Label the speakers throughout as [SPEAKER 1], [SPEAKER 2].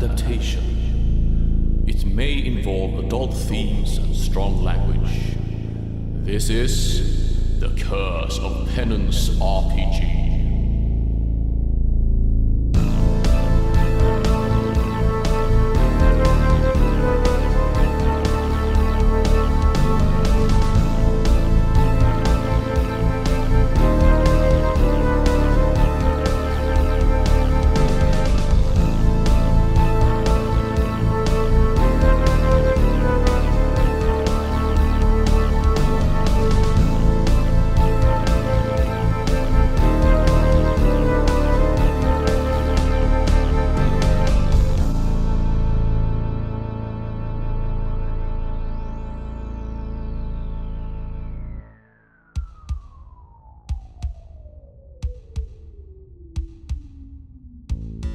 [SPEAKER 1] adaptation. It may involve adult themes and strong language. This is The Curse of Penance RPG.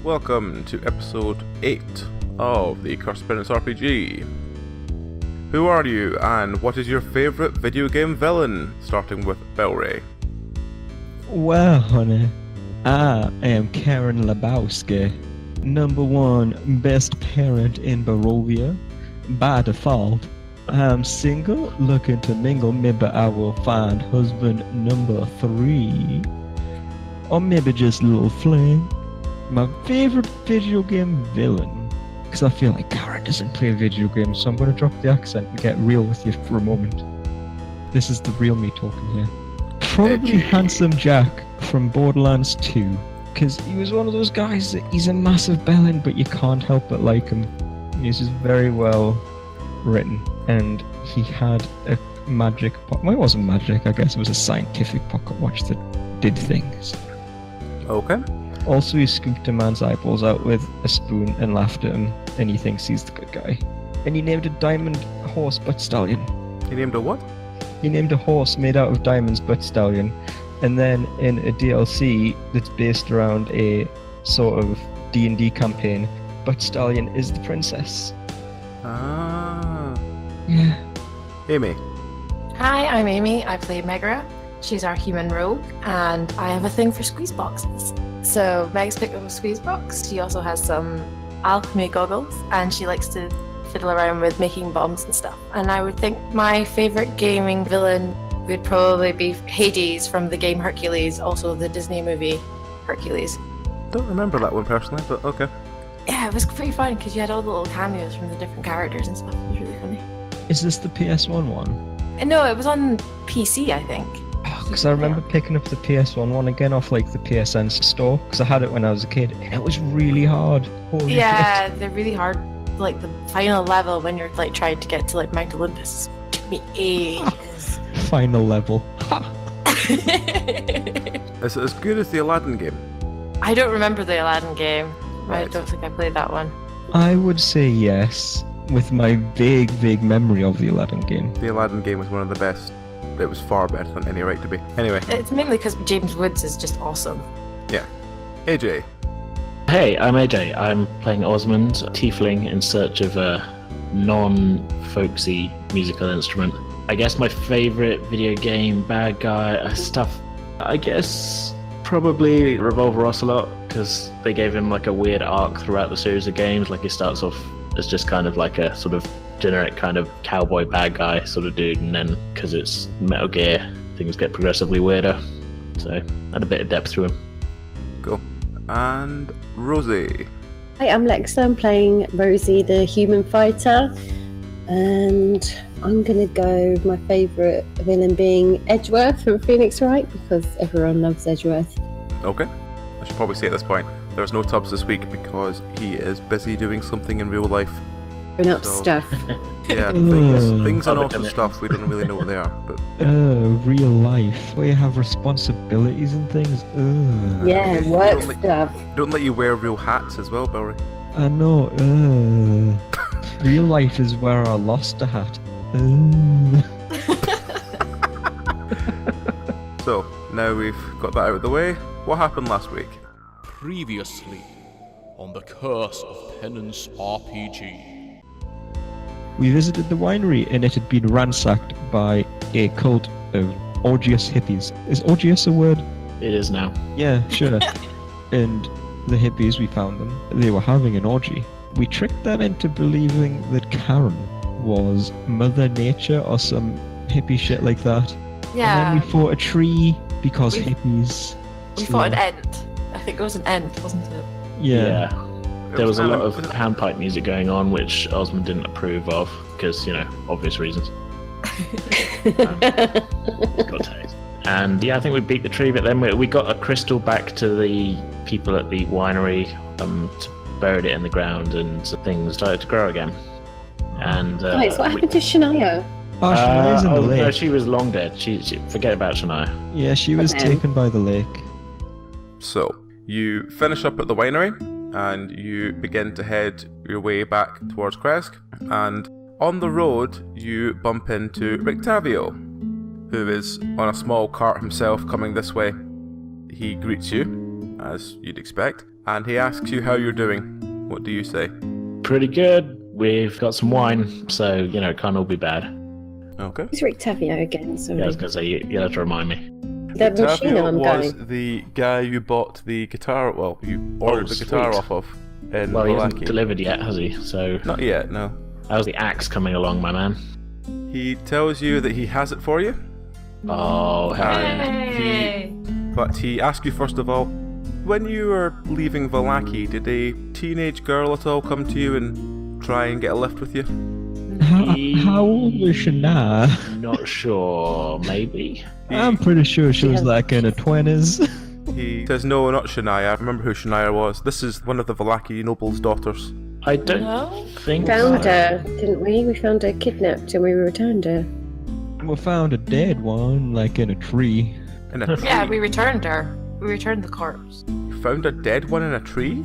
[SPEAKER 2] Welcome to episode 8 of the Curse of Penance RPG. Who are you, and what is your favourite video game villain? Starting with Belry.
[SPEAKER 3] Well, honey, I am Karen Lebowski, #1 best parent in Barovia. By default, I'm single, looking to mingle. Maybe I will find husband number 3, or maybe just a little fling. My favourite video game villain, because I feel like Karen doesn't play video games, so I'm going to drop the accent and get real with you for a moment. This is the real me talking here. Probably Handsome Jack from Borderlands 2, because he was one of those guys that he's a massive bellend, but you can't help but like him. He's just very well written, and he had a magic well, it wasn't magic, I guess it was a scientific pocket watch that did things.
[SPEAKER 2] Okay.
[SPEAKER 3] Also, he scooped a man's eyeballs out with a spoon and laughed at him, and he thinks he's the good guy. And he named a diamond horse butt stallion.
[SPEAKER 2] He named a what?
[SPEAKER 3] He named a horse made out of diamonds butt stallion. And then in a DLC that's based around a sort of D&D campaign, butt stallion is the princess.
[SPEAKER 2] Ah.
[SPEAKER 3] Yeah.
[SPEAKER 2] Amy.
[SPEAKER 4] Hi, I'm Amy. I play Meghren. She's our human rogue, and I have a thing for squeeze boxes. So Meg's picked up a squeeze box. She also has some alchemy goggles, and she likes to fiddle around with making bombs and stuff. And I would think my favourite gaming villain would probably be Hades from the game Hercules, also the Disney movie Hercules.
[SPEAKER 2] Don't remember that one personally, but okay.
[SPEAKER 4] Yeah, it was pretty fun because you had all the little cameos from the different characters and stuff. It was really funny.
[SPEAKER 3] Is this the PS1 one?
[SPEAKER 4] No, it was on PC, I think.
[SPEAKER 3] Because I remember picking up the PS1 one again off like the PSN store, because I had it when I was a kid, and it was really hard. Holy
[SPEAKER 4] Yeah,
[SPEAKER 3] shit.
[SPEAKER 4] they're really hard. Like the final level when you're like trying to get to like Mount Olympus took me ages.
[SPEAKER 3] Final level.
[SPEAKER 2] Is it as good as the Aladdin game?
[SPEAKER 4] I don't remember the Aladdin game. I
[SPEAKER 2] Right.
[SPEAKER 4] don't think I played that one.
[SPEAKER 3] I would say yes, with my vague memory of the Aladdin game.
[SPEAKER 2] The Aladdin game was one of the best. It was far better than any right to be. Anyway.
[SPEAKER 4] It's mainly because James Woods is just awesome.
[SPEAKER 2] Yeah. AJ.
[SPEAKER 5] Hey, I'm AJ. I'm playing Ozmand, a tiefling in search of a non-folksy musical instrument. I guess my favourite video game bad guy stuff, I guess probably Revolver Ocelot, because they gave him like a weird arc throughout the series of games. Like he starts off as just kind of like a sort of generic kind of cowboy bad guy sort of dude, and then because it's Metal Gear, things get progressively weirder. So had a bit of depth to him.
[SPEAKER 2] Cool. And Rosie.
[SPEAKER 6] Hi, I'm Lexa. I'm playing Rosie, the human fighter, and I'm gonna go with my favourite villain being Edgeworth from Phoenix Wright, because everyone loves Edgeworth.
[SPEAKER 2] Okay. I should probably say at this point, there's no Tubbs this week because he is busy doing something in real life.
[SPEAKER 6] Doing up
[SPEAKER 2] So-
[SPEAKER 6] stuff.
[SPEAKER 2] Yeah,
[SPEAKER 3] Ooh.
[SPEAKER 2] things and
[SPEAKER 5] Public
[SPEAKER 2] also stuff we don't really know what they are, but
[SPEAKER 3] Real life, where you have responsibilities and things.
[SPEAKER 6] Yeah, work
[SPEAKER 2] Don't let-
[SPEAKER 6] stuff.
[SPEAKER 2] don't let you wear real hats as well, Belry.
[SPEAKER 3] I know. Real life is where I lost a hat.
[SPEAKER 2] So, now we've got that out of the way, what happened last week?
[SPEAKER 1] Previously on The Curse of Penance RPG.
[SPEAKER 3] We visited the winery, and it had been ransacked by a cult of orgious hippies. Is orgious a word?
[SPEAKER 5] It is now.
[SPEAKER 3] Yeah, sure. And the hippies, we found them. They were having an orgy. we tricked them into believing that Karen was Mother Nature or some hippie shit like that.
[SPEAKER 4] Yeah.
[SPEAKER 3] And then we fought a tree because
[SPEAKER 4] We-
[SPEAKER 3] hippies.
[SPEAKER 4] We fought an Ent. I think it was an Ent, wasn't it?
[SPEAKER 3] Yeah.
[SPEAKER 2] It
[SPEAKER 5] There was a lot of
[SPEAKER 2] was it-
[SPEAKER 5] handpipe music going on, which Ozmand didn't approve of, because, obvious reasons. Got taste. And yeah, I think we beat the tree, but then we got a crystal back to the people at the winery, buried it in the ground, and things started to grow again. And
[SPEAKER 6] Right, so what happened to Shania?
[SPEAKER 3] Oh, Shania's in the lake.
[SPEAKER 5] no, she was long dead. She forget about Shania.
[SPEAKER 3] Yeah, she was
[SPEAKER 6] Okay.
[SPEAKER 3] taken by the lake.
[SPEAKER 2] So, you finish up at the winery, and you begin to head your way back towards Kresk, and on the road, you bump into Rictavio, who is on a small cart himself coming this way. He greets you, as you'd expect, and he asks you how you're doing. What do you say?
[SPEAKER 5] Pretty good. We've got some wine, so, it can't all be bad.
[SPEAKER 2] Okay.
[SPEAKER 6] It's Rick Tavio again, sorry.
[SPEAKER 5] Yeah, I was going to say, you have to remind me.
[SPEAKER 6] The machine
[SPEAKER 2] Rictavio
[SPEAKER 6] I'm
[SPEAKER 2] was
[SPEAKER 6] going.
[SPEAKER 2] the guy you bought the guitar, well, you ordered the guitar
[SPEAKER 5] sweet.
[SPEAKER 2] off of in
[SPEAKER 5] Well, he hasn't
[SPEAKER 2] Belry.
[SPEAKER 5] delivered yet, has he? So,
[SPEAKER 2] Not yet, no.
[SPEAKER 5] how's the axe coming along, my man?
[SPEAKER 2] He tells you that he has it for you,
[SPEAKER 5] Oh, hell yeah.
[SPEAKER 2] but he asks you first of all, when you were leaving Vallaki, did a teenage girl at all come to you and try and get a lift with you?
[SPEAKER 3] How old was Shania?
[SPEAKER 5] Not sure, maybe.
[SPEAKER 3] I'm pretty sure she was
[SPEAKER 6] Yeah.
[SPEAKER 3] like in her 20s.
[SPEAKER 2] He says, no, not Shania. I remember who Shania was. This is one of the Vallaki noble's daughters.
[SPEAKER 5] I don't
[SPEAKER 4] No?
[SPEAKER 5] think
[SPEAKER 6] Found
[SPEAKER 5] so.
[SPEAKER 6] her, didn't we? We found her kidnapped and we returned her.
[SPEAKER 3] We found a dead one, like in a tree.
[SPEAKER 2] In a tree.
[SPEAKER 4] Yeah, we returned her. We returned the corpse.
[SPEAKER 2] You found a dead one in a tree?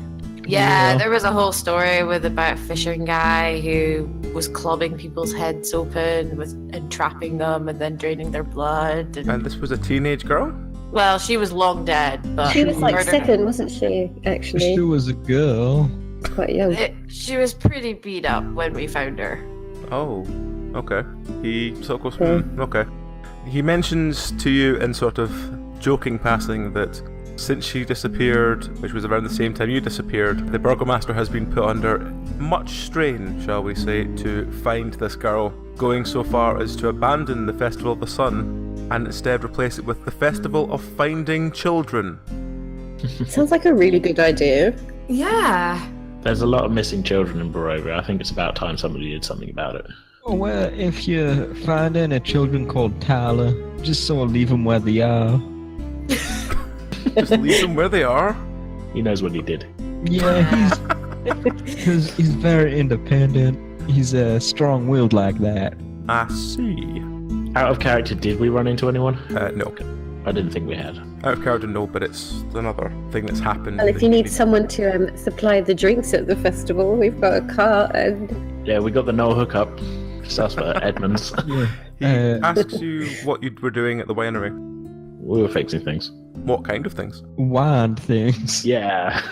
[SPEAKER 4] Yeah,
[SPEAKER 3] Yeah.
[SPEAKER 4] there was a whole story about a fishing guy who was clubbing people's heads open and trapping them and then draining their blood.
[SPEAKER 2] And this was a teenage girl?
[SPEAKER 4] Well, she was long dead, but
[SPEAKER 6] She was like
[SPEAKER 4] murdered-
[SPEAKER 6] 7, wasn't she,
[SPEAKER 3] She
[SPEAKER 6] actually?
[SPEAKER 3] was a girl.
[SPEAKER 6] Quite young.
[SPEAKER 4] She was pretty beat up when we found her.
[SPEAKER 2] Oh, okay. He sort of goes, okay. He mentions to you in sort of joking passing that since she disappeared, which was around the same time you disappeared, the burgomaster has been put under much strain, shall we say, to find this girl, going so far as to abandon the Festival of the Sun and instead replace it with the Festival of Finding Children.
[SPEAKER 6] Sounds like a really good idea.
[SPEAKER 4] Yeah.
[SPEAKER 5] There's a lot of missing children in Barovia. I think it's about time somebody did something about it.
[SPEAKER 3] Well, if you find any children called Tyler, just sort of leave them where they are.
[SPEAKER 2] Just leave them where they are.
[SPEAKER 5] He knows what he did.
[SPEAKER 3] Yeah, he's very independent. He's strong-willed like that.
[SPEAKER 2] I see.
[SPEAKER 5] Out of character, did we run into anyone?
[SPEAKER 2] No.
[SPEAKER 5] I didn't think we had.
[SPEAKER 2] Out of character, no, but it's another thing that's happened.
[SPEAKER 6] And if you need someone to supply the drinks at the festival, we've got a car and
[SPEAKER 5] Yeah, we got the no hookup. Just ask for Edmonds.
[SPEAKER 3] Yeah.
[SPEAKER 2] He asks you what you were doing at the winery.
[SPEAKER 5] We were fixing things.
[SPEAKER 2] What kind of things?
[SPEAKER 3] Wine things.
[SPEAKER 5] Yeah.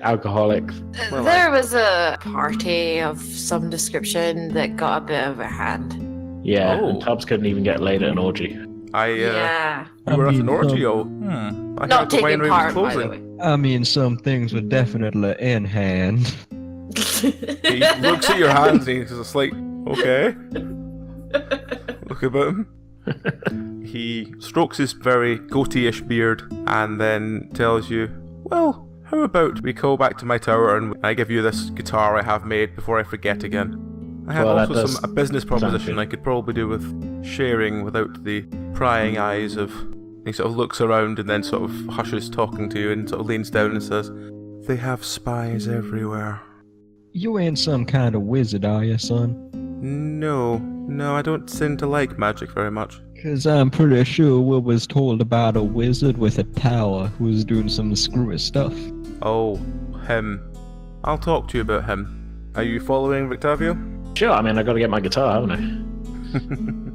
[SPEAKER 5] Alcoholic.
[SPEAKER 2] Well,
[SPEAKER 4] There was a party of some description that got a bit of a hand.
[SPEAKER 5] Yeah,
[SPEAKER 2] Oh.
[SPEAKER 5] and Tubbs couldn't even get laid at an orgy.
[SPEAKER 4] Yeah.
[SPEAKER 2] You were
[SPEAKER 3] I
[SPEAKER 2] at
[SPEAKER 3] mean,
[SPEAKER 2] an orgy,
[SPEAKER 3] some-
[SPEAKER 2] oh, I
[SPEAKER 4] Not
[SPEAKER 2] heard the
[SPEAKER 4] taking
[SPEAKER 2] winery
[SPEAKER 4] part,
[SPEAKER 2] was
[SPEAKER 4] by the
[SPEAKER 2] closing.
[SPEAKER 4] way.
[SPEAKER 3] I mean, some things were definitely in hand.
[SPEAKER 2] He looks at your hands and he's just like, okay. Look about him. He strokes his very goatee-ish beard and then tells you, well, how about we go back to my tower and I give you this guitar I have made before I forget again. I have
[SPEAKER 5] Well, that
[SPEAKER 2] also
[SPEAKER 5] does
[SPEAKER 2] a business
[SPEAKER 5] sound
[SPEAKER 2] proposition
[SPEAKER 5] good.
[SPEAKER 2] I could probably do with sharing without the prying eyes of... He sort of looks around and then sort of hushes talking to you and sort of leans down and says, they have spies everywhere.
[SPEAKER 3] You ain't some kind of wizard, are you, son?
[SPEAKER 2] No, I don't seem to like magic very much.
[SPEAKER 3] Because I'm pretty sure we was told about a wizard with a tower who was doing some screwy stuff.
[SPEAKER 2] Oh, him. I'll talk to you about him. Are you following Rictavio?
[SPEAKER 5] Sure, I mean, I gotta get my guitar, haven't I?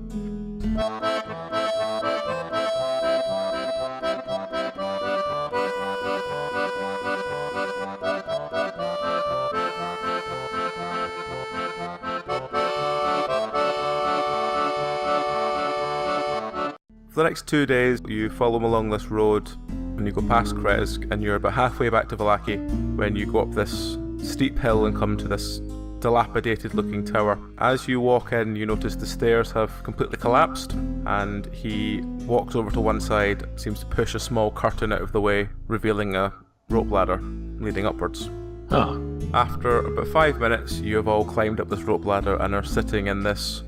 [SPEAKER 2] For the next 2 days, you follow along this road and you go past Kresk and you're about halfway back to Vallaki when you go up this steep hill and come to this dilapidated-looking tower. As you walk in, you notice the stairs have completely collapsed, and he walks over to one side, seems to push a small curtain out of the way, revealing a rope ladder leading upwards.
[SPEAKER 5] Oh.
[SPEAKER 2] After about 5 minutes, you have all climbed up this rope ladder and are sitting in this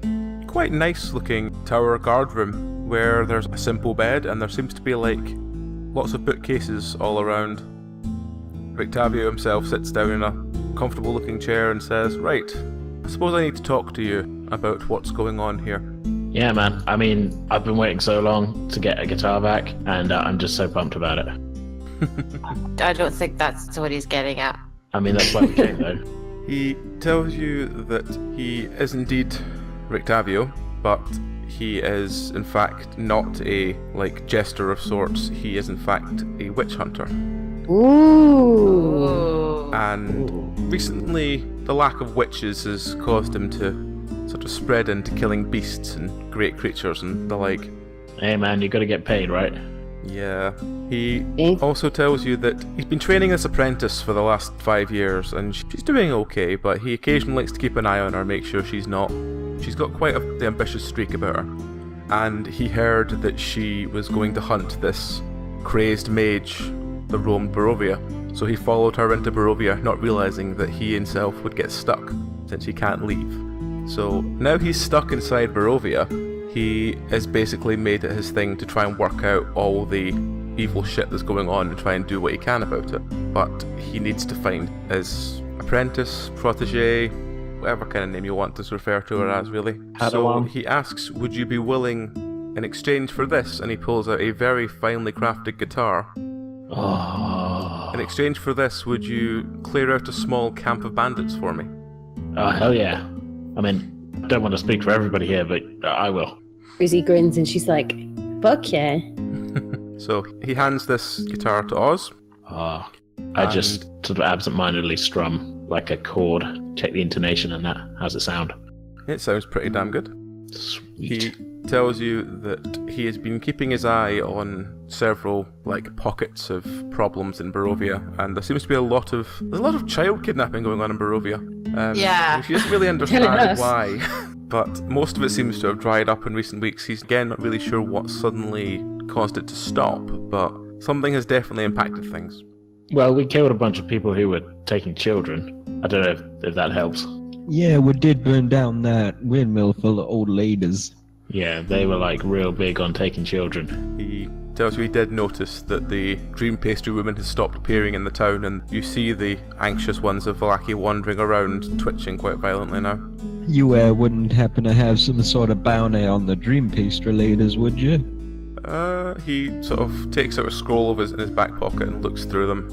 [SPEAKER 2] quite nice-looking tower guard room, where there's a simple bed and there seems to be like lots of bookcases all around. Rictavio himself sits down in a comfortable-looking chair and says, "Right, I suppose I need to talk to you about what's going on here."
[SPEAKER 5] Yeah, man. I mean, I've been waiting so long to get a guitar back, and I'm just so pumped about it.
[SPEAKER 4] I don't think that's what he's getting at.
[SPEAKER 5] I mean, that's why we came, though.
[SPEAKER 2] He tells you that he is indeed Rictavio, but he is in fact not a jester of sorts. He is in fact a witch hunter.
[SPEAKER 6] Ooh.
[SPEAKER 2] And recently, the lack of witches has caused him to sort of spread into killing beasts and great creatures and the like.
[SPEAKER 5] Hey, man, you got to get paid, right?
[SPEAKER 2] Yeah. He also tells you that he's been training this apprentice for the last 5 years, and she's doing okay, but he occasionally likes to keep an eye on her, make sure she's not. She's got quite the ambitious streak about her. And he heard that she was going to hunt this crazed mage that roamed Barovia. So he followed her into Barovia, not realizing that he himself would get stuck, since he can't leave. So now he's stuck inside Barovia. He has basically made it his thing to try and work out all the evil shit that's going on and try and do what he can about it. But he needs to find his apprentice, protege, whatever kind of name you want to refer to her as, really. So he asks, would you be willing in exchange for this? And he pulls out a very finely crafted guitar.
[SPEAKER 5] Oh.
[SPEAKER 2] In exchange for this, would you clear out a small camp of bandits for me?
[SPEAKER 5] Oh, hell yeah. I mean, I don't want to speak for everybody here, but I will.
[SPEAKER 6] Rosie grins and she's like, "Fuck yeah."
[SPEAKER 2] So he hands this guitar to Oz.
[SPEAKER 5] I just sort of absent-mindedly strum like a chord. Check the intonation and that. How's it sound?
[SPEAKER 2] It sounds pretty damn good.
[SPEAKER 5] Sweet.
[SPEAKER 2] He tells you that he has been keeping his eye on several pockets of problems in Barovia, and there seems to be a lot of child kidnapping going on in Barovia.
[SPEAKER 4] Yeah.
[SPEAKER 2] He doesn't really understand why, but most of it seems to have dried up in recent weeks. He's again not really sure what suddenly caused it to stop, but something has definitely impacted things.
[SPEAKER 5] Well, we killed a bunch of people who were taking children. I don't know if that helps.
[SPEAKER 3] Yeah, we did burn down that windmill full of old ladies.
[SPEAKER 5] Yeah, they were real big on taking children.
[SPEAKER 2] He tells you he did notice that the dream pastry woman has stopped appearing in the town, and you see the anxious ones of Vallaki wandering around, twitching quite violently now.
[SPEAKER 3] You wouldn't happen to have some sort of bounty on the dream pastry ladies, would you?
[SPEAKER 2] He sort of takes out a scroll of his in his back pocket and looks through them.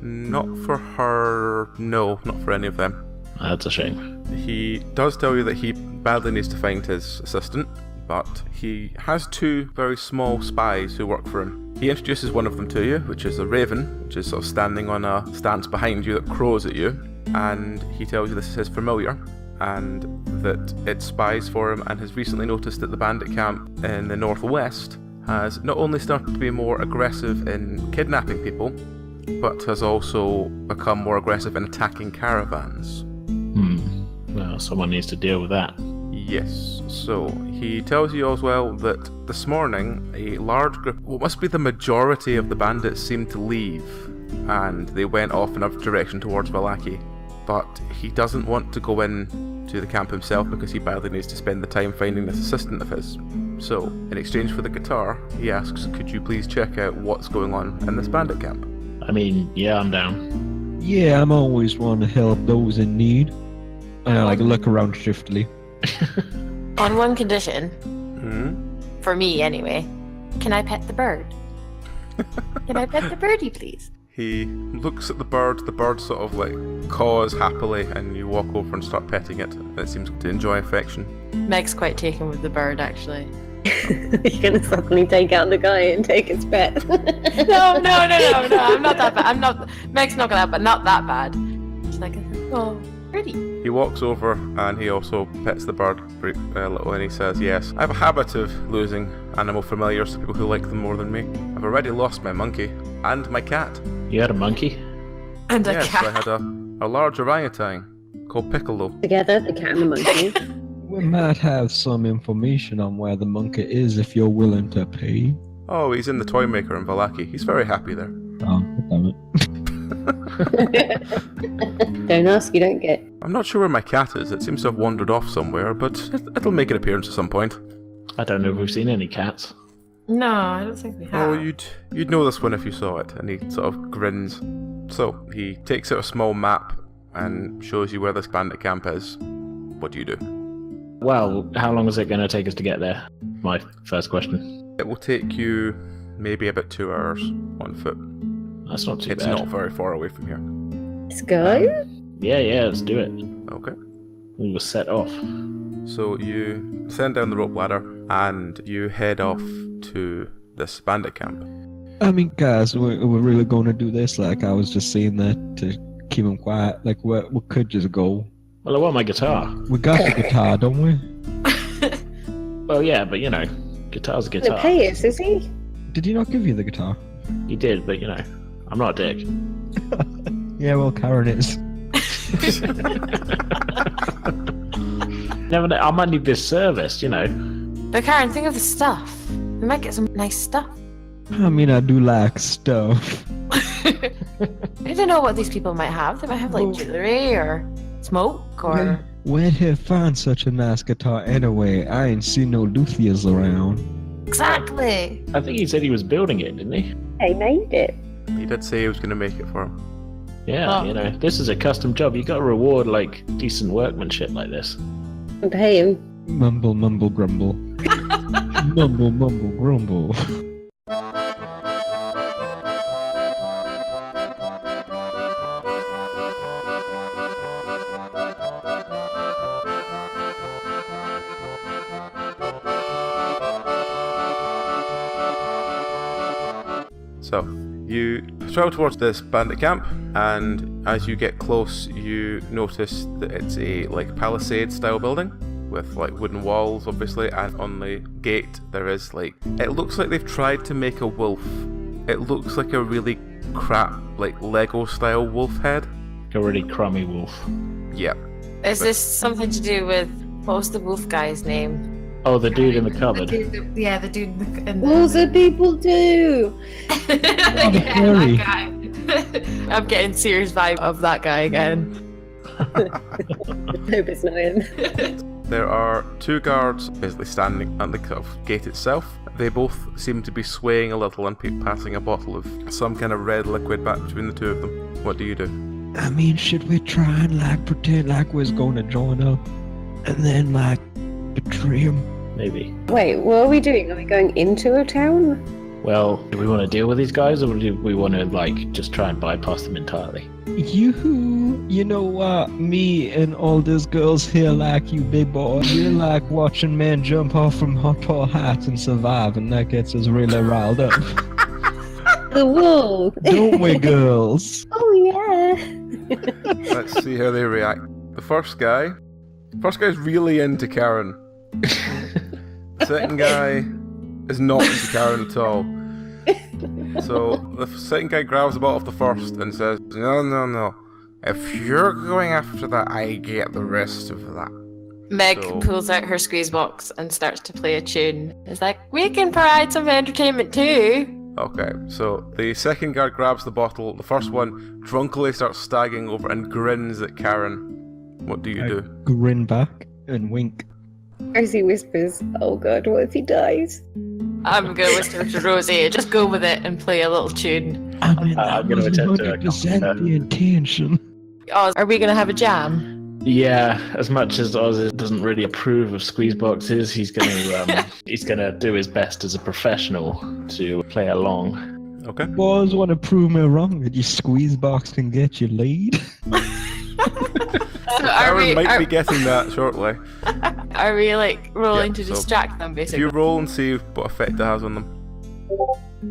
[SPEAKER 2] Not for her, no, not for any of them.
[SPEAKER 5] That's a shame.
[SPEAKER 2] He does tell you that he badly needs to find his assistant, but he has 2 very small spies who work for him. He introduces one of them to you, which is a raven, which is sort of standing on a stance behind you that crows at you, and he tells you this is his familiar, and that it spies for him, and has recently noticed that the bandit camp in the northwest has not only started to be more aggressive in kidnapping people, but has also become more aggressive in attacking caravans.
[SPEAKER 5] Well, someone needs to deal with that.
[SPEAKER 2] Yes, so he tells you as well that this morning a large group, what must be the majority of the bandits, seemed to leave, and they went off in another direction towards Vallaki. But he doesn't want to go in to the camp himself because he badly needs to spend the time finding this assistant of his. So, in exchange for the guitar, he asks, could you please check out what's going on in this bandit camp?
[SPEAKER 5] I mean, yeah, I'm down.
[SPEAKER 3] Yeah, I'm always one to help those in need. And I look around shiftily.
[SPEAKER 4] On one condition, for me anyway, can I pet the bird? Can I pet the birdie, please?
[SPEAKER 2] He looks at the bird sort of caws happily, and you walk over and start petting it. It seems to enjoy affection.
[SPEAKER 4] Meg's quite taken with the bird, actually.
[SPEAKER 6] You're gonna suddenly take out the guy and take his pet.
[SPEAKER 4] No, I'm not that bad. Meg's not gonna, but not that bad. She's like, oh, pretty.
[SPEAKER 2] He walks over and he also pets the bird a little, and he says, yes, I have a habit of losing animal familiars to people who like them more than me. I've already lost my monkey and my cat.
[SPEAKER 5] You had a monkey?
[SPEAKER 4] And a
[SPEAKER 2] yes,
[SPEAKER 4] cat.
[SPEAKER 2] I had a a large orangutan called Piccolo.
[SPEAKER 6] Together, the cat and the monkey.
[SPEAKER 3] We might have some information on where the monkey is if you're willing to pay.
[SPEAKER 2] Oh, he's in the toy maker in Vallaki. He's very happy there.
[SPEAKER 3] Oh, damn it.
[SPEAKER 6] Don't ask, you don't get.
[SPEAKER 2] I'm not sure where my cat is. It seems to have wandered off somewhere, but it'll make an appearance at some point.
[SPEAKER 5] I don't know if we've seen any cats.
[SPEAKER 4] No, I don't think we have.
[SPEAKER 2] Oh, you'd know this one if you saw it. And he sort of grins. So he takes out a small map and shows you where this bandit camp is. What do you do?
[SPEAKER 5] Well, how long is it going to take us to get there? My first question.
[SPEAKER 2] It will take you maybe about 2 hours on foot.
[SPEAKER 5] That's not too
[SPEAKER 2] It's
[SPEAKER 5] bad.
[SPEAKER 2] not very far away from here.
[SPEAKER 6] Let's go.
[SPEAKER 5] Yeah, let's do it.
[SPEAKER 2] Okay.
[SPEAKER 5] We will set off.
[SPEAKER 2] So you send down the rope ladder and you head off to this bandit camp.
[SPEAKER 3] I mean, guys, we're really going to do this? Like, I was just saying that to keep him quiet. Like, we could just go.
[SPEAKER 5] Well, I want my guitar.
[SPEAKER 3] We got the guitar, don't we?
[SPEAKER 5] Well, yeah, but guitar's a
[SPEAKER 6] The
[SPEAKER 5] guitar.
[SPEAKER 6] pay is he?
[SPEAKER 3] Did he not give you the guitar?
[SPEAKER 5] He did, but I'm not a dick.
[SPEAKER 3] Yeah, well, Karen is.
[SPEAKER 5] Never know. I might need this service,
[SPEAKER 4] But Karen, think of the stuff. We might get some nice stuff.
[SPEAKER 3] I mean, I do like stuff.
[SPEAKER 4] I don't know what these people might have. They might have like jewelry or smoke or.
[SPEAKER 3] Where'd he find such a nice guitar anyway? I ain't seen no luthiers around.
[SPEAKER 4] Exactly.
[SPEAKER 5] I think he said he was building it, didn't he?
[SPEAKER 6] They made it.
[SPEAKER 2] He did say he was going to make it for him.
[SPEAKER 5] Yeah,
[SPEAKER 4] Oh.
[SPEAKER 5] this is a custom job. You got to reward decent workmanship like this.
[SPEAKER 6] And pay him.
[SPEAKER 3] Mumble, mumble, grumble. Mumble, mumble, grumble.
[SPEAKER 2] So, you travel towards this bandit camp, and as you get close, you notice that it's a palisade-style building with wooden walls, obviously, and on the gate there is it looks like they've tried to make a wolf. It looks like a really crap Lego-style wolf head.
[SPEAKER 5] A really crummy wolf.
[SPEAKER 2] Yeah.
[SPEAKER 4] Is this something to do with what was the wolf guy's name?
[SPEAKER 5] Oh, the dude in the cupboard.
[SPEAKER 4] The dude in the.
[SPEAKER 6] What do people do?
[SPEAKER 3] Harry.
[SPEAKER 4] That guy. I'm getting serious vibe of that guy again.
[SPEAKER 6] Hope it's not him.
[SPEAKER 2] There are 2 guards basically standing at the gate itself. They both seem to be swaying a little and passing a bottle of some kind of red liquid back between the 2 of them. What do you do?
[SPEAKER 3] I mean, should we try and pretend like we're going to join up and then betray him?
[SPEAKER 5] Maybe.
[SPEAKER 6] Wait, what are we doing? Are we going into a town?
[SPEAKER 5] Well, do we want to deal with these guys, or do we want to just try and bypass them entirely?
[SPEAKER 3] You know what? Me and all these girls here like you, big boy. We like watching men jump off from tall heights and survive, and that gets us really riled up.
[SPEAKER 6] The wolf.
[SPEAKER 3] Don't we, girls?
[SPEAKER 6] Oh yeah.
[SPEAKER 2] Let's see how they react. The first guy's really into Karen. The second guy is not into Karen at all. So the second guy grabs the bottle off the first and says, No. If you're going after that, I get the rest of that.
[SPEAKER 4] Meg
[SPEAKER 2] So-
[SPEAKER 4] pulls out her squeeze box and starts to play a tune. It's like, we can provide some entertainment too.
[SPEAKER 2] Okay, so the second guard grabs the bottle. The first one drunkenly starts staggering over and grins at Karen. What do you do?
[SPEAKER 3] Grin back and wink.
[SPEAKER 6] Rosie whispers, "Oh God, what if he dies?"
[SPEAKER 4] I'm going to whisper to Rosie, just go with it and play a little tune.
[SPEAKER 3] I mean,
[SPEAKER 5] I'm
[SPEAKER 3] that
[SPEAKER 5] gonna
[SPEAKER 3] was
[SPEAKER 5] attempt to
[SPEAKER 3] 100% the intention.
[SPEAKER 4] Oh, are we going to have a jam?
[SPEAKER 5] Yeah, as much as Oz doesn't really approve of squeeze boxes, he's gonna do his best as a professional to play along.
[SPEAKER 2] Okay.
[SPEAKER 3] Boys want to prove me wrong that your squeeze box can get you laid.
[SPEAKER 4] So
[SPEAKER 2] Karen might be getting that shortly.
[SPEAKER 4] are we rolling
[SPEAKER 2] Yeah,
[SPEAKER 4] to
[SPEAKER 2] so
[SPEAKER 4] distract them,
[SPEAKER 2] If
[SPEAKER 4] basically?
[SPEAKER 2] you roll and see what effect it has on them.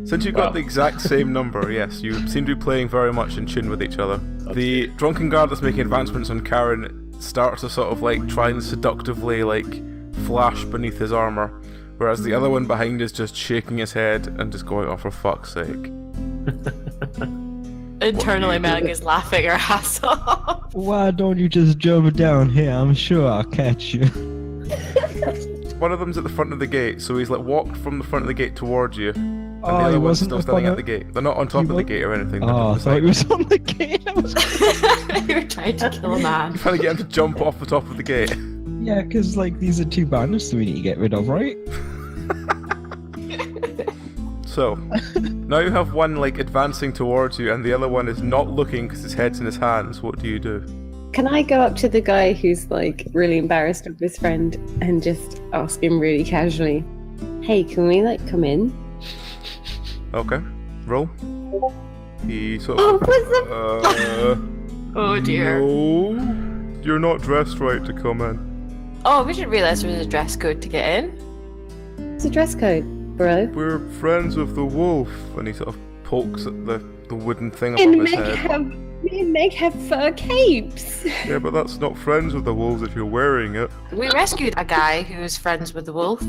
[SPEAKER 2] Since you got
[SPEAKER 5] Wow.
[SPEAKER 2] the exact same number, yes, you seem to be playing very much in tune with each other. The drunken guard that's making advancements on Karen starts to sort of try and seductively flash beneath his armor, whereas the other one behind is just shaking his head and just going, "Oh, for fuck's sake."
[SPEAKER 4] Internally, Meg is laughing her ass off.
[SPEAKER 3] Why don't you just jump down here? I'm sure I'll catch you.
[SPEAKER 2] One of them's at the front of the gate, so he's like walked from the front of the gate towards you. And the
[SPEAKER 3] he
[SPEAKER 2] other one's
[SPEAKER 3] wasn't
[SPEAKER 2] still
[SPEAKER 3] up
[SPEAKER 2] standing
[SPEAKER 3] on
[SPEAKER 2] at the gate. They're not on top of the gate or anything. They're
[SPEAKER 3] Oh, I
[SPEAKER 2] just
[SPEAKER 3] thought
[SPEAKER 2] beside
[SPEAKER 3] he was on the gate. I was
[SPEAKER 4] You're trying to kill a man.
[SPEAKER 2] You're trying to get him to jump off the top of the gate.
[SPEAKER 3] Yeah, because like these are two bandits we need to get rid of, right?
[SPEAKER 2] So, now you have one like advancing towards you, and the other one is not looking because his head's in his hands. What do you do?
[SPEAKER 6] Can I go up to the guy who's like really embarrassed of his friend and just ask him really casually, "Hey, can we like come in?"
[SPEAKER 2] Okay, roll. He sort
[SPEAKER 6] Oh,
[SPEAKER 2] of.
[SPEAKER 6] what's the?
[SPEAKER 4] Oh dear.
[SPEAKER 2] No, you're not dressed right to come in.
[SPEAKER 4] Oh, we should realise there was a dress code to get in.
[SPEAKER 6] It's a dress code, bro.
[SPEAKER 2] We're friends of the wolf, and he sort of pokes at the wooden thing
[SPEAKER 6] And
[SPEAKER 2] above his
[SPEAKER 6] Meg
[SPEAKER 2] head.
[SPEAKER 6] have me and Meg have fur capes.
[SPEAKER 2] Yeah, but that's not friends with the wolves if you're wearing it.
[SPEAKER 4] We rescued a guy who was friends with the wolf.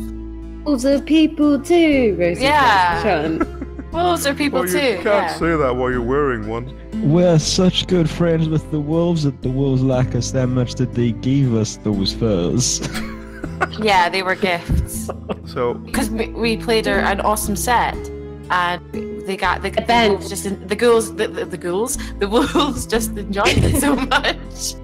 [SPEAKER 6] Wolves are people too, Rosie.
[SPEAKER 4] Yeah.
[SPEAKER 6] Sean.
[SPEAKER 4] Wolves are people
[SPEAKER 2] Well, you
[SPEAKER 4] too.
[SPEAKER 2] can't
[SPEAKER 4] Yeah.
[SPEAKER 2] say that while you're wearing one.
[SPEAKER 3] We're such good friends with the wolves that the wolves like us that much that they gave us those furs.
[SPEAKER 4] Yeah, they were gifts.
[SPEAKER 2] So,
[SPEAKER 4] Because we played an awesome set, and they got the
[SPEAKER 6] bench.
[SPEAKER 4] wolves just the wolves just enjoyed it so much.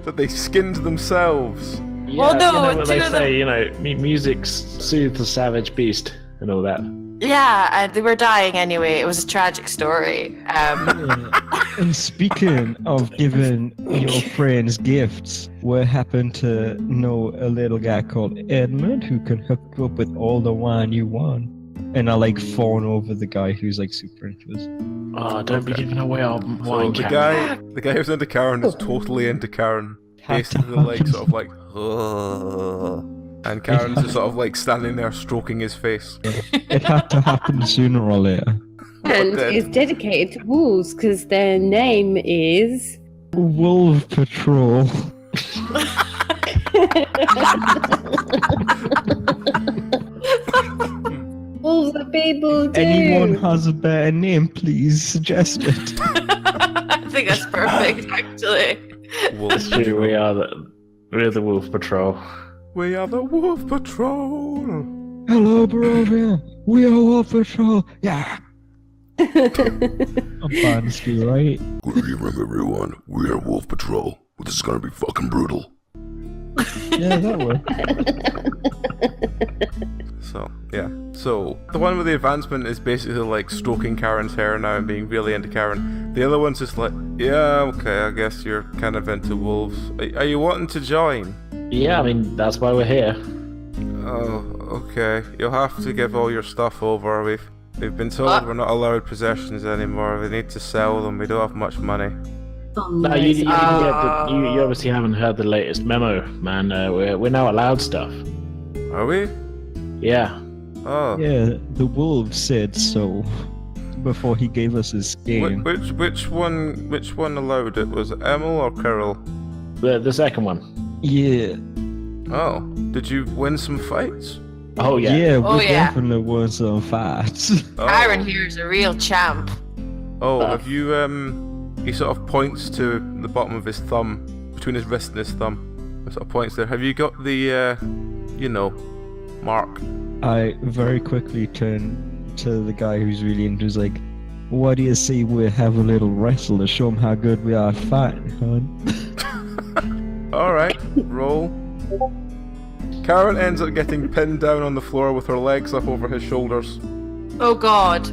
[SPEAKER 2] that they skinned themselves.
[SPEAKER 5] Yeah,
[SPEAKER 4] Well, no,
[SPEAKER 5] you know what
[SPEAKER 4] two
[SPEAKER 5] they
[SPEAKER 4] of them-
[SPEAKER 5] say, you know, music soothes the savage beast and all that.
[SPEAKER 4] Yeah, and they were dying anyway. It was a tragic story.
[SPEAKER 3] And speaking of giving your friends gifts, we happen to know a little guy called Edmund who can hook you up with all the wine you want. And I like fawn over the guy who's like super into us.
[SPEAKER 5] Oh, don't be giving away our
[SPEAKER 2] So
[SPEAKER 5] wine
[SPEAKER 2] the
[SPEAKER 5] can.
[SPEAKER 2] guy who's into Karen is totally into Karen. Basically, like sort of like, "Ugh." And Karen's just sort of like standing there stroking his face.
[SPEAKER 3] It had to happen sooner or later.
[SPEAKER 6] And
[SPEAKER 2] then-
[SPEAKER 6] it's dedicated to wolves because their name is.
[SPEAKER 3] Wolf Patrol.
[SPEAKER 6] Wolves are people too.
[SPEAKER 3] Anyone has a better name, please suggest it.
[SPEAKER 4] I think that's perfect, actually.
[SPEAKER 2] Wolf
[SPEAKER 5] True, we're the Wolf Patrol.
[SPEAKER 2] We are the Wolf Patrol.
[SPEAKER 3] Hello, Barovia. We are Wolf Patrol. Yeah. I'm Barnsley, right?
[SPEAKER 7] Good evening, everyone. We are Wolf Patrol. This is gonna be fucking brutal.
[SPEAKER 3] Yeah, that worked.
[SPEAKER 2] So, yeah. So, the one with the advancement is basically like stroking Karen's hair now and being really into Karen. The other one's just like, yeah, okay, I guess you're kind of into wolves. Are you wanting to join?
[SPEAKER 5] Yeah, I mean, that's why we're here.
[SPEAKER 2] Oh, okay. You'll have to give all your stuff over. We've been told we're not allowed possessions anymore. We need to sell them. We don't have much money.
[SPEAKER 5] No, you obviously haven't heard the latest memo, man. We're now allowed stuff.
[SPEAKER 2] Are we?
[SPEAKER 5] Yeah.
[SPEAKER 2] Oh.
[SPEAKER 3] Yeah, the wolf said so before he gave us his game.
[SPEAKER 2] Which one allowed it? Was it Emil or Carol?
[SPEAKER 5] The second one.
[SPEAKER 3] Yeah.
[SPEAKER 2] Oh. Did you win some fights?
[SPEAKER 5] Oh, yeah.
[SPEAKER 3] Yeah,
[SPEAKER 4] Oh,
[SPEAKER 3] we
[SPEAKER 4] yeah.
[SPEAKER 3] definitely won some fights.
[SPEAKER 2] Oh.
[SPEAKER 4] Aaron here is a real champ.
[SPEAKER 2] Oh, have you he sort of points to the bottom of his thumb, between his wrist and his thumb. He sort of points there. Have you got the mark?
[SPEAKER 3] I very quickly turn to the guy who's really into his like, what do you say we have a little wrestle to show him how good we are at fighting, hon?
[SPEAKER 2] Alright, roll. Karen ends up getting pinned down on the floor with her legs up over his shoulders.
[SPEAKER 4] Oh God.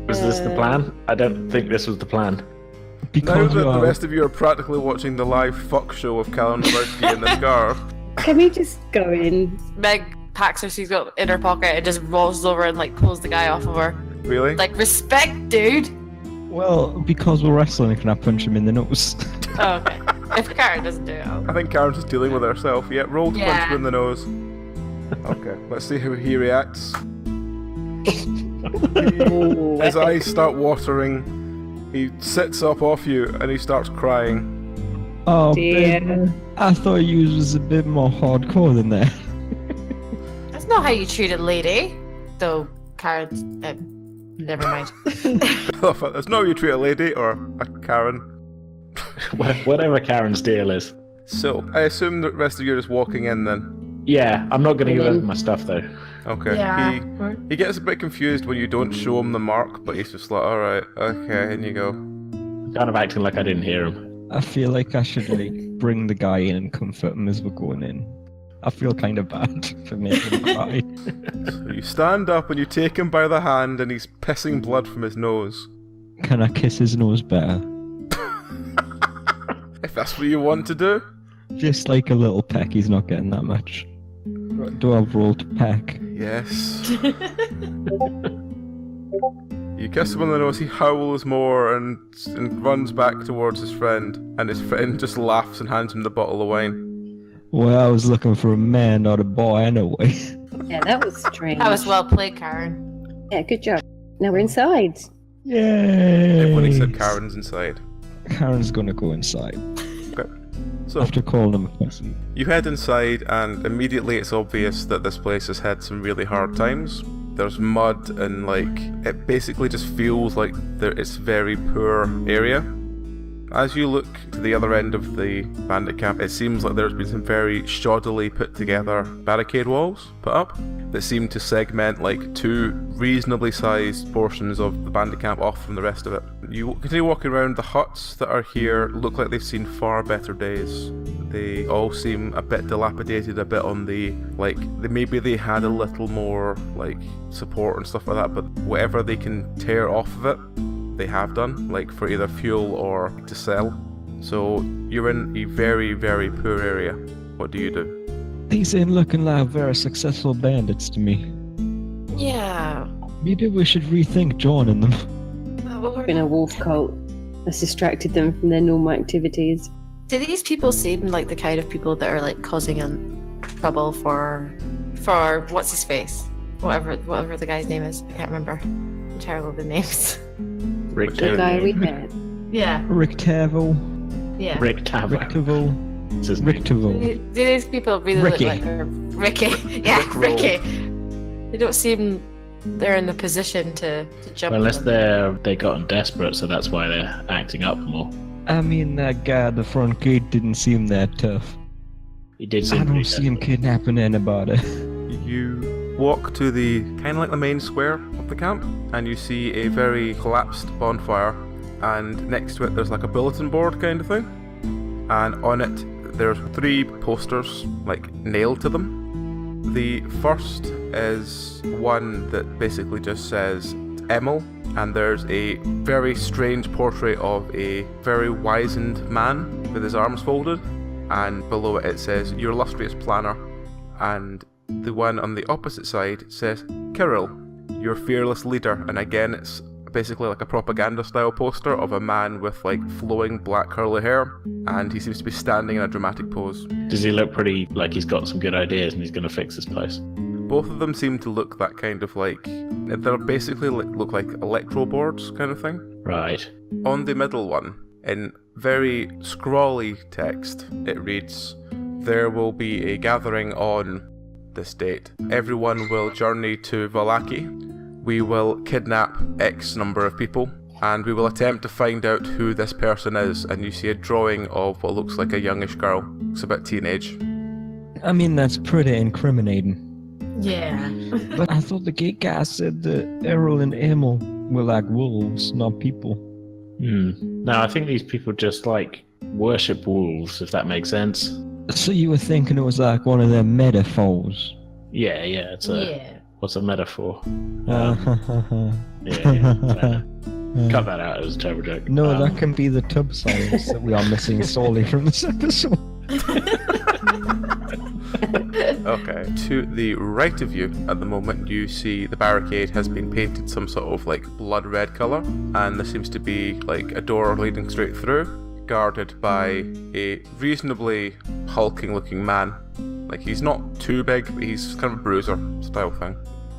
[SPEAKER 5] Was this the plan? I don't think this was the plan.
[SPEAKER 2] Now
[SPEAKER 3] Because
[SPEAKER 2] that
[SPEAKER 3] we
[SPEAKER 2] the
[SPEAKER 3] are,
[SPEAKER 2] rest of you are practically watching the live fuck show of Callum Lebowski in this car.
[SPEAKER 6] Can we just go in?
[SPEAKER 4] Meg packs her she's got in her pocket and just rolls over and like pulls the guy off of her.
[SPEAKER 2] Really?
[SPEAKER 4] Like, respect, dude.
[SPEAKER 3] well, because we're wrestling, can I punch him in the nose?
[SPEAKER 4] Oh, okay. If Karen doesn't do it, I'll...
[SPEAKER 2] I think Karen's just dealing with herself. Yeah, roll to punch
[SPEAKER 4] Yeah.
[SPEAKER 2] him in the nose. Okay, let's see how he reacts. His eyes start watering. He sits up off you and he starts crying.
[SPEAKER 3] Oh,
[SPEAKER 6] Dear.
[SPEAKER 3] baby. I thought you was a bit more hardcore than that.
[SPEAKER 4] That's not how you treat a lady. Though Karen's Never mind.
[SPEAKER 2] There's no you treat a lady or a Karen.
[SPEAKER 5] Whatever Karen's deal is.
[SPEAKER 2] So, I assume the rest of you are just walking in then?
[SPEAKER 5] Yeah, I'm not going to give him my stuff though.
[SPEAKER 2] Okay.
[SPEAKER 4] Yeah.
[SPEAKER 2] He gets a bit confused when you don't show him the mark, but he's just like, alright, okay, in you go.
[SPEAKER 5] Kind of acting like I didn't hear him.
[SPEAKER 3] I feel like I should bring the guy in and comfort him as we're going in. I feel kind of bad for making him cry.
[SPEAKER 2] So you stand up and you take him by the hand and he's pissing blood from his nose.
[SPEAKER 3] Can I kiss his nose better?
[SPEAKER 2] If that's what you want to do.
[SPEAKER 3] Just like a little peck, he's not getting that much. Do I roll to peck?
[SPEAKER 2] Yes. You kiss him on the nose, he howls more and runs back towards his friend, and his friend just laughs and hands him the bottle of wine.
[SPEAKER 3] Well, I was looking for a man, not a boy, anyway.
[SPEAKER 6] Yeah, that was strange.
[SPEAKER 4] That was well played, Karen.
[SPEAKER 6] Yeah, good job. Now we're inside.
[SPEAKER 3] Yay!
[SPEAKER 2] Everybody said Karen's inside.
[SPEAKER 3] Karen's gonna go inside.
[SPEAKER 2] Okay. So
[SPEAKER 3] After calling him a pussy.
[SPEAKER 2] you head inside, and immediately it's obvious that this place has had some really hard times. There's mud, and it basically just feels like it's a very poor area. As you look to the other end of the bandit camp, it seems like there's been some very shoddily put together barricade walls put up that seem to segment two reasonably sized portions of the bandit camp off from the rest of it. You continue walking around. The huts that are here look like they've seen far better days. They all seem a bit dilapidated, a bit on maybe they had a little more support and stuff like that, but whatever they can tear off of it, they have done, for either fuel or to sell. So you're in a very, very poor area. What do you do?
[SPEAKER 3] These ain't looking like very successful bandits to me.
[SPEAKER 4] Yeah.
[SPEAKER 3] Maybe we should rethink joining them.
[SPEAKER 6] Been a wolf cult that's distracted them from their normal activities.
[SPEAKER 4] Do these people seem like the kind of people that are causing trouble for what's his face? Whatever the guy's name is. I can't remember. I'm terrible with names.
[SPEAKER 5] Rick
[SPEAKER 6] The guy we
[SPEAKER 5] Tavel.
[SPEAKER 6] met.
[SPEAKER 4] Yeah.
[SPEAKER 3] Rick Tavel.
[SPEAKER 4] Yeah.
[SPEAKER 5] Rick Tavel.
[SPEAKER 3] Rick Tavel.
[SPEAKER 5] It's his name.
[SPEAKER 3] Rick Tavel.
[SPEAKER 4] Do these people really
[SPEAKER 3] Ricky.
[SPEAKER 4] look like Ricky? Yeah,
[SPEAKER 2] Rick roll.
[SPEAKER 4] Ricky. They don't seem they're in the position to jump.
[SPEAKER 5] Unless
[SPEAKER 4] on them.
[SPEAKER 5] they gotten desperate, so that's why they're acting up more.
[SPEAKER 3] I mean, that guy at the front gate didn't seem that tough.
[SPEAKER 5] He did
[SPEAKER 3] I
[SPEAKER 5] seem
[SPEAKER 3] don't
[SPEAKER 5] pretty
[SPEAKER 3] see him kidnapping anybody.
[SPEAKER 2] You walk to the kind of like the main square of the camp, and you see a very collapsed bonfire, and next to it there's a bulletin board kind of thing, and on it there's 3 posters nailed to them. The first is one that basically just says Emil, and there's a very strange portrait of a very wizened man with his arms folded, and below it says your illustrious planner. And the one on the opposite side says Kirill, your fearless leader, and again it's basically a propaganda style poster of a man with flowing black curly hair, and he seems to be standing in a dramatic pose.
[SPEAKER 5] Does he look pretty like he's got some good ideas and he's going to fix this place?
[SPEAKER 2] Both of them seem to look that kind of they're basically look like electro boards kind of thing.
[SPEAKER 5] Right.
[SPEAKER 2] On the middle one, in very scrawly text, it reads, "There will be a gathering on this date. Everyone will journey to Valaki. We will kidnap X number of people, and we will attempt to find out who this person is." And you see a drawing of what looks like a youngish girl. Looks a bit teenage.
[SPEAKER 3] I mean, that's pretty incriminating.
[SPEAKER 4] Yeah.
[SPEAKER 3] But I thought the gate guy said that Errol and Emil were like wolves, not people.
[SPEAKER 5] No, I think these people just worship wolves, if that makes sense.
[SPEAKER 3] So you were thinking it was like one of them metaphors?
[SPEAKER 5] Yeah, it's a...
[SPEAKER 4] Yeah.
[SPEAKER 5] What's a metaphor?
[SPEAKER 3] Uh,
[SPEAKER 5] Yeah. Cut that out, it was a terrible joke.
[SPEAKER 3] No, that can be the tub science that we are missing sorely from this episode.
[SPEAKER 2] Okay. To the right of you at the moment, you see the barricade has been painted some sort of blood red colour, and there seems to be a door leading straight through, guarded by a reasonably hulking looking man. He's not too big, but he's kind of a bruiser style thing.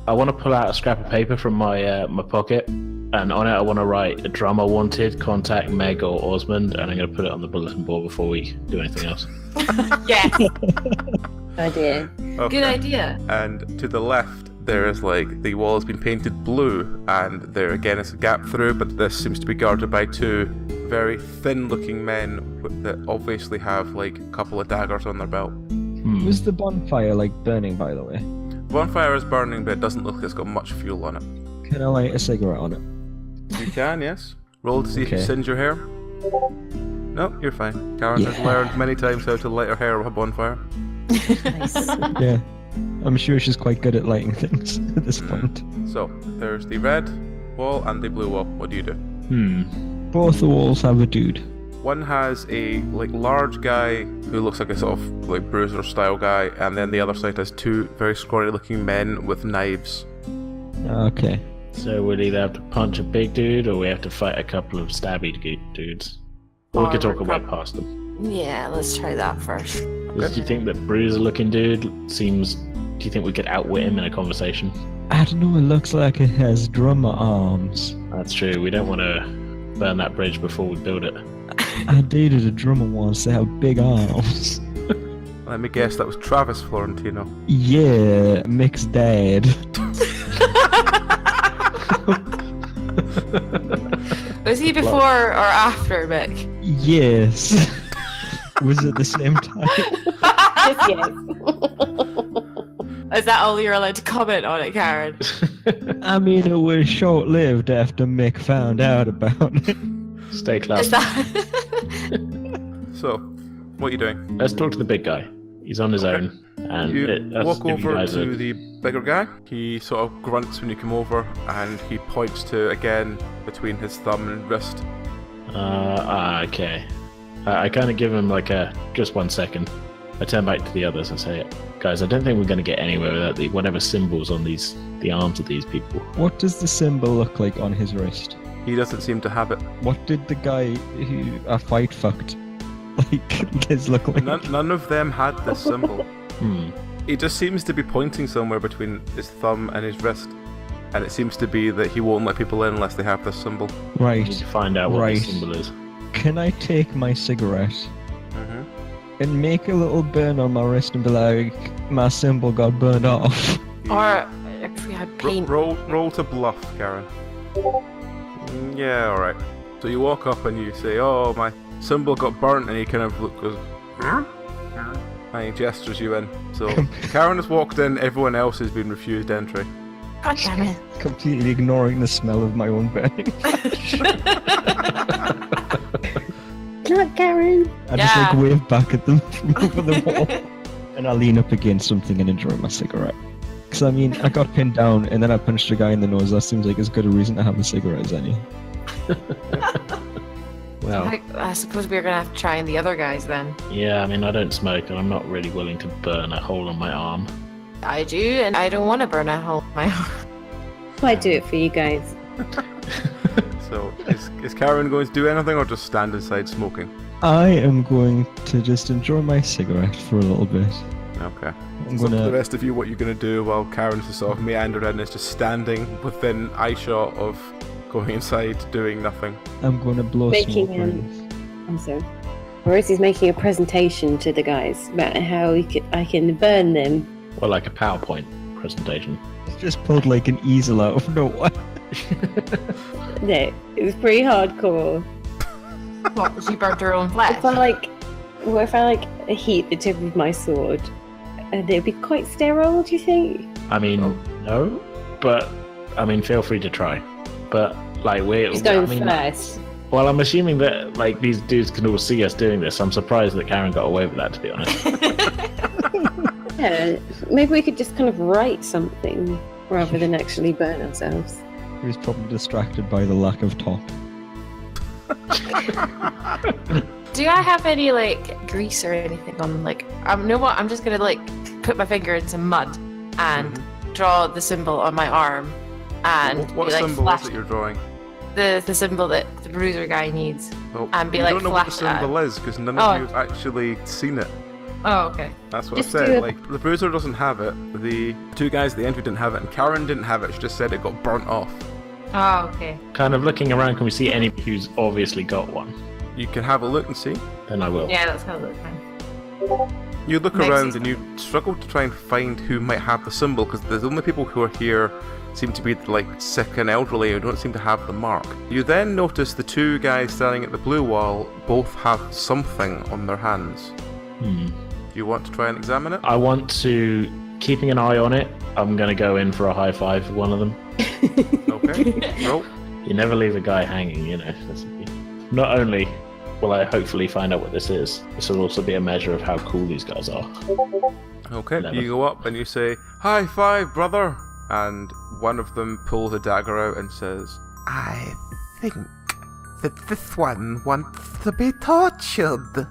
[SPEAKER 5] I want to pull out a scrap of paper from my my pocket, and on it I want to write "A drummer wanted, contact Meg or Ozmand," and I'm going to put it on the bulletin board before we do anything else.
[SPEAKER 4] Yeah.
[SPEAKER 6] Idea.
[SPEAKER 2] Okay.
[SPEAKER 4] Good idea.
[SPEAKER 2] And to the left, there is like the wall has been painted blue, and there again is a gap through, but this seems to be guarded by two very thin-looking men that obviously have like a couple of daggers on their belt.
[SPEAKER 3] Was the bonfire like burning, by the way?
[SPEAKER 2] Bonfire is burning, but it doesn't look like it's got much fuel on it.
[SPEAKER 3] Can I light a cigarette on it?
[SPEAKER 2] You can, yes. Roll to see if you
[SPEAKER 3] Okay.
[SPEAKER 2] singe your hair. No, you're fine. Karen has learned many times how to light her hair with a bonfire.
[SPEAKER 6] Nice.
[SPEAKER 3] Yeah. I'm sure she's quite good at lighting things at this point.
[SPEAKER 2] So, there's the red wall and the blue wall. What do you do?
[SPEAKER 3] Both the walls have a dude.
[SPEAKER 2] One has a like large guy who looks like a sort of like bruiser style guy, and then the other side has two very scrawny looking men with knives.
[SPEAKER 3] Okay.
[SPEAKER 5] So we'll either have to punch a big dude or we have to fight a couple of stabby dudes. Or we could talk our way past them.
[SPEAKER 4] Yeah, let's try that first.
[SPEAKER 5] Do you think that bruiser looking dude seems... Do you think we could outwit him in a conversation?
[SPEAKER 3] I don't know, it looks like it has drummer arms.
[SPEAKER 5] That's true. We don't want to burn that bridge before we build it.
[SPEAKER 3] I dated a drummer once, they have big arms.
[SPEAKER 2] Let me guess, that was Travis Florentino.
[SPEAKER 3] Yeah, Mick's dad.
[SPEAKER 4] Was he before or after Mick?
[SPEAKER 3] Yes. Was it the same time?
[SPEAKER 6] Yes.
[SPEAKER 4] Is that all you're allowed to comment on it, Karen?
[SPEAKER 3] I mean, it was short-lived after Mick found out about it.
[SPEAKER 5] Stay close.
[SPEAKER 4] Is that...
[SPEAKER 2] So, what are you doing?
[SPEAKER 5] Let's talk to the big guy. He's on his own. And
[SPEAKER 2] You
[SPEAKER 5] that's
[SPEAKER 2] walk
[SPEAKER 5] if you
[SPEAKER 2] over
[SPEAKER 5] guys
[SPEAKER 2] to
[SPEAKER 5] are-
[SPEAKER 2] the bigger guy. He sort of grunts when you come over, and he points to, again, between his thumb and wrist.
[SPEAKER 5] Okay. I kind of give him like just 1 second. I turn back to the others and say, guys, I don't think we're going to get anywhere without the whatever symbols on the arms of these people.
[SPEAKER 3] What does the symbol look like on his wrist?
[SPEAKER 2] He doesn't seem to have it.
[SPEAKER 3] What did the guy who I fight fucked his look like?
[SPEAKER 2] None of them had this symbol.
[SPEAKER 5] Hmm.
[SPEAKER 2] He just seems to be pointing somewhere between his thumb and his wrist, and it seems to be that he won't let people in unless they have this symbol.
[SPEAKER 5] We
[SPEAKER 3] Right.
[SPEAKER 5] need to find out what
[SPEAKER 3] Right.
[SPEAKER 5] the symbol is.
[SPEAKER 3] Can I take my cigarette
[SPEAKER 2] Mm-hmm.
[SPEAKER 3] and make a little burn on my wrist and be like, my symbol got burned off?
[SPEAKER 4] Or if we had paint.
[SPEAKER 2] Roll to bluff, Karen. Yeah, alright. So you walk up and you say, oh, my symbol got burnt, and he kind of goes, huh? And he gestures you in. So Karen has walked in, everyone else has been refused entry.
[SPEAKER 4] God damn it.
[SPEAKER 3] Completely ignoring the smell of my own burning.
[SPEAKER 6] Not Karen.
[SPEAKER 3] I just like
[SPEAKER 4] Yeah.
[SPEAKER 3] wave back at them from over the wall. And I lean up against something and enjoy my cigarette. Because I mean, I got pinned down and then I punched a guy in the nose. That seems like as good a reason to have a cigarette as any.
[SPEAKER 5] Well,
[SPEAKER 4] I suppose we're gonna have to try and the other guys then.
[SPEAKER 5] yeah, I mean, I don't smoke, and I'm not really willing to burn a hole on my arm.
[SPEAKER 4] I do, and I don't want to burn a hole in my arm.
[SPEAKER 6] I do it for you guys.
[SPEAKER 2] So is Karen going to do anything or just stand inside smoking?
[SPEAKER 3] I am going to just enjoy my cigarette for a little bit.
[SPEAKER 2] Okay.
[SPEAKER 3] I'm
[SPEAKER 2] So for the
[SPEAKER 3] gonna.
[SPEAKER 2] rest of you, what you're going to do while Karen's just sort of meandered in is just standing within eyeshot of going inside doing nothing.
[SPEAKER 3] I'm going to blow
[SPEAKER 6] Making,
[SPEAKER 3] smoke rings.
[SPEAKER 6] I'm sorry. Rosie's making a presentation to the guys about how I can burn them.
[SPEAKER 5] Or like a PowerPoint presentation.
[SPEAKER 3] Just pulled like an easel out of nowhere.
[SPEAKER 6] No, it was pretty hardcore.
[SPEAKER 4] What? She burnt her own flesh.
[SPEAKER 6] If I heat the tip of my sword, it'd be quite sterile. Do you think?
[SPEAKER 5] I mean, no, but I mean, feel free to try. But like,
[SPEAKER 6] He's going
[SPEAKER 5] I mean,
[SPEAKER 6] first.
[SPEAKER 5] well, I'm assuming that like these dudes can all see us doing this. I'm surprised that Karen got away with that, to be honest.
[SPEAKER 6] Yeah, maybe we could just kind of write something rather than actually burn ourselves.
[SPEAKER 3] He was probably distracted by the lack of top.
[SPEAKER 4] Do I have any like grease or anything on? Like, you know what? I'm just gonna like put my finger in some mud and draw the symbol on my arm, and
[SPEAKER 2] What
[SPEAKER 4] be, like,
[SPEAKER 2] symbol
[SPEAKER 4] flash
[SPEAKER 2] is it you're drawing?
[SPEAKER 4] the symbol that the bruiser guy needs.
[SPEAKER 2] Well,
[SPEAKER 4] And be
[SPEAKER 2] you
[SPEAKER 4] like
[SPEAKER 2] don't know what the
[SPEAKER 4] flash at
[SPEAKER 2] symbol is because none
[SPEAKER 4] Oh.
[SPEAKER 2] of you have actually seen it.
[SPEAKER 4] Oh, okay.
[SPEAKER 2] That's what
[SPEAKER 6] Just
[SPEAKER 2] I
[SPEAKER 6] do
[SPEAKER 2] said.
[SPEAKER 6] it.
[SPEAKER 2] Like, the bruiser doesn't have it. The two guys at the entry didn't have it, and Karen didn't have it. She just said it got burnt off.
[SPEAKER 4] Oh, okay.
[SPEAKER 5] Kind of looking around, can we see anybody who's obviously got one?
[SPEAKER 2] You can have a look and see.
[SPEAKER 5] Then I will.
[SPEAKER 4] Yeah, that's how it looks fine.
[SPEAKER 2] You look
[SPEAKER 4] Next
[SPEAKER 2] around
[SPEAKER 4] is-
[SPEAKER 2] and you struggle to try and find who might have the symbol, because the only people who are here seem to be like sick and elderly who don't seem to have the mark. You then notice the two guys standing at the blue wall both have something on their hands.
[SPEAKER 5] Hmm.
[SPEAKER 2] Do you want to try and examine it?
[SPEAKER 5] I want to, keeping an eye on it, I'm going to go in for a high five with one of them.
[SPEAKER 2] Okay. Roll.
[SPEAKER 5] You never leave a guy hanging, you know. Not only will I hopefully find out what this is, this will also be a measure of how cool these guys are.
[SPEAKER 2] Okay.
[SPEAKER 5] 11.
[SPEAKER 2] You go up and you say, "High five, brother!" And one of them pulls a dagger out and says,
[SPEAKER 8] I think that this one wants to be tortured.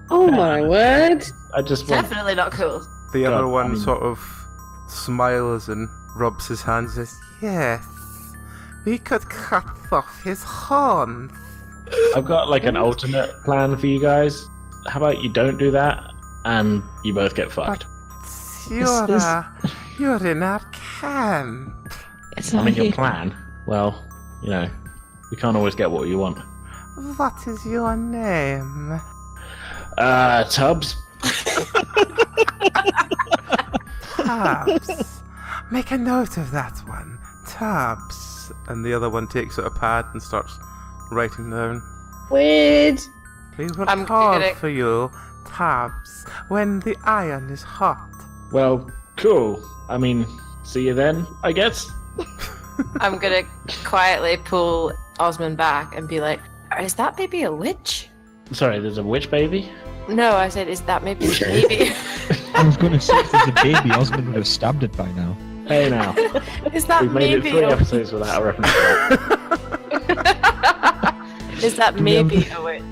[SPEAKER 6] Oh my word!
[SPEAKER 5] I just want...
[SPEAKER 4] Definitely not cool.
[SPEAKER 2] the
[SPEAKER 5] God,
[SPEAKER 2] other one
[SPEAKER 5] I mean-
[SPEAKER 2] sort of smiles and rubs his hands and says,
[SPEAKER 8] Yes, we could cut off his horns.
[SPEAKER 5] I've got like an alternate plan for you guys. How about you don't do that, and you both get fucked?
[SPEAKER 8] You're in our camp.
[SPEAKER 3] It's
[SPEAKER 5] I
[SPEAKER 3] not
[SPEAKER 5] mean, your
[SPEAKER 3] here.
[SPEAKER 5] plan, well, you know, you can't always get what you want.
[SPEAKER 8] What is your name?
[SPEAKER 5] Tubbs?
[SPEAKER 8] Tubbs. Make a note of that one.
[SPEAKER 2] "Tabs." And the other one takes out a pad and starts writing down.
[SPEAKER 6] Weird.
[SPEAKER 8] We will
[SPEAKER 4] I'm
[SPEAKER 8] call
[SPEAKER 4] gonna-
[SPEAKER 8] for you, Tubbs, when the iron is hot.
[SPEAKER 5] Well, cool. I mean, see you then, I guess?
[SPEAKER 4] I'm gonna quietly pull Ozmand back and be like, "Is that maybe a witch?"
[SPEAKER 5] Sorry, there's a witch baby?
[SPEAKER 4] No, I said, "Is that maybe a baby?"
[SPEAKER 3] I was going to say, if there's a baby, Ozmand would have stabbed it by now.
[SPEAKER 5] Hey now,
[SPEAKER 4] Is that
[SPEAKER 5] we've made it
[SPEAKER 4] maybe
[SPEAKER 5] 3
[SPEAKER 4] a
[SPEAKER 5] episodes without a reference to that.
[SPEAKER 4] Is that maybe a witch?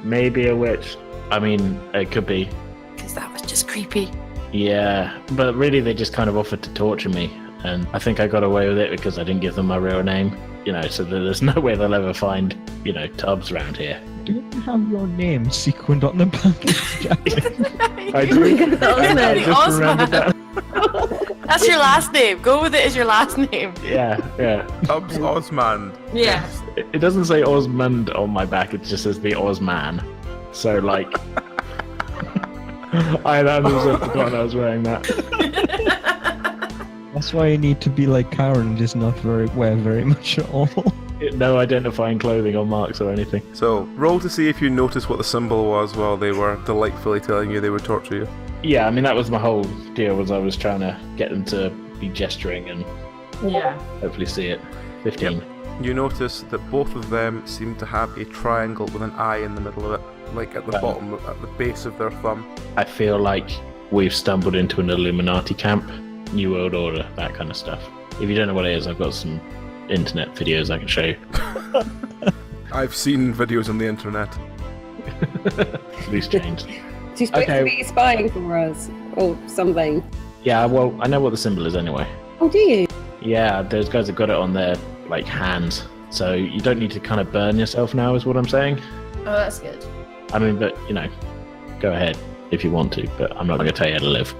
[SPEAKER 5] Maybe a witch. I mean, it could be.
[SPEAKER 4] Because that was just creepy.
[SPEAKER 5] Yeah, but really they just kind of offered to torture me, and I think I got away with it because I didn't give them my real name, you know, so that there's no way they'll ever find, you know, Tubbs around here.
[SPEAKER 3] Do you have your name sequined on the back of the jacket?
[SPEAKER 5] I do.
[SPEAKER 6] Ozmand.
[SPEAKER 5] I just remembered that.
[SPEAKER 4] That's your last name. Go with it as your last name.
[SPEAKER 5] Yeah, yeah.
[SPEAKER 2] "Tubbs Ozmand."
[SPEAKER 4] Yeah.
[SPEAKER 5] It doesn't say Ozmand on my back, it just says the Ozman. So, like... I had forgotten I was wearing that.
[SPEAKER 3] That's why you need to be like Karen and just not wear very much at all.
[SPEAKER 5] No identifying clothing or marks or anything.
[SPEAKER 2] So, roll to see if you notice what the symbol was while they were delightfully telling you they would torture you.
[SPEAKER 5] Yeah, I mean, that was my whole deal, was I was trying to get them to be gesturing and
[SPEAKER 4] Yeah.
[SPEAKER 5] hopefully see it. 15.
[SPEAKER 2] You notice that both of them seem to have a triangle with an eye in the middle of it, like at the
[SPEAKER 5] Right.
[SPEAKER 2] bottom, at the base of their thumb.
[SPEAKER 5] I feel like we've stumbled into an Illuminati camp, New World Order, that kind of stuff. If you don't know what it is, I've got some internet videos I can show you.
[SPEAKER 2] I've seen videos on the internet.
[SPEAKER 5] Loose change.
[SPEAKER 6] She's supposed
[SPEAKER 5] Okay.
[SPEAKER 6] to be spying for us or something.
[SPEAKER 5] Yeah, well, I know what the symbol is anyway.
[SPEAKER 6] Oh, do you?
[SPEAKER 5] Yeah, those guys have got it on their, like, hands. So you don't need to kind of burn yourself now, is what I'm saying.
[SPEAKER 4] Oh, that's good.
[SPEAKER 5] I mean, but, you know, go ahead if you want to, but I'm not going to tell you how to live.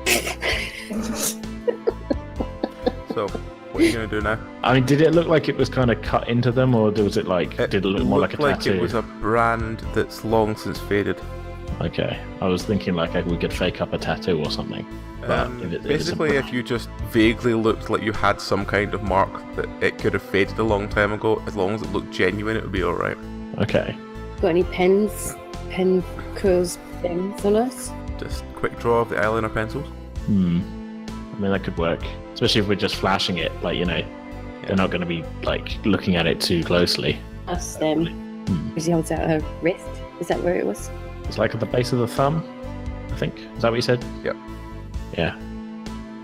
[SPEAKER 2] So, what are you going to do now?
[SPEAKER 5] I mean, did it look like it was kind of cut into them, or was it like, did it look more like a
[SPEAKER 2] looked
[SPEAKER 5] tattoo?
[SPEAKER 2] it was a brand that's long since faded.
[SPEAKER 5] Okay, I was thinking like we could fake up a tattoo or something. But if it's
[SPEAKER 2] Basically, if you just vaguely looked like you had some kind of mark that it could have faded a long time ago, as long as it looked genuine, it would be alright.
[SPEAKER 5] Okay.
[SPEAKER 6] Got any pens? Pen quills things on us?
[SPEAKER 2] Just quick draw of the eyeliner pencils.
[SPEAKER 5] I mean, that could work. Especially if we're just flashing it, like, you know, they're not going to be, like, looking at it too closely.
[SPEAKER 6] Us, them. She holds out her wrist. Is that where it was?
[SPEAKER 5] It's like at the base of the thumb, I think. Is that what you said?
[SPEAKER 2] Yep.
[SPEAKER 5] Yeah.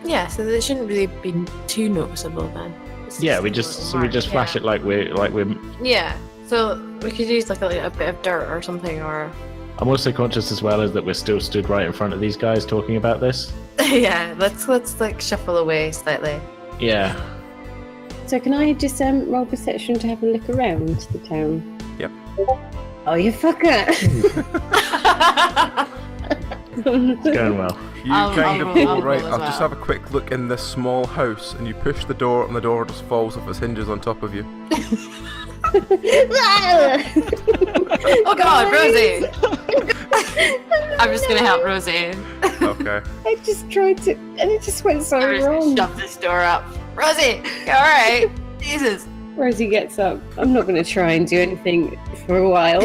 [SPEAKER 4] Yeah, so it shouldn't really be too noticeable then. It's
[SPEAKER 5] Yeah,
[SPEAKER 4] just
[SPEAKER 5] we
[SPEAKER 4] a
[SPEAKER 5] just
[SPEAKER 4] little
[SPEAKER 5] so we just
[SPEAKER 4] mark,
[SPEAKER 5] flash it like we're
[SPEAKER 4] Yeah, so we could use like a bit of dirt or something, or
[SPEAKER 5] I'm also conscious as well as that we're still stood right in front of these guys talking about this.
[SPEAKER 4] yeah, let's like shuffle away slightly.
[SPEAKER 5] Yeah.
[SPEAKER 6] So can I just roll perception to have a look around the town?
[SPEAKER 2] Yep.
[SPEAKER 6] Oh, you fucker!
[SPEAKER 5] It's going well.
[SPEAKER 2] You
[SPEAKER 4] I'll
[SPEAKER 2] kind of
[SPEAKER 4] roll-
[SPEAKER 2] go,
[SPEAKER 4] I'll
[SPEAKER 2] right,
[SPEAKER 4] roll as
[SPEAKER 2] I'll just
[SPEAKER 4] well.
[SPEAKER 2] have a quick look in this small house, and you push the door, and the door just falls off its hinges on top of you.
[SPEAKER 4] Oh God, Rosie! I'm just gonna help Rosie.
[SPEAKER 2] Okay.
[SPEAKER 6] I just tried to, and it just went so
[SPEAKER 4] I'm just gonna
[SPEAKER 6] wrong.
[SPEAKER 4] shove this door up. Rosie, you alright? Jesus.
[SPEAKER 6] Rosie gets up. I'm not going to try and do anything for a while.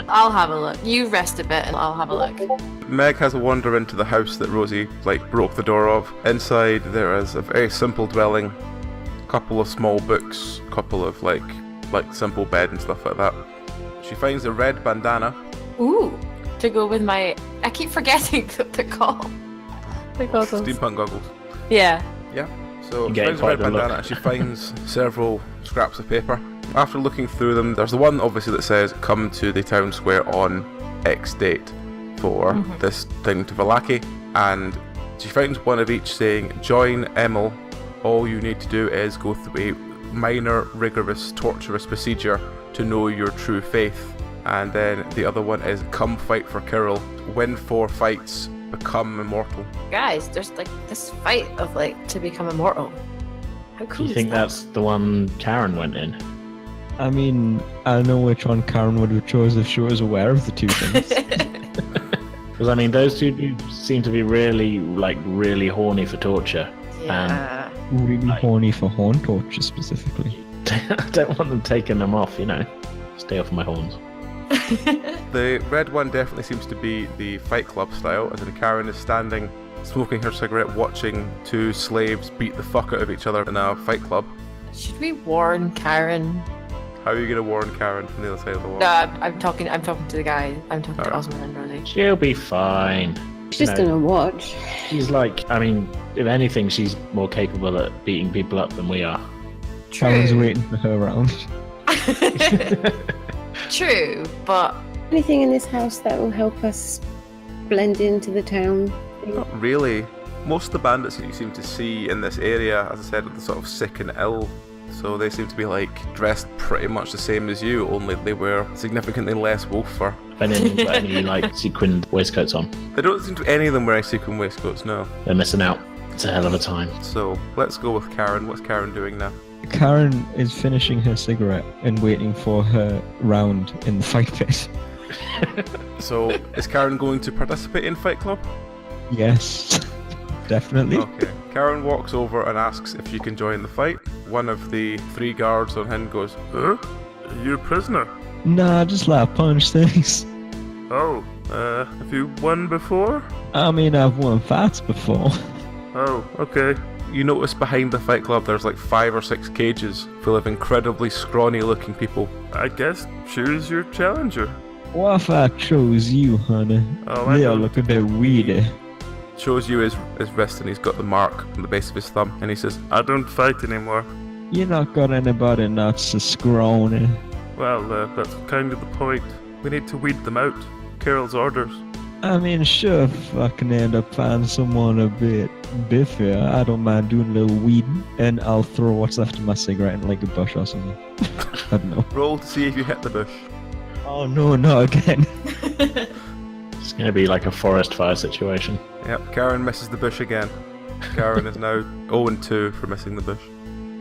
[SPEAKER 4] I'll have a look. You rest a bit and I'll have a look.
[SPEAKER 2] Meg has a wander into the house that Rosie broke the door of. Inside there is a very simple dwelling, couple of small books, couple of like simple bed and stuff like that. She finds a red bandana.
[SPEAKER 4] Ooh, to go with my... I keep forgetting what they're called. The goggles.
[SPEAKER 2] Steampunk goggles.
[SPEAKER 4] Yeah.
[SPEAKER 2] Yeah. So
[SPEAKER 5] You
[SPEAKER 2] she
[SPEAKER 5] get
[SPEAKER 2] finds a
[SPEAKER 5] quite
[SPEAKER 2] red
[SPEAKER 5] a look.
[SPEAKER 2] bandana and she finds several scraps of paper. After looking through them, there's the one obviously that says come to the town square on X date for this thing to Vallaki, and she finds one of each saying join Emil. All you need to do is go through a minor, rigorous, torturous procedure to know your true faith. And then the other one is come fight for Kirill. Win 4 fights, become immortal.
[SPEAKER 4] Guys, there's this fight of to become immortal. How
[SPEAKER 5] Do
[SPEAKER 4] cool
[SPEAKER 5] you
[SPEAKER 4] is
[SPEAKER 5] think
[SPEAKER 4] that?
[SPEAKER 5] that's the one Karen went in?
[SPEAKER 3] I mean, I know which one Karen would have chose if she was aware of the two things.
[SPEAKER 5] Because I mean, those two dudes seem to be really horny for torture.
[SPEAKER 4] Yeah.
[SPEAKER 3] Really horny for horn torture specifically.
[SPEAKER 5] I don't want them taking them off, Stay off my horns.
[SPEAKER 2] The red one definitely seems to be the Fight Club style, as in Karen is standing, smoking her cigarette, watching 2 slaves beat the fuck out of each other in a fight club.
[SPEAKER 4] Should we warn Karen?
[SPEAKER 2] How are you going to warn Karen from the other side of the wall?
[SPEAKER 4] No, I'm talking to the guy. I'm talking to Ozmand and Rosie.
[SPEAKER 5] She'll be fine.
[SPEAKER 6] She's just going to watch.
[SPEAKER 5] She's if anything, she's more capable at beating people up than we are.
[SPEAKER 3] Karen's waiting for her round.
[SPEAKER 4] True, but
[SPEAKER 6] Anything in this house that will help us blend into the town?
[SPEAKER 2] Not really. Most of the bandits that you seem to see in this area, as I said, are the sort of sick and ill. So they seem to be dressed pretty much the same as you, only they wear significantly less wolf fur.
[SPEAKER 5] If anyone's got any sequined waistcoats on,
[SPEAKER 2] They don't seem to any of them wearing sequin waistcoats, no.
[SPEAKER 5] they're missing out. It's a hell of a time.
[SPEAKER 2] So let's go with Karen. What's Karen doing now?
[SPEAKER 3] Karen is finishing her cigarette and waiting for her round in the fight pit.
[SPEAKER 2] So is Karen going to participate in Fight Club?
[SPEAKER 3] Yes, definitely.
[SPEAKER 2] Okay. Karen walks over and asks if she can join the fight. One of the 3 guards on hand goes, "Huh? You're a prisoner?"
[SPEAKER 3] Nah, just like punch things.
[SPEAKER 2] "Oh, have you won before?"
[SPEAKER 3] I mean, I've won fights before.
[SPEAKER 2] "Oh, okay." You notice behind the Fight Club there's 5 or 6 cages full of incredibly scrawny looking people. "I guess choose your challenger."
[SPEAKER 3] What if I chose you, honey?
[SPEAKER 2] Oh, I
[SPEAKER 3] They
[SPEAKER 2] know.
[SPEAKER 3] all look a bit weedy.
[SPEAKER 2] Shows you his wrist and he's got the mark on the base of his thumb and he says, "I don't fight anymore."
[SPEAKER 3] You not got anybody not so scrawny.
[SPEAKER 2] "Well, that's kind of the point. We need to weed them out. Kirill's orders."
[SPEAKER 3] I mean, sure, if I can end up finding someone a bit biffier, I don't mind doing a little weeding, and I'll throw what's left of my cigarette in a bush or something. I don't know.
[SPEAKER 2] Roll to see if you hit the bush.
[SPEAKER 3] Oh no, not again.
[SPEAKER 5] It's going to be like a forest fire situation.
[SPEAKER 2] Yep, Karen misses the bush again. Karen is now 0-2 for missing the bush.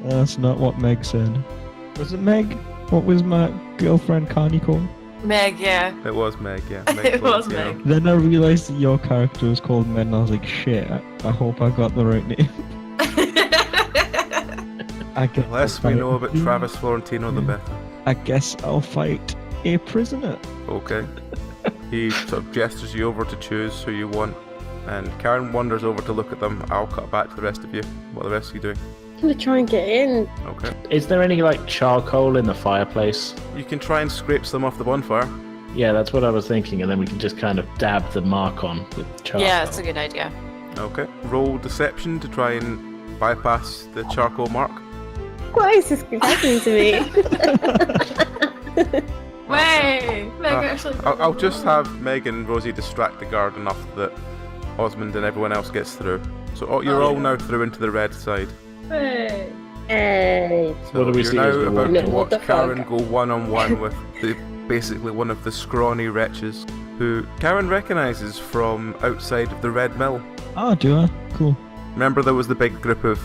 [SPEAKER 3] That's not what Meg said. Was it Meg? What was my girlfriend Connie called?
[SPEAKER 4] Meg, yeah.
[SPEAKER 2] It was Meg, yeah.
[SPEAKER 4] It was
[SPEAKER 2] yeah.
[SPEAKER 4] Meg.
[SPEAKER 3] Then I realised that your character was called Meg, and I was like, shit, I hope I got the right name. I guess
[SPEAKER 2] The less
[SPEAKER 3] I'll
[SPEAKER 2] we
[SPEAKER 3] fight-
[SPEAKER 2] know about Travis Florentino, the better.
[SPEAKER 3] I guess I'll fight a prisoner.
[SPEAKER 2] Okay. He sort of gestures you over to choose who you want, and Karen wanders over to look at them. I'll cut back to the rest of you. What are the rest of you doing?
[SPEAKER 6] I'm going to try and get in.
[SPEAKER 2] Okay.
[SPEAKER 5] Is there any charcoal in the fireplace?
[SPEAKER 2] You can try and scrape some off the bonfire.
[SPEAKER 5] Yeah, that's what I was thinking, and then we can just kind of dab the mark on with charcoal.
[SPEAKER 4] Yeah, that's a good idea.
[SPEAKER 2] Okay. Roll deception to try and bypass the charcoal mark.
[SPEAKER 6] Why is this happening to me?
[SPEAKER 4] Way! Meg actually.
[SPEAKER 2] I'll just have Meg and Rosie distract the guard enough that Ozmand and everyone else gets through. So you're all now through into the red side.
[SPEAKER 4] Way.
[SPEAKER 6] Hey.
[SPEAKER 2] So
[SPEAKER 5] What do we
[SPEAKER 2] you're
[SPEAKER 5] see
[SPEAKER 2] now
[SPEAKER 5] as we
[SPEAKER 2] about
[SPEAKER 5] walk
[SPEAKER 2] to
[SPEAKER 6] in?
[SPEAKER 2] watch
[SPEAKER 6] What the
[SPEAKER 2] Karen
[SPEAKER 6] fuck?
[SPEAKER 2] go one-on-one with basically one of the scrawny wretches who Karen recognises from outside of the Red Mill.
[SPEAKER 3] Oh, do I? Cool.
[SPEAKER 2] Remember there was the big group of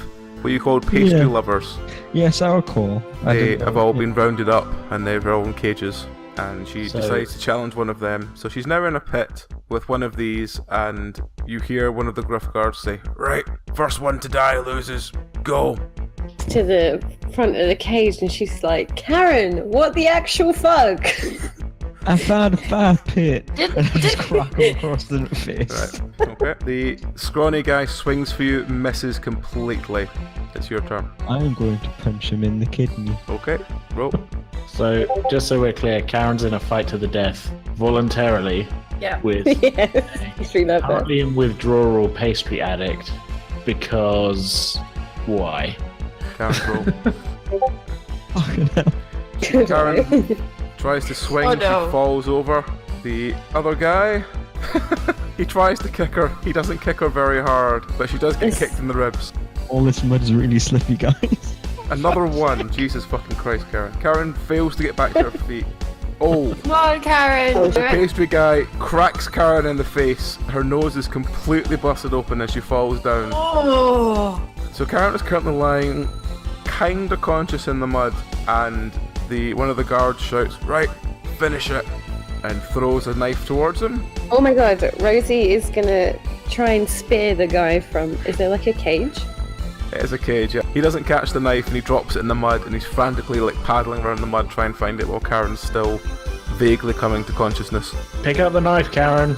[SPEAKER 2] what you called pastry
[SPEAKER 3] Yeah.
[SPEAKER 2] lovers.
[SPEAKER 3] Yes, I recall.
[SPEAKER 2] They have all been rounded up and they're all in cages. And she
[SPEAKER 5] So-
[SPEAKER 2] decides to challenge one of them. So she's now in a pit with one of these, and you hear one of the gruff guards say, "Right, first one to die loses. Go."
[SPEAKER 6] To the front of the cage, and she's like, "Karen, what the actual fuck?"
[SPEAKER 3] I found a fire pit.
[SPEAKER 4] Did-
[SPEAKER 3] And I just
[SPEAKER 4] did-
[SPEAKER 3] crack him across the face.
[SPEAKER 2] Right, okay. The scrawny guy swings for you, misses completely. It's your turn.
[SPEAKER 3] I'm going to punch him in the kidney.
[SPEAKER 2] Okay, roll.
[SPEAKER 5] So, just so we're clear, Karen's in a fight to the death voluntarily
[SPEAKER 4] Yeah.
[SPEAKER 5] with
[SPEAKER 6] Yes, history love that.
[SPEAKER 5] currently in withdrawal pastry addict because why?
[SPEAKER 2] Karen, roll.
[SPEAKER 3] Fucking hell.
[SPEAKER 2] Karen tries to swing,
[SPEAKER 4] Oh, no.
[SPEAKER 2] she falls over. The other guy, he tries to kick her. He doesn't kick her very hard, but she does get
[SPEAKER 6] Yes.
[SPEAKER 2] kicked in the ribs.
[SPEAKER 3] All this mud is really slippy, guys.
[SPEAKER 2] Another one. Jesus fucking Christ, Karen. Karen fails to get back to her feet. Oh,
[SPEAKER 4] Come on, Karen.
[SPEAKER 6] Oh,
[SPEAKER 4] do
[SPEAKER 2] the
[SPEAKER 4] it.
[SPEAKER 2] pastry guy cracks Karen in the face. Her nose is completely busted open as she falls down.
[SPEAKER 4] Oh.
[SPEAKER 2] So Karen is currently lying kinda conscious in the mud, and one of the guards shouts, "Right, finish it," and throws a knife towards him.
[SPEAKER 6] Oh my god, Rosie is gonna try and spear the guy from. Is there like a cage?
[SPEAKER 2] It is a cage, yeah. He doesn't catch the knife and he drops it in the mud, and he's frantically like paddling around the mud trying to find it while Karen's still vaguely coming to consciousness.
[SPEAKER 5] Pick up the knife, Karen.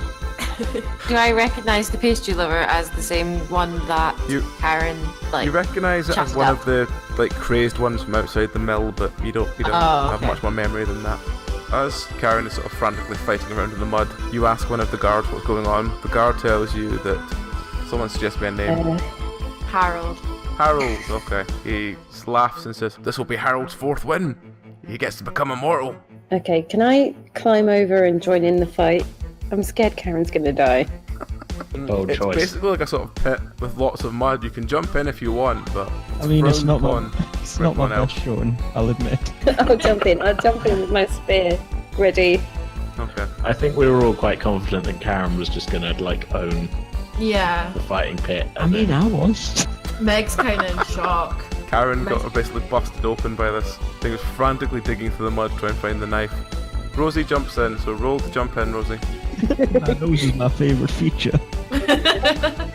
[SPEAKER 4] Do I recognise the pastry lover as the same one that
[SPEAKER 2] You-
[SPEAKER 4] Karen like?
[SPEAKER 2] You recognise it as
[SPEAKER 4] chucked
[SPEAKER 2] one
[SPEAKER 4] up?
[SPEAKER 2] of the like crazed ones from outside the mill, but you don't
[SPEAKER 4] Oh,
[SPEAKER 2] have
[SPEAKER 4] okay.
[SPEAKER 2] much more memory than that. As Karen is sort of frantically fighting around in the mud, you ask one of the guards what's going on. The guard tells you that someone suggests me a name.
[SPEAKER 4] Harold.
[SPEAKER 2] Harold, okay. He laughs and says, "This will be Harold's fourth win. He gets to become immortal."
[SPEAKER 6] Okay, can I climb over and join in the fight? I'm scared Karen's gonna die.
[SPEAKER 5] Bold
[SPEAKER 2] It's
[SPEAKER 5] choice.
[SPEAKER 2] basically like a sort of pit with lots of mud. You can jump in if you want, but
[SPEAKER 3] I mean, it's
[SPEAKER 2] frowned
[SPEAKER 3] not
[SPEAKER 2] upon
[SPEAKER 3] my, it's
[SPEAKER 2] for
[SPEAKER 3] not my
[SPEAKER 2] everyone
[SPEAKER 3] best showing, I'll admit.
[SPEAKER 6] I'll jump in with my spear ready.
[SPEAKER 2] Okay.
[SPEAKER 5] I think we were all quite confident that Karen was just gonna like own
[SPEAKER 4] Yeah.
[SPEAKER 5] the fighting pit.
[SPEAKER 3] I mean, I was.
[SPEAKER 4] Meg's kind of in shock.
[SPEAKER 2] Karen got her basically busted open by this. Thing was frantically digging through the mud trying to find the knife. Rosie jumps in, so roll to jump in, Rosie.
[SPEAKER 3] My nose is my favourite feature.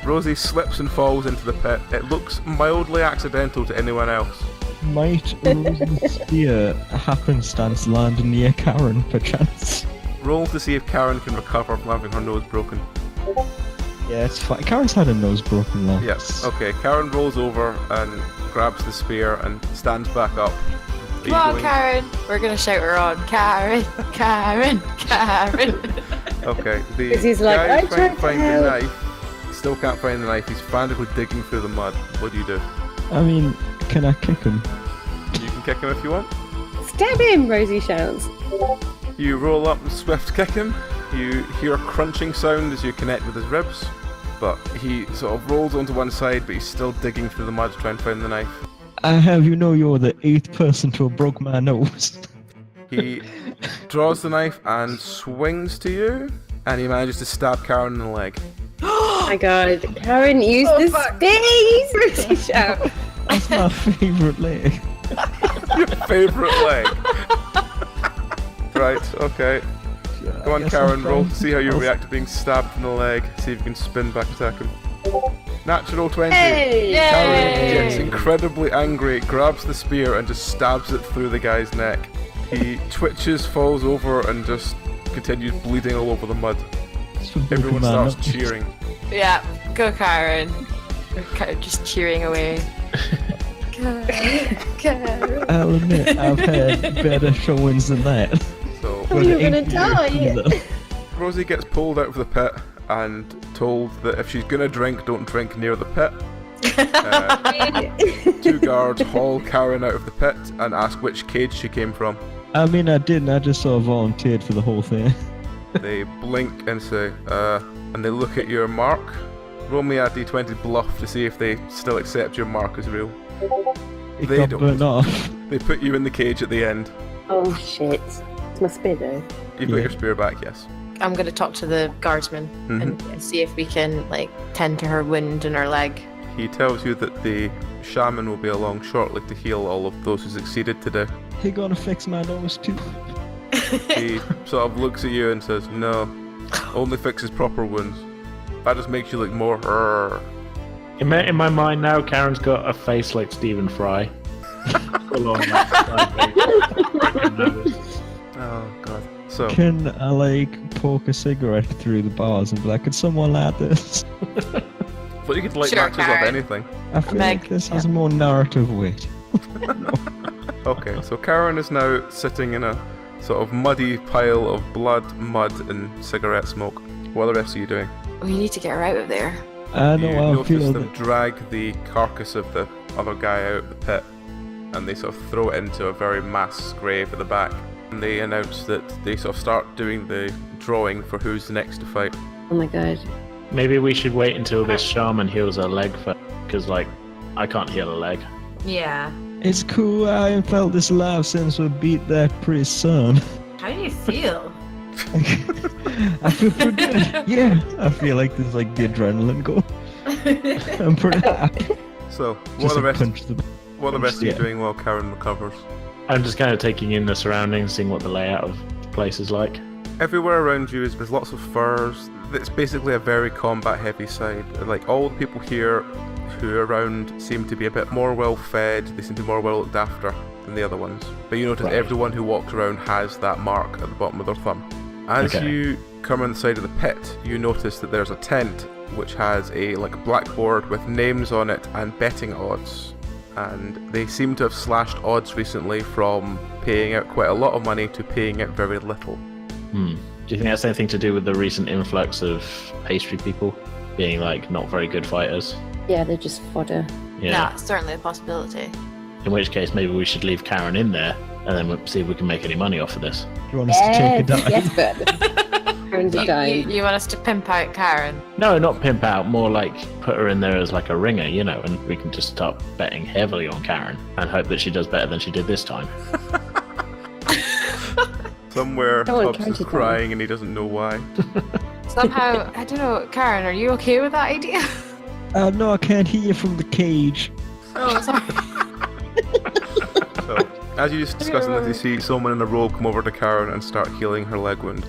[SPEAKER 2] Rosie slips and falls into the pit. It looks mildly accidental to anyone else.
[SPEAKER 3] Might Rosie's spear happenstance land near Karen, perchance?
[SPEAKER 2] Roll to see if Karen can recover from having her nose broken.
[SPEAKER 3] Yeah, it's fine. Karen's had her nose broken once.
[SPEAKER 2] Yes. Okay, Karen rolls over and grabs the spear and stands back up. Are you
[SPEAKER 4] Come on,
[SPEAKER 2] going-
[SPEAKER 4] Karen. We're gonna shout her on. Karen, Karen, Karen.
[SPEAKER 2] Okay, the
[SPEAKER 6] Because he's like,
[SPEAKER 2] guy
[SPEAKER 6] "I
[SPEAKER 2] who's trying to
[SPEAKER 6] tried to
[SPEAKER 2] find the
[SPEAKER 6] help."
[SPEAKER 2] knife still can't find the knife. He's frantically digging through the mud. What do you do?
[SPEAKER 3] I mean, can I kick him?
[SPEAKER 2] You can kick him if you want.
[SPEAKER 6] Stab him, Rosie shouts.
[SPEAKER 2] You roll up and swift kick him. You hear a crunching sound as you connect with his ribs, but he sort of rolls onto one side, but he's still digging through the mud trying to find the knife.
[SPEAKER 3] I have you know you're the 8th person to have broke my nose.
[SPEAKER 2] He draws the knife and swings to you, and he manages to stab Karen in the leg.
[SPEAKER 6] Oh my god, Karen, use
[SPEAKER 4] Oh,
[SPEAKER 6] the
[SPEAKER 4] fuck.
[SPEAKER 6] space! Rosie shouts.
[SPEAKER 3] That's my favourite leg.
[SPEAKER 2] Your favourite leg. Right, okay. Go on,
[SPEAKER 3] Guess
[SPEAKER 2] Karen,
[SPEAKER 3] I'm
[SPEAKER 2] roll
[SPEAKER 3] fine.
[SPEAKER 2] to see how you
[SPEAKER 3] I'll-
[SPEAKER 2] react to being stabbed in the leg. See if you can spin back attack him. Natural 20.
[SPEAKER 6] Hey!
[SPEAKER 2] Karen gets
[SPEAKER 4] Yay!
[SPEAKER 2] incredibly angry, grabs the spear and just stabs it through the guy's neck. He twitches, falls over, and just continues bleeding all over the mud.
[SPEAKER 3] It's for broken
[SPEAKER 2] Everyone
[SPEAKER 3] man
[SPEAKER 2] starts
[SPEAKER 3] nose.
[SPEAKER 2] cheering.
[SPEAKER 4] Yeah, go, Karen. We're kind of just cheering away. Karen, Karen.
[SPEAKER 3] I'll admit, I've had better showings than that.
[SPEAKER 2] So
[SPEAKER 6] Oh, you're gonna
[SPEAKER 3] 8 year
[SPEAKER 6] die.
[SPEAKER 3] either.
[SPEAKER 2] Rosie gets pulled out of the pit and told that if she's gonna drink, don't drink near the pit. Two guards haul Karen out of the pit and ask which cage she came from.
[SPEAKER 3] I mean, I didn't. I just sort of volunteered for the whole thing.
[SPEAKER 2] They blink and say, and they look at your mark. Roll me a d20 bluff to see if they still accept your mark as real.
[SPEAKER 3] It
[SPEAKER 2] They
[SPEAKER 3] got
[SPEAKER 2] don't.
[SPEAKER 3] burnt off.
[SPEAKER 2] They put you in the cage at the end.
[SPEAKER 6] Oh shit. It's my spear though.
[SPEAKER 2] You've got
[SPEAKER 3] Yeah.
[SPEAKER 2] your spear back, yes.
[SPEAKER 4] I'm gonna talk to the guardsman
[SPEAKER 2] Mhm.
[SPEAKER 4] and see if we can like tend to her wound in her leg.
[SPEAKER 2] he tells you that the shaman will be along shortly to heal all of those who succeeded today.
[SPEAKER 3] He gonna fix my nose too.
[SPEAKER 2] He sort of looks at you and says, no, only fixes proper wounds. That just makes you look more
[SPEAKER 5] In my mind now, Karen's got a face like Stephen Fry. Full on, broken nose.
[SPEAKER 2] Oh god. So
[SPEAKER 3] Can I like poke a cigarette through the bars and be like, could someone light this?
[SPEAKER 2] but you could light
[SPEAKER 4] Sure,
[SPEAKER 2] matches off
[SPEAKER 4] Karen.
[SPEAKER 2] anything.
[SPEAKER 3] I feel
[SPEAKER 4] Meg,
[SPEAKER 3] like this has more narrative weight.
[SPEAKER 2] Okay, so Karen is now sitting in a sort of muddy pile of blood, mud, and cigarette smoke. What are the rest of you doing?
[SPEAKER 4] We need to get her out of there.
[SPEAKER 3] I
[SPEAKER 2] You
[SPEAKER 3] know I
[SPEAKER 2] notice
[SPEAKER 3] feel
[SPEAKER 2] them
[SPEAKER 3] that.
[SPEAKER 2] drag the carcass of the other guy out of the pit, and they sort of throw it into a very mass grave at the back. And they announce that they sort of start doing the drawing for who's next to fight.
[SPEAKER 6] Oh my god.
[SPEAKER 5] Maybe we should wait until this shaman heals her leg first, because like I can't heal a leg.
[SPEAKER 4] Yeah.
[SPEAKER 3] It's cool. I haven't felt this alive since we beat that priest's son.
[SPEAKER 4] How do you feel?
[SPEAKER 3] I feel pretty good. Yeah, I feel like there's like the adrenaline go. I'm pretty happy.
[SPEAKER 2] So, what
[SPEAKER 3] Just
[SPEAKER 2] are the
[SPEAKER 3] a
[SPEAKER 2] rest,
[SPEAKER 3] punch to the
[SPEAKER 2] what are the rest of you
[SPEAKER 3] yeah.
[SPEAKER 2] doing while Karen recovers?
[SPEAKER 5] I'm just kind of taking in the surroundings, seeing what the layout of the place is like.
[SPEAKER 2] Everywhere around you there's lots of furs. It's basically a very combat-heavy side. Like, all the people here who are around seem to be a bit more well-fed, they seem to be more well-looked after than the other ones. But you notice
[SPEAKER 5] Right.
[SPEAKER 2] everyone who walks around has that mark at the bottom of their thumb. As
[SPEAKER 5] Okay.
[SPEAKER 2] you come on the side of the pit, you notice that there's a tent which has a like blackboard with names on it and betting odds. And they seem to have slashed odds recently from paying out quite a lot of money to paying out very little.
[SPEAKER 5] Do you think that's anything to do with the recent influx of pastry people being like not very good fighters?
[SPEAKER 6] Yeah, they're just fodder.
[SPEAKER 5] Yeah.
[SPEAKER 4] Yeah, it's certainly a possibility.
[SPEAKER 5] In which case, maybe we should leave Karen in there and then we'll see if we can make any money off of this.
[SPEAKER 3] Do you want us to take a dive?
[SPEAKER 6] Yes, but Karen's
[SPEAKER 4] You,
[SPEAKER 6] dying.
[SPEAKER 4] you want us to pimp out Karen?
[SPEAKER 5] No, not pimp out, more like put her in there as like a ringer, you know, and we can just start betting heavily on Karen and hope that she does better than she did this time.
[SPEAKER 2] Somewhere,
[SPEAKER 6] Come on,
[SPEAKER 2] Hobbs
[SPEAKER 6] count
[SPEAKER 2] is
[SPEAKER 6] it down.
[SPEAKER 2] crying and he doesn't know why.
[SPEAKER 4] Somehow, I don't know, Karen, are you okay with that idea?
[SPEAKER 3] No, I can't hear you from the cage.
[SPEAKER 4] Oh, sorry.
[SPEAKER 2] So, as you just discussing this, you see someone in a robe come over to Karen and start healing her leg wound.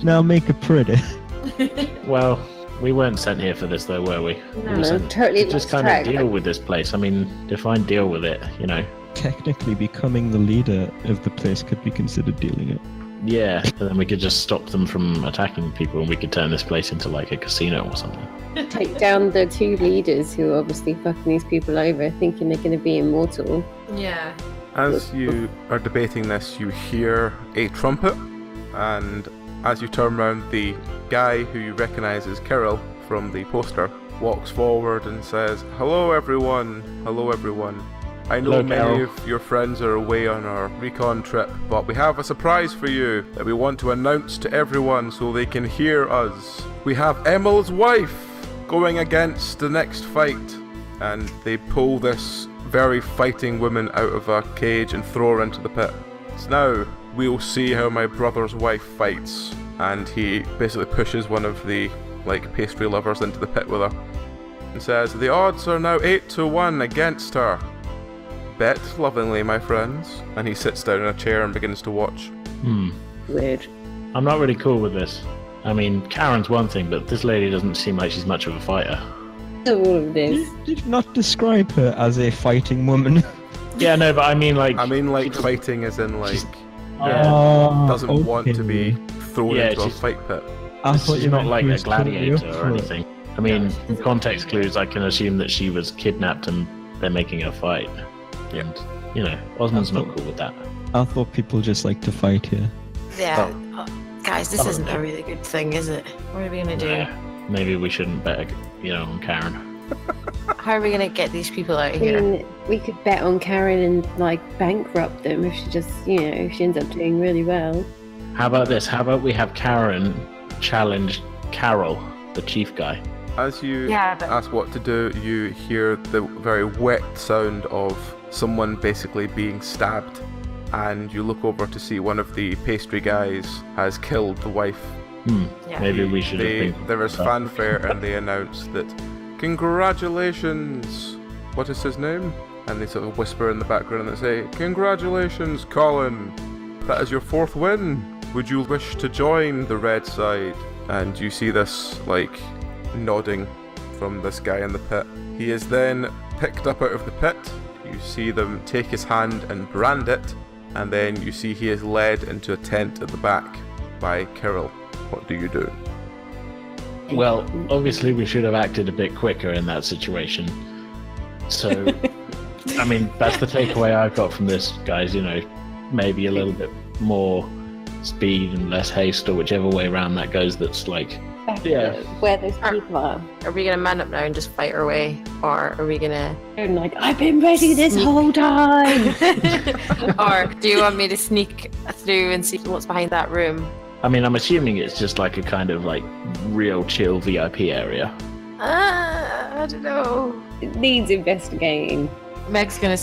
[SPEAKER 3] Now make it pretty.
[SPEAKER 5] Well, we weren't sent here for this though, were we? We were
[SPEAKER 6] No,
[SPEAKER 5] sent
[SPEAKER 6] totally
[SPEAKER 5] to just
[SPEAKER 6] lost
[SPEAKER 5] kind
[SPEAKER 6] track.
[SPEAKER 5] of deal with this place. I mean, define deal with it, you know.
[SPEAKER 3] Technically, becoming the leader of the place could be considered dealing it.
[SPEAKER 5] Yeah, and then we could just stop them from attacking people and we could turn this place into like a casino or something.
[SPEAKER 6] Take down the two leaders who are obviously fucking these people over, thinking they're going to be immortal.
[SPEAKER 4] Yeah.
[SPEAKER 2] As you are debating this, you hear a trumpet, and as you turn around, the guy who you recognise as Kirill from the poster walks forward and says, "Hello everyone, hello everyone. I know
[SPEAKER 5] Hello,
[SPEAKER 2] many
[SPEAKER 5] Carol.
[SPEAKER 2] of your friends are away on our recon trip, but we have a surprise for you that we want to announce to everyone so they can hear us. We have Emil's wife going against the next fight." And they pull this very fighting woman out of a cage and throw her into the pit. So now we'll see how my brother's wife fights. And he basically pushes one of the like pastry lovers into the pit with her and says, "The odds are now 8-1 against her. Bet lovingly, my friends." And he sits down in a chair and begins to watch.
[SPEAKER 6] Weird.
[SPEAKER 5] I'm not really cool with this. I mean, Karen's one thing, but this lady doesn't seem like she's much of a fighter.
[SPEAKER 6] So all of this.
[SPEAKER 3] You did not describe her as a fighting woman.
[SPEAKER 5] Yeah, no, but I mean like...
[SPEAKER 2] I mean,
[SPEAKER 5] she
[SPEAKER 2] like,
[SPEAKER 5] doesn't-
[SPEAKER 2] fighting as in, like,
[SPEAKER 5] Yeah.
[SPEAKER 2] doesn't want to be
[SPEAKER 3] okay.
[SPEAKER 2] thrown
[SPEAKER 5] Yeah,
[SPEAKER 2] into a
[SPEAKER 5] she's-
[SPEAKER 2] fight pit.
[SPEAKER 3] I thought
[SPEAKER 5] She's
[SPEAKER 3] you
[SPEAKER 5] not
[SPEAKER 3] meant
[SPEAKER 5] like
[SPEAKER 3] she
[SPEAKER 5] a
[SPEAKER 3] was totally
[SPEAKER 5] gladiator
[SPEAKER 3] up
[SPEAKER 5] or
[SPEAKER 3] for it.
[SPEAKER 5] anything. I mean, in context clues, I can assume that she was kidnapped and they're making her fight. And, you know, Ozmand's not cool with that.
[SPEAKER 3] I thought people just like to fight here.
[SPEAKER 4] Yeah. Oh, guys, this isn't a really good thing, is it? What are we going to do?
[SPEAKER 5] Yeah, maybe we shouldn't bet, you know, on Karen.
[SPEAKER 4] How are we going to get these people out
[SPEAKER 6] I
[SPEAKER 4] of here?
[SPEAKER 6] mean, we could bet on Karen and like bankrupt them if she just, you know, if she ends up doing really well.
[SPEAKER 5] How about this? How about we have Karen challenge Carol, the chief guy?
[SPEAKER 2] As you
[SPEAKER 4] Yeah, but-
[SPEAKER 2] ask what to do, you hear the very wet sound of someone basically being stabbed, and you look over to see one of the pastry guys has killed the wife.
[SPEAKER 4] Yeah.
[SPEAKER 5] Maybe we should have
[SPEAKER 2] They,
[SPEAKER 5] been...
[SPEAKER 2] there is fanfare and they announce that Congratulations! What is his name? And they sort of whisper in the background and they say, Congratulations, Colin! That is your 4th win! Would you wish to join the red side? And you see this, like, nodding from this guy in the pit. He is then picked up out of the pit. You see them take his hand and brand it. And then you see he is led into a tent at the back by Kirill. What do you do?
[SPEAKER 5] Well, obviously we should have acted a bit quicker in that situation. So, I mean, that's the takeaway I've got from this, guys. You know, maybe a little bit more speed and less haste, or whichever way around that goes. That's like, yeah.
[SPEAKER 6] Where those people are.
[SPEAKER 4] Are we gonna man up now and just fight our way, or are we gonna?
[SPEAKER 6] I'm like, I've been ready this whole time.
[SPEAKER 4] Or do you want me to sneak through and see what's behind that room?
[SPEAKER 5] I mean, I'm assuming it's just like a kind of like real chill VIP area.
[SPEAKER 4] I don't know.
[SPEAKER 6] It needs investigating.
[SPEAKER 4] Meg's gonna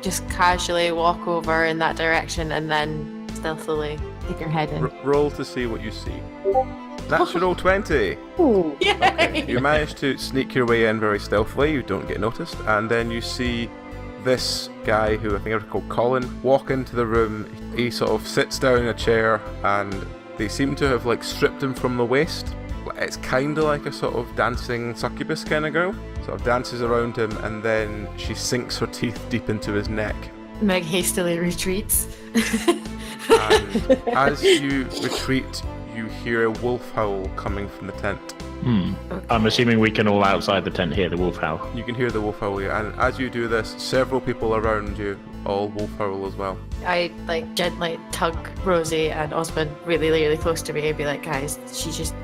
[SPEAKER 4] just casually walk over in that direction and then stealthily stick her head in.
[SPEAKER 2] Roll to see what you see. Natural 20!
[SPEAKER 6] Ooh.
[SPEAKER 2] Okay, you manage to sneak your way in very stealthily, you don't get noticed, and then you see this guy, who I think is called Colin, walk into the room. He sort of sits down in a chair, and they seem to have like stripped him from the waist. It's kind of like a sort of dancing succubus kind of girl. Sort of dances around him, and then she sinks her teeth deep into his neck.
[SPEAKER 4] Meg hastily retreats.
[SPEAKER 2] And as you retreat, you hear a wolf howl coming from the tent.
[SPEAKER 4] Okay.
[SPEAKER 5] I'm assuming we can all outside the tent hear the wolf howl.
[SPEAKER 2] You can hear the wolf howl, yeah, and as you do this, several people around you all wolf howl as well.
[SPEAKER 4] I like gently tug Rosie and Ozmand really, really close to me and be like, guys, she just,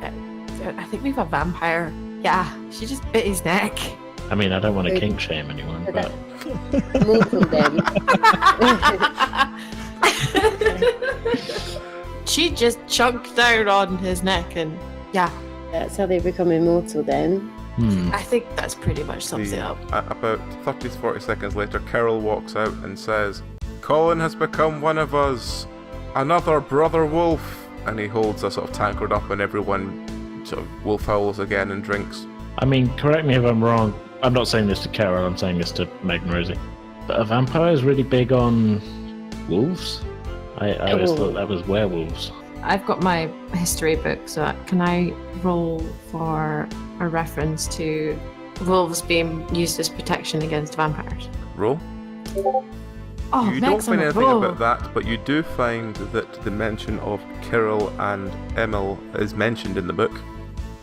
[SPEAKER 4] I think we've a vampire. Yeah, she just bit his neck.
[SPEAKER 5] I mean, I don't want to kink shame anyone, but
[SPEAKER 6] Mortal then.
[SPEAKER 4] She just chunked down on his neck and yeah.
[SPEAKER 6] That's how they become immortal then.
[SPEAKER 4] I think that's pretty much sums it up.
[SPEAKER 2] About 30 to 40 seconds later, Carol walks out and says, Colin has become one of us, another brother wolf. And he holds a sort of tankard up and everyone sort of wolf howls again and drinks.
[SPEAKER 5] I mean, correct me if I'm wrong. I'm not saying this to Carol, I'm saying this to Meg and Rosie. But a vampire is really big on wolves? I always thought that was werewolves.
[SPEAKER 4] I've got my history book, so can I roll for a reference to wolves being used as protection against vampires?
[SPEAKER 2] Roll.
[SPEAKER 4] Oh,
[SPEAKER 2] You don't
[SPEAKER 4] Meg's on
[SPEAKER 2] find
[SPEAKER 4] a
[SPEAKER 2] anything
[SPEAKER 4] roll.
[SPEAKER 2] about that, but you do find that the mention of Kirill and Emil is mentioned in the book,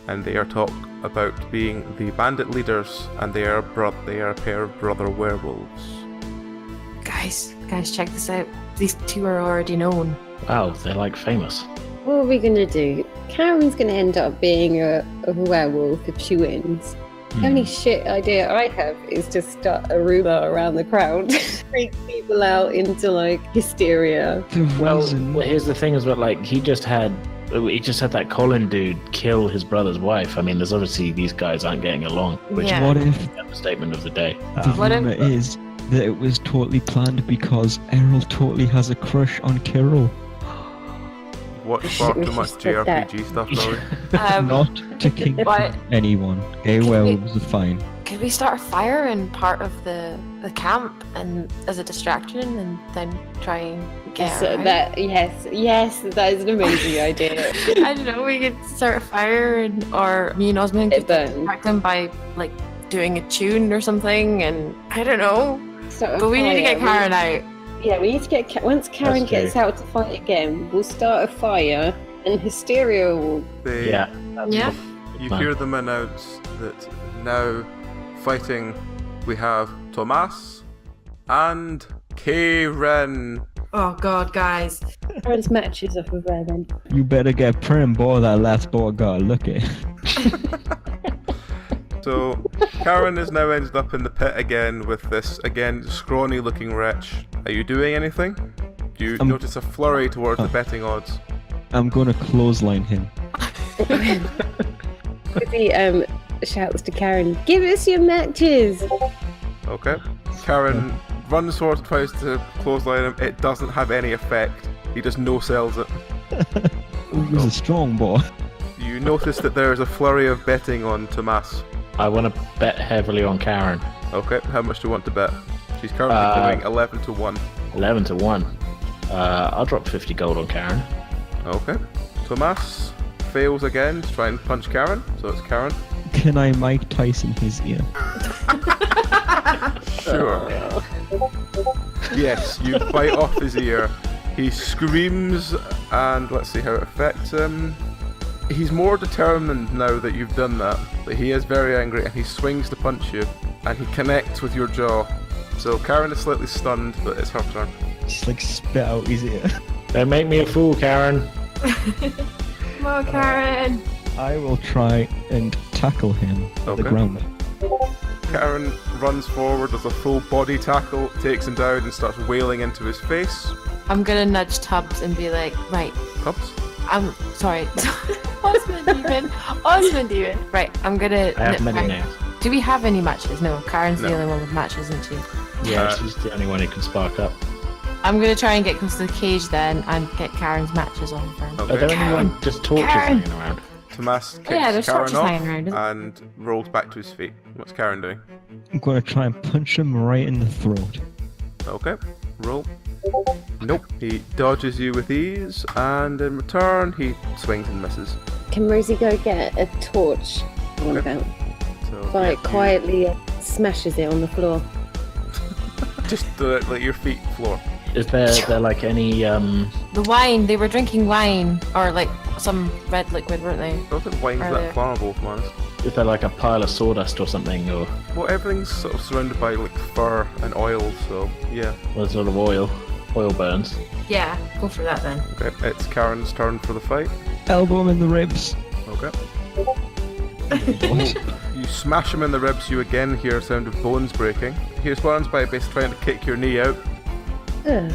[SPEAKER 2] and they are talk about being the bandit leaders, and they are a pair of brother werewolves.
[SPEAKER 4] Guys, check this out. These two are already known.
[SPEAKER 5] Wow, they're like famous.
[SPEAKER 6] What are we gonna do? Karen's gonna end up being a werewolf if she wins. The only shit idea I have is to start a rumor around the crowd, freak people out into like hysteria.
[SPEAKER 5] Well, here's the thing: is that like he just had that Colin dude kill his brother's wife. I mean, there's obviously these guys aren't getting along, which
[SPEAKER 4] Yeah.
[SPEAKER 3] What if
[SPEAKER 5] is the statement of the day.
[SPEAKER 3] the
[SPEAKER 4] What if-
[SPEAKER 3] rumor is that it was totally planned because Errol totally has a crush on Kirill?
[SPEAKER 2] Watch far
[SPEAKER 6] We
[SPEAKER 2] too
[SPEAKER 6] should
[SPEAKER 2] much
[SPEAKER 6] split that.
[SPEAKER 2] JRPG stuff, Rory.
[SPEAKER 3] Not to kink
[SPEAKER 4] But
[SPEAKER 3] anyone. Gay werewolves are fine.
[SPEAKER 4] could we start a fire in part of the camp and as a distraction, and then try and get
[SPEAKER 6] So
[SPEAKER 4] her out?
[SPEAKER 6] that yes, that is an amazing idea.
[SPEAKER 4] I don't know. We could start a fire, or me and Ozmand
[SPEAKER 6] It
[SPEAKER 4] could
[SPEAKER 6] burns.
[SPEAKER 4] distract them by like doing a tune or something, and I don't know.
[SPEAKER 6] Start a
[SPEAKER 4] But we need to
[SPEAKER 6] fire.
[SPEAKER 4] get Karen out.
[SPEAKER 6] Yeah, we need to get once Karen
[SPEAKER 5] That's
[SPEAKER 6] gets
[SPEAKER 5] true.
[SPEAKER 6] out to fight again, we'll start a fire and hysteria will.
[SPEAKER 5] Yeah.
[SPEAKER 4] Yeah.
[SPEAKER 2] You
[SPEAKER 5] Fine.
[SPEAKER 2] hear them announce that now fighting we have Tomas and Karen.
[SPEAKER 4] Oh God, guys.
[SPEAKER 6] Karen's matches off of her then.
[SPEAKER 3] You better get prim, boy. That last boy got lucky.
[SPEAKER 2] So Karen has now ended up in the pit again with this again scrawny looking wretch. Are you doing anything? Do you notice a flurry towards the betting odds?
[SPEAKER 3] I'm gonna clothesline him.
[SPEAKER 6] He shouts to Karen, "Give us your matches!"
[SPEAKER 2] Okay. Karen runs towards, tries to clothesline him. It doesn't have any effect. He just no sells it.
[SPEAKER 3] He's a strong boy.
[SPEAKER 2] You notice that there is a flurry of betting on Tomas.
[SPEAKER 5] I want to bet heavily on Karen.
[SPEAKER 2] Okay, how much do you want to bet? She's currently doing 11 to 1.
[SPEAKER 5] 11 to 1. I'll drop 50 gold on Karen.
[SPEAKER 2] Okay. Tomas fails again to try and punch Karen, so it's Karen.
[SPEAKER 3] Can I Mike Tyson his ear?
[SPEAKER 2] Sure. Yes, you bite off his ear. He screams, and let's see how it affects him. He's more determined now that you've done that, but he is very angry and he swings to punch you, and he connects with your jaw. So Karen is slightly stunned, but it's her turn.
[SPEAKER 3] Just like spit out his ear.
[SPEAKER 5] Don't make me a fool, Karen.
[SPEAKER 4] Come on, Karen.
[SPEAKER 3] I will try and tackle him on the
[SPEAKER 2] Okay.
[SPEAKER 3] ground.
[SPEAKER 2] Karen runs forward, does a full body tackle, takes him down and starts wailing into his face.
[SPEAKER 4] I'm gonna nudge Tubbs and be like, right,
[SPEAKER 2] Tubbs?
[SPEAKER 4] I'm sorry. Ozmand even. Right, I'm gonna...
[SPEAKER 5] I have many names.
[SPEAKER 4] Do we have any matches? No, Karen's
[SPEAKER 2] No.
[SPEAKER 4] the only one with matches, isn't she?
[SPEAKER 5] Yeah, she's the only one who can spark up.
[SPEAKER 4] I'm gonna try and get close to the cage then and get Karen's matches on for him.
[SPEAKER 2] Okay.
[SPEAKER 5] Are there anyone just torches
[SPEAKER 4] Karen.
[SPEAKER 5] hanging around?
[SPEAKER 2] Tomas kicks
[SPEAKER 4] Yeah, there's
[SPEAKER 2] Karen
[SPEAKER 4] torches
[SPEAKER 2] off
[SPEAKER 4] hanging around, isn't there?
[SPEAKER 2] and rolls back to his feet. What's Karen doing?
[SPEAKER 3] I'm gonna try and punch him right in the throat.
[SPEAKER 2] Okay, roll. Nope, he dodges you with ease, and in return, he swings and misses.
[SPEAKER 6] Can Rosie go get a torch? What about?
[SPEAKER 2] So,
[SPEAKER 6] Like
[SPEAKER 2] you
[SPEAKER 6] quietly smashes it on the floor.
[SPEAKER 2] just let your feet floor.
[SPEAKER 5] Is there like any
[SPEAKER 4] The wine, they were drinking wine, or like some red liquid, weren't they?
[SPEAKER 2] I don't think wine's
[SPEAKER 4] Are
[SPEAKER 2] that
[SPEAKER 4] there-
[SPEAKER 2] flammable, if I'm honest.
[SPEAKER 5] is there like a pile of sawdust or something, or
[SPEAKER 2] Well, everything's sort of surrounded by like fur and oil, so yeah.
[SPEAKER 5] there's a lot of oil burns?
[SPEAKER 4] Yeah, go for that then.
[SPEAKER 2] Okay, it's Karen's turn for the fight.
[SPEAKER 3] Elbow him in the ribs.
[SPEAKER 2] Okay. You smash him in the ribs, you again hear a sound of bones breaking. He responds by basically trying to kick your knee out.
[SPEAKER 6] Ugh.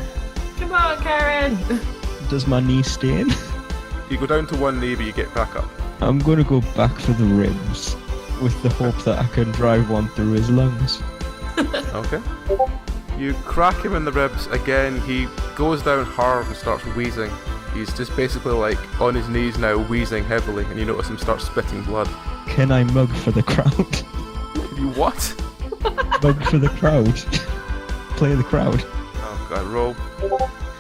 [SPEAKER 4] Come on, Karen!
[SPEAKER 3] Does my knee stay in?
[SPEAKER 2] You go down to one knee, but you get back up.
[SPEAKER 3] I'm gonna go back for the ribs, with the hope that I can drive one through his lungs.
[SPEAKER 2] Okay. You crack him in the ribs again, he goes down hard and starts wheezing. He's just basically like on his knees now, wheezing heavily, and you notice him start spitting blood.
[SPEAKER 3] Can I mug for the crowd?
[SPEAKER 2] You what?
[SPEAKER 3] Mug for the crowd. Play the crowd.
[SPEAKER 2] Oh god, roll.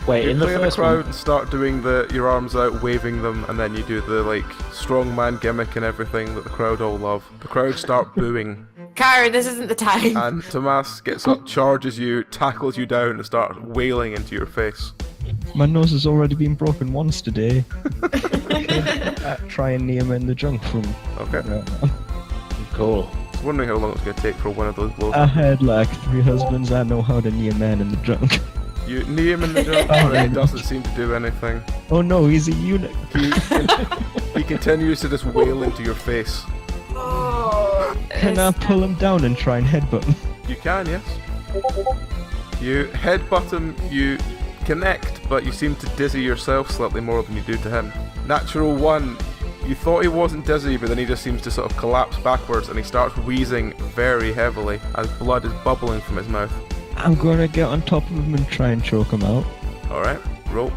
[SPEAKER 5] Wait,
[SPEAKER 2] You
[SPEAKER 5] in the
[SPEAKER 2] play the
[SPEAKER 5] first
[SPEAKER 2] crowd
[SPEAKER 5] one,
[SPEAKER 2] and start doing your arms out, waving them, and then you do the like strongman gimmick and everything that the crowd all love. The crowd start booing,
[SPEAKER 4] Karen, this isn't the time.
[SPEAKER 2] and Tomas gets up, charges you, tackles you down, and starts wailing into your face.
[SPEAKER 3] My nose has already been broken once today. Try and knee him in the junk from.
[SPEAKER 2] Okay.
[SPEAKER 5] cool.
[SPEAKER 2] I was wondering how long it's going to take for one of those blows.
[SPEAKER 3] I had like 3 husbands. I know how to knee a man in the junk.
[SPEAKER 2] You knee him in the junk, but he doesn't seem to do anything.
[SPEAKER 3] Oh no, he's a eunuch.
[SPEAKER 2] He continues to just wail into your face.
[SPEAKER 3] Can I pull him down and try and headbutt him?
[SPEAKER 2] You can, yes. You headbutt him, you connect, but you seem to dizzy yourself slightly more than you do to him. Natural 1. You thought he wasn't dizzy, but then he just seems to sort of collapse backwards and he starts wheezing very heavily as blood is bubbling from his mouth.
[SPEAKER 3] I'm gonna get on top of him and try and choke him out.
[SPEAKER 2] Alright, roll.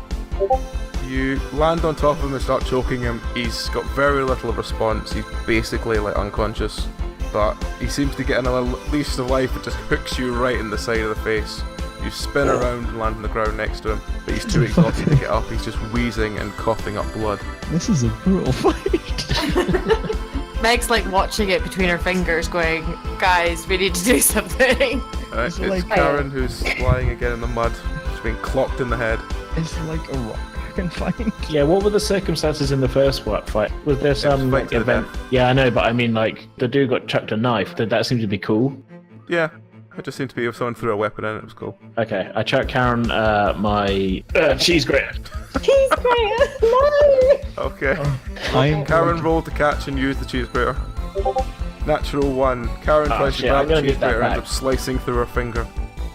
[SPEAKER 2] You land on top of him and start choking him. He's got very little of response. He's basically like unconscious. But he seems to get another leash of life. It just hooks you right in the side of the face. You spin around and land on the ground next to him. But he's too exhausted to get up. He's just wheezing and coughing up blood.
[SPEAKER 3] This is a brutal fight.
[SPEAKER 4] Meg's like watching it between her fingers going, guys, we need to do something.
[SPEAKER 2] Alright,
[SPEAKER 3] It's
[SPEAKER 2] it's
[SPEAKER 3] like-
[SPEAKER 2] Karen who's lying again in the mud. She's been clocked in the head.
[SPEAKER 3] It's like a rock I can find.
[SPEAKER 5] Yeah, what were the circumstances in the first fight? Was there some
[SPEAKER 2] fight to the
[SPEAKER 5] event?
[SPEAKER 2] death.
[SPEAKER 5] Yeah, I know, but I mean, like, the dude got chucked a knife. Did that seem to be cool?
[SPEAKER 2] Yeah, it just seemed to be if someone threw a weapon in it, it was cool.
[SPEAKER 5] Okay, I chucked Karen my cheese grater.
[SPEAKER 6] Cheese grater! No!
[SPEAKER 2] Okay.
[SPEAKER 3] I'm
[SPEAKER 2] Karen rolled to catch and use the cheese grater. Natural 1. Karen tries to
[SPEAKER 5] shit, I'm
[SPEAKER 2] grab the
[SPEAKER 5] gonna
[SPEAKER 2] cheese
[SPEAKER 5] get that
[SPEAKER 2] grater and ends
[SPEAKER 5] back.
[SPEAKER 2] up slicing through her finger.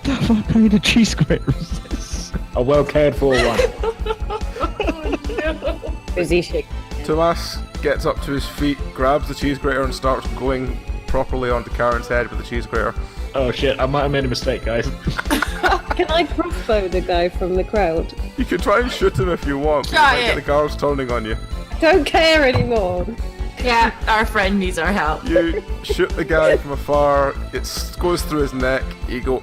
[SPEAKER 3] the fuck kind of cheese grater is this?
[SPEAKER 5] A well cared for one.
[SPEAKER 6] Rosie shake.
[SPEAKER 2] Tomas gets up to his feet, grabs the cheese grater and starts going properly onto Karen's head with the cheese grater.
[SPEAKER 5] Oh shit, I might have made a mistake, guys.
[SPEAKER 6] Can I crossbow the guy from the crowd?
[SPEAKER 2] You can try and shoot him if you want, but you
[SPEAKER 4] Try
[SPEAKER 2] might get
[SPEAKER 4] it.
[SPEAKER 2] the guards turning on you.
[SPEAKER 6] I don't care anymore.
[SPEAKER 4] Yeah, our friend needs our help.
[SPEAKER 2] You shoot the guy from afar, it goes through his neck, you go,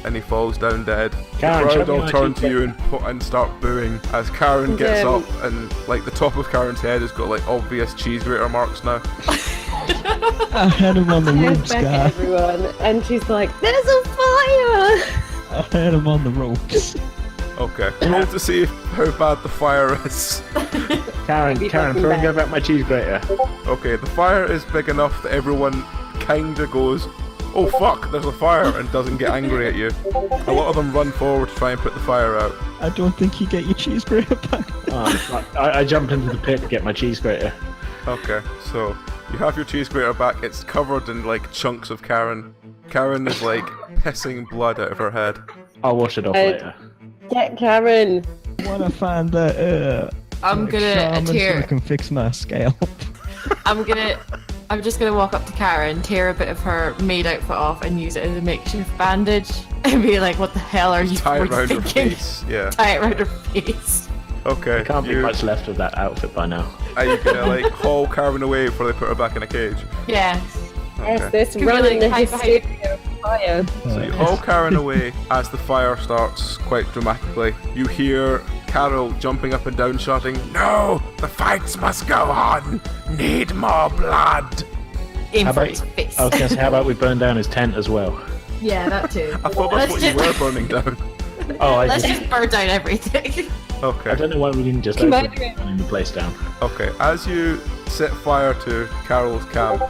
[SPEAKER 2] and he falls down dead.
[SPEAKER 5] Karen,
[SPEAKER 2] The
[SPEAKER 5] show
[SPEAKER 2] crowd
[SPEAKER 5] me
[SPEAKER 2] all
[SPEAKER 5] my
[SPEAKER 2] turn
[SPEAKER 5] cheese
[SPEAKER 2] to you and start booing as Karen gets
[SPEAKER 6] Yeah.
[SPEAKER 2] up and like the top of Karen's head has got like obvious cheese grater marks now.
[SPEAKER 3] I had him on the
[SPEAKER 6] Heads
[SPEAKER 3] ropes,
[SPEAKER 6] back
[SPEAKER 3] guy.
[SPEAKER 6] at everyone, and she's like, "There's a fire!"
[SPEAKER 3] I had him on the ropes.
[SPEAKER 2] Okay, roll to see how bad the fire is.
[SPEAKER 5] Karen,
[SPEAKER 6] Be
[SPEAKER 5] throw
[SPEAKER 6] fucking
[SPEAKER 5] and go back my cheese grater.
[SPEAKER 2] Okay, the fire is big enough that everyone kinda goes, oh fuck, there's a fire, and doesn't get angry at you. A lot of them run forward to try and put the fire out.
[SPEAKER 3] I don't think you get your cheese grater back.
[SPEAKER 5] Oh, I jumped into the pit to get my cheese grater.
[SPEAKER 2] Okay, so you have your cheese grater back, it's covered in like chunks of Karen. Karen is like pissing blood out of her head.
[SPEAKER 5] I'll wash it off later.
[SPEAKER 6] Get Karen.
[SPEAKER 3] I wanna find the
[SPEAKER 4] I'm gonna
[SPEAKER 3] shaman so I
[SPEAKER 4] tear.
[SPEAKER 3] can fix my scalp.
[SPEAKER 4] I'm just gonna walk up to Karen, tear a bit of her maid outfit off, and use it as a makeshift bandage, and be like, "What the hell are you
[SPEAKER 2] Tie it around her
[SPEAKER 4] thinking?"
[SPEAKER 2] face, yeah.
[SPEAKER 4] Tie it around her face.
[SPEAKER 2] Okay,
[SPEAKER 5] Can't be
[SPEAKER 2] you,
[SPEAKER 5] much left of that outfit by now.
[SPEAKER 2] are you gonna like haul Karen away before they put her back in a cage?
[SPEAKER 4] Yeah.
[SPEAKER 6] Yes,
[SPEAKER 2] Okay.
[SPEAKER 6] this
[SPEAKER 4] Could we,
[SPEAKER 6] running the
[SPEAKER 4] like, hide
[SPEAKER 6] hysteria of fire.
[SPEAKER 2] So you haul Karen away as the fire starts quite dramatically. You hear Carol jumping up and down shouting,
[SPEAKER 8] No, the fights must go on. Need more blood.
[SPEAKER 4] Aim
[SPEAKER 5] How
[SPEAKER 4] for
[SPEAKER 5] about,
[SPEAKER 4] his face.
[SPEAKER 5] I was gonna say, how about we burn down his tent as well?
[SPEAKER 4] Yeah, that too.
[SPEAKER 2] I thought that's what you were burning down.
[SPEAKER 5] Oh, I
[SPEAKER 4] Let's
[SPEAKER 5] just,
[SPEAKER 4] just burn down everything.
[SPEAKER 5] I
[SPEAKER 2] Okay,
[SPEAKER 5] don't know why we didn't just
[SPEAKER 6] Come
[SPEAKER 5] open
[SPEAKER 6] on.
[SPEAKER 5] burning the place down.
[SPEAKER 2] okay. As you set fire to Carol's camp,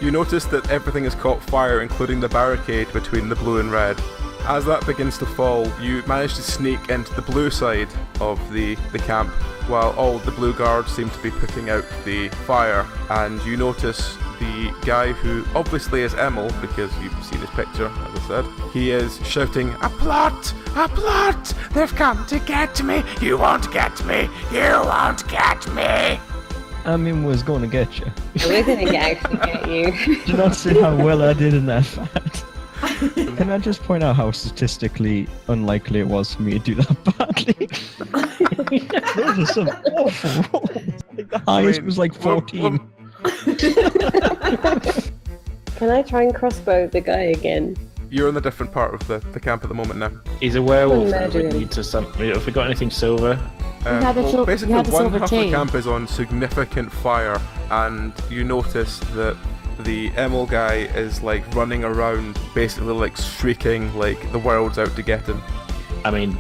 [SPEAKER 2] you notice that everything has caught fire, including the barricade between the blue and red. As that begins to fall, you manage to sneak into the blue side of the camp, while all the blue guards seem to be putting out the fire, and you notice the guy who obviously is Emil, because you've seen his picture, as I said. He is shouting,
[SPEAKER 8] A plot! A plot! They've come to get me! You won't get me! You won't get me!
[SPEAKER 3] I mean, was going to get you.
[SPEAKER 6] We're gonna actually get you.
[SPEAKER 3] Did you not see how well I did in that fight? Can I just point out how statistically unlikely it was for me to do that badly? Those are some awful rolls. Like, the highest was like 14.
[SPEAKER 6] Can I try and crossbow the guy again?
[SPEAKER 2] You're in a different part of the camp at the moment now.
[SPEAKER 5] He's a werewolf.
[SPEAKER 6] Well,
[SPEAKER 5] and we
[SPEAKER 6] imagine.
[SPEAKER 5] need to have we got anything silver?
[SPEAKER 4] had a sil-
[SPEAKER 2] basically,
[SPEAKER 4] we had a
[SPEAKER 2] one
[SPEAKER 4] silver
[SPEAKER 2] half
[SPEAKER 4] chain.
[SPEAKER 2] of the camp is on significant fire, and you notice that the Emil guy is like running around, basically like shrieking like the world's out to get him.
[SPEAKER 5] I mean,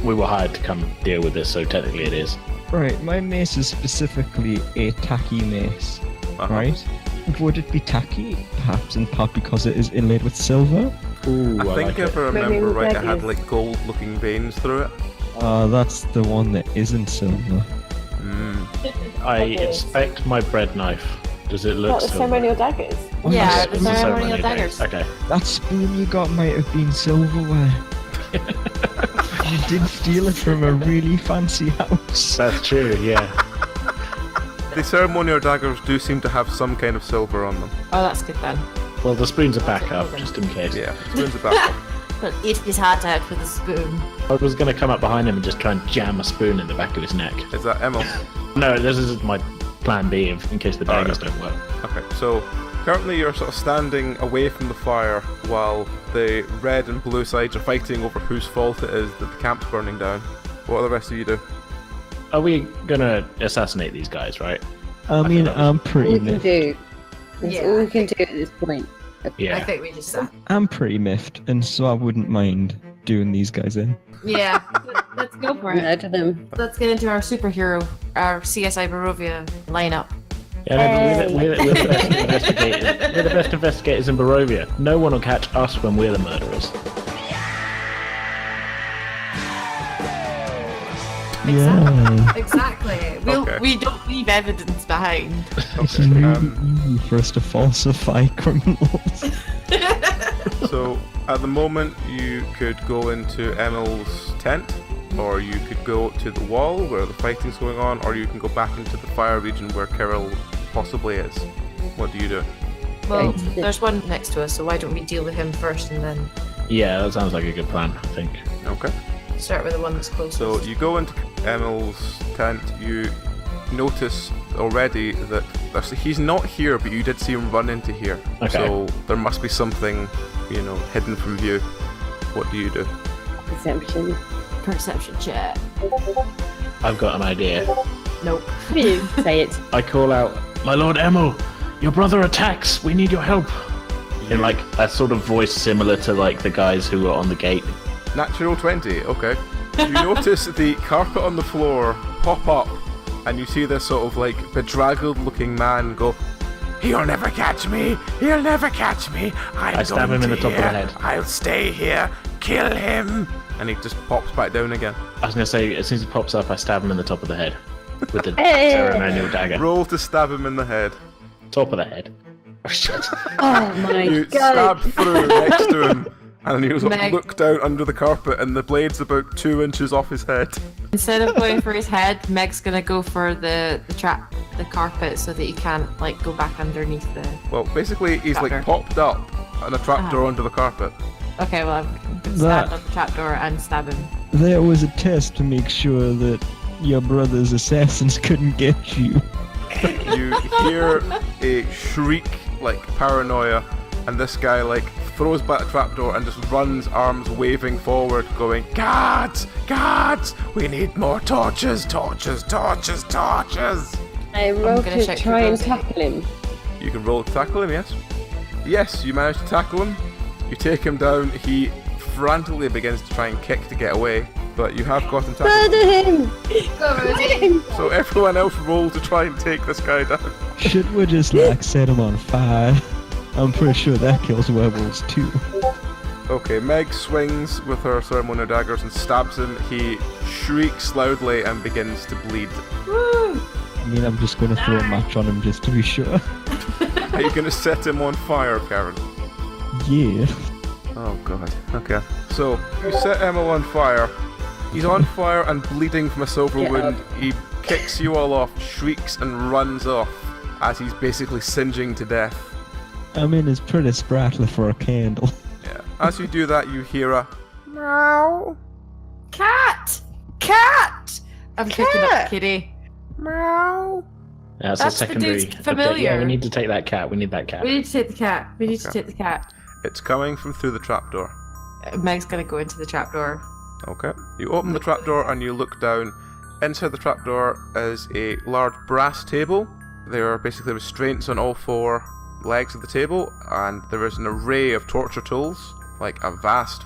[SPEAKER 5] we were hired to come deal with this, so technically it is.
[SPEAKER 3] Right, my mace is specifically a tacky mace,
[SPEAKER 2] Uh-huh.
[SPEAKER 3] right? Would it be tacky? Perhaps in part because it is inlaid with silver?
[SPEAKER 5] Ooh,
[SPEAKER 2] I think
[SPEAKER 5] like
[SPEAKER 2] if
[SPEAKER 5] it.
[SPEAKER 2] I remember
[SPEAKER 6] Maybe
[SPEAKER 2] right, it
[SPEAKER 6] red
[SPEAKER 2] had
[SPEAKER 6] is-
[SPEAKER 2] like gold-looking veins through it.
[SPEAKER 3] That's the one that isn't silver.
[SPEAKER 5] I inspect my bread knife. Does it look
[SPEAKER 6] What, the
[SPEAKER 5] silver?
[SPEAKER 6] ceremonial daggers?
[SPEAKER 4] Yeah,
[SPEAKER 5] It's
[SPEAKER 4] the
[SPEAKER 5] a
[SPEAKER 4] ceremonial daggers.
[SPEAKER 5] Okay.
[SPEAKER 3] That spoon you got might have been silverware. You did steal it from a really fancy house.
[SPEAKER 5] That's true, yeah.
[SPEAKER 2] The ceremonial daggers do seem to have some kind of silver on them.
[SPEAKER 4] Oh, that's good then.
[SPEAKER 5] Well, the spoon's a backup, just in case.
[SPEAKER 2] Yeah, spoons are back.
[SPEAKER 4] But it is hard to out with a spoon.
[SPEAKER 5] I was going to come up behind him and just try and jam a spoon in the back of his neck.
[SPEAKER 2] Is that Emil?
[SPEAKER 5] No, this is my plan B in case the daggers
[SPEAKER 2] Alright.
[SPEAKER 5] don't work.
[SPEAKER 2] Okay, so currently you're sort of standing away from the fire while the red and blue sides are fighting over whose fault it is that the camp's burning down. What do the rest of you do?
[SPEAKER 5] Are we going to assassinate these guys, right?
[SPEAKER 3] I mean, I'm
[SPEAKER 6] All
[SPEAKER 3] pretty
[SPEAKER 6] we can
[SPEAKER 3] miffed.
[SPEAKER 6] do. That's
[SPEAKER 4] Yeah,
[SPEAKER 6] all we
[SPEAKER 4] I
[SPEAKER 6] can do at this point.
[SPEAKER 5] Yeah.
[SPEAKER 4] I think we just
[SPEAKER 3] I'm pretty miffed, and so I wouldn't mind doing these guys in.
[SPEAKER 4] yeah. Let's go for it.
[SPEAKER 6] Murder them.
[SPEAKER 4] Let's get into our superhero, our CSI Barovia lineup.
[SPEAKER 5] Yeah, no, but we're the best investigators. We're the best investigators in Barovia. No one will catch us when we're the murderers.
[SPEAKER 3] Yeah.
[SPEAKER 4] Exactly.
[SPEAKER 2] Okay.
[SPEAKER 4] We don't leave evidence behind.
[SPEAKER 3] It's
[SPEAKER 2] Okay,
[SPEAKER 3] really easy for us to falsify criminals.
[SPEAKER 2] So at the moment you could go into Emil's tent, or you could go to the wall where the fighting's going on, or you can go back into the fire region where Carol possibly is. What do you do?
[SPEAKER 4] Well,
[SPEAKER 6] Right.
[SPEAKER 4] there's one next to us, so why don't we deal with him first and then
[SPEAKER 5] Yeah, that sounds like a good plan, I think.
[SPEAKER 2] Okay.
[SPEAKER 4] start with the one that's closest?
[SPEAKER 2] So you go into Emil's tent, you notice already that he's not here, but you did see him run into here.
[SPEAKER 5] Okay.
[SPEAKER 2] So there must be something, hidden from view. What do you do?
[SPEAKER 6] Perception.
[SPEAKER 4] Perception check.
[SPEAKER 5] I've got an idea.
[SPEAKER 4] Nope.
[SPEAKER 6] You say it.
[SPEAKER 5] I call out, "My Lord Emo, your brother attacks. We need your help." In like a sort of voice similar to like the guys who were on the gate.
[SPEAKER 2] Natural 20, okay. You notice the carpet on the floor pop up, and you see this sort of like bedraggled looking man go,
[SPEAKER 8] He'll never catch me. He'll never catch me.
[SPEAKER 5] I stab him in the top of the head.
[SPEAKER 8] I'll stay here. Kill him.
[SPEAKER 2] and he just pops back down again.
[SPEAKER 5] I was going to say, as soon as he pops up, I stab him in the top of the head with the ceremonial dagger.
[SPEAKER 2] Roll to stab him in the head.
[SPEAKER 5] Top of the head. Oh, shit.
[SPEAKER 6] Oh my
[SPEAKER 2] You
[SPEAKER 6] god.
[SPEAKER 2] stab through next to him, and he was
[SPEAKER 4] Meg.
[SPEAKER 2] look down under the carpet, and the blade's about 2 inches off his head.
[SPEAKER 4] Instead of going for his head, Meg's gonna go for the carpet so that he can't like go back underneath the.
[SPEAKER 2] Well, basically, he's like
[SPEAKER 4] Trapdoor.
[SPEAKER 2] popped up on a trapdoor under the carpet.
[SPEAKER 4] Okay, well I'm gonna stand on the trapdoor and stab him.
[SPEAKER 3] There was a test to make sure that your brother's assassins couldn't get you.
[SPEAKER 2] You hear a shriek like paranoia, and this guy like throws back the trapdoor and just runs, arms waving forward, going,
[SPEAKER 8] Guards! Guards! We need more torches! Torches! Torches! Torches!
[SPEAKER 6] I roll
[SPEAKER 4] gonna
[SPEAKER 6] to
[SPEAKER 4] check
[SPEAKER 6] try
[SPEAKER 4] for
[SPEAKER 6] and
[SPEAKER 4] Rosie.
[SPEAKER 6] tackle him.
[SPEAKER 2] You can roll to tackle him, yes? Yes, you manage to tackle him. You take him down. He frantically begins to try and kick to get away, but you have got him tackled.
[SPEAKER 6] Murder him!
[SPEAKER 4] Go, Rosie.
[SPEAKER 2] So everyone else roll to try and take this guy down.
[SPEAKER 3] Should we just like set him on fire? I'm pretty sure that kills werewolves too.
[SPEAKER 2] Okay, Meg swings with her ceremonial daggers and stabs him. He shrieks loudly and begins to bleed.
[SPEAKER 3] I mean, I'm just gonna throw a match on him just to be sure.
[SPEAKER 2] Are you going to set him on fire, Karen?
[SPEAKER 3] Yeah.
[SPEAKER 2] Oh god. Okay. So you set Emma on fire. He's on fire and bleeding from a silver
[SPEAKER 6] Get
[SPEAKER 2] wound.
[SPEAKER 6] up.
[SPEAKER 2] He kicks you all off, shrieks and runs off as he's basically singeing to death.
[SPEAKER 3] I mean, it's pretty sprattly for a candle.
[SPEAKER 2] Yeah. As you do that, you hear a meow.
[SPEAKER 4] Cat! Cat! I'm picking up Kitty.
[SPEAKER 2] Meow.
[SPEAKER 5] That's
[SPEAKER 4] That's
[SPEAKER 5] a
[SPEAKER 4] the
[SPEAKER 5] secondary.
[SPEAKER 4] dude's familiar.
[SPEAKER 5] Yeah, we need to take that cat. We need that cat.
[SPEAKER 4] We need to take the cat. We need to
[SPEAKER 2] Okay.
[SPEAKER 4] take the cat.
[SPEAKER 2] It's coming from through the trapdoor.
[SPEAKER 4] Meg's gonna go into the trapdoor.
[SPEAKER 2] Okay. You open the trapdoor and you look down. Inside the trapdoor is a large brass table. There are basically restraints on all 4 legs of the table, and there is an array of torture tools, like a vast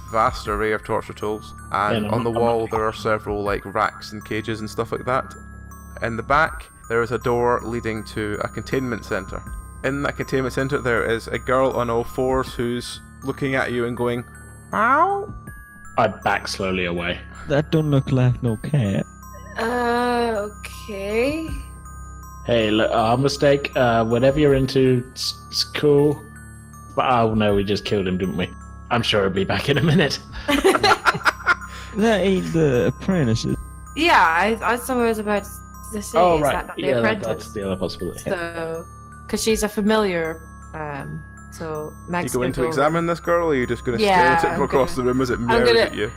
[SPEAKER 2] array of torture tools. And
[SPEAKER 5] Yeah,
[SPEAKER 2] on the wall there are several like racks and cages and stuff like that. In the back there is a door leading to a containment center. In that containment center there is a girl on all 4s who's looking at you and going, meow.
[SPEAKER 5] I back slowly away.
[SPEAKER 3] That don't look like no cat.
[SPEAKER 4] Okay.
[SPEAKER 5] Hey, look, our mistake. Whatever you're into, it's cool. But oh no, we just killed him, didn't we? I'm sure he'll be back in a minute.
[SPEAKER 3] That ain't the apprentices.
[SPEAKER 4] Yeah, I somewhere was about to say,
[SPEAKER 5] Oh
[SPEAKER 4] is
[SPEAKER 5] right,
[SPEAKER 4] that not the
[SPEAKER 5] yeah,
[SPEAKER 4] apprentice?
[SPEAKER 5] that's the other possibility.
[SPEAKER 4] So, because she's a familiar, so
[SPEAKER 2] You
[SPEAKER 4] Meg's
[SPEAKER 2] go
[SPEAKER 4] gonna
[SPEAKER 2] in to examine this girl, or are you just going to
[SPEAKER 4] Yeah,
[SPEAKER 2] stare at it from
[SPEAKER 4] I'm
[SPEAKER 2] across
[SPEAKER 4] gonna-
[SPEAKER 2] the room as it
[SPEAKER 4] I'm
[SPEAKER 2] meows
[SPEAKER 4] gonna-
[SPEAKER 2] at you?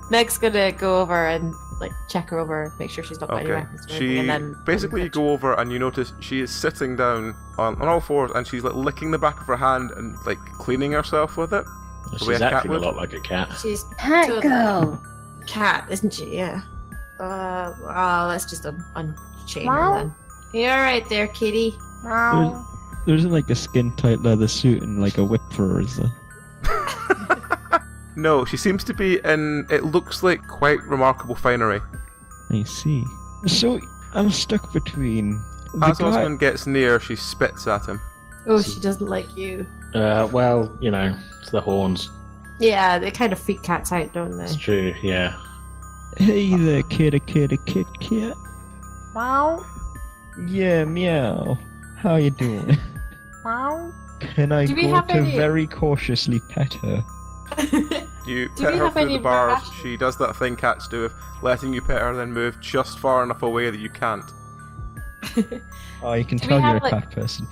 [SPEAKER 4] Meg's gonna go over and like check her over, make sure she's not got any
[SPEAKER 2] Okay.
[SPEAKER 4] weapons or anything,
[SPEAKER 2] She
[SPEAKER 4] and then
[SPEAKER 2] basically you go over and you notice she is sitting down on all 4s and she's like licking the back of her hand and like cleaning herself with it. The way
[SPEAKER 5] She's
[SPEAKER 2] a cat
[SPEAKER 5] acting a
[SPEAKER 2] would.
[SPEAKER 5] lot like a cat.
[SPEAKER 4] she's
[SPEAKER 6] Cat
[SPEAKER 4] totally-
[SPEAKER 6] girl.
[SPEAKER 4] cat, isn't she? Yeah. Let's just unchain her then. You all right there, kitty?
[SPEAKER 3] There isn't like a skin-tight leather suit and like a whip for her, is there?
[SPEAKER 2] No, she seems to be in. It looks like quite remarkable finery.
[SPEAKER 3] I see. So, I'm stuck between the
[SPEAKER 2] As
[SPEAKER 3] guy...
[SPEAKER 2] Ozmand gets near, she spits at him.
[SPEAKER 4] Oh, she doesn't like you.
[SPEAKER 5] Well, you know, it's the horns.
[SPEAKER 4] Yeah, they kind of freak cats out, don't they?
[SPEAKER 5] It's true, yeah.
[SPEAKER 3] Hey there, kitty, kit.
[SPEAKER 8] Meow.
[SPEAKER 3] Yeah, meow. How you doing?
[SPEAKER 8] Meow.
[SPEAKER 3] Can I
[SPEAKER 4] Do we
[SPEAKER 3] go
[SPEAKER 4] have
[SPEAKER 3] to
[SPEAKER 4] any-
[SPEAKER 3] very cautiously pet her?
[SPEAKER 2] You
[SPEAKER 4] Do
[SPEAKER 2] pet
[SPEAKER 4] we
[SPEAKER 2] her
[SPEAKER 4] have
[SPEAKER 2] through
[SPEAKER 4] any
[SPEAKER 2] the bars.
[SPEAKER 4] rations?
[SPEAKER 2] She does that thing cats do of letting you pet her, then move just far enough away that you can't.
[SPEAKER 3] Oh, you can
[SPEAKER 4] Do we
[SPEAKER 3] tell you're
[SPEAKER 4] have,
[SPEAKER 3] a
[SPEAKER 4] like-
[SPEAKER 3] cat person.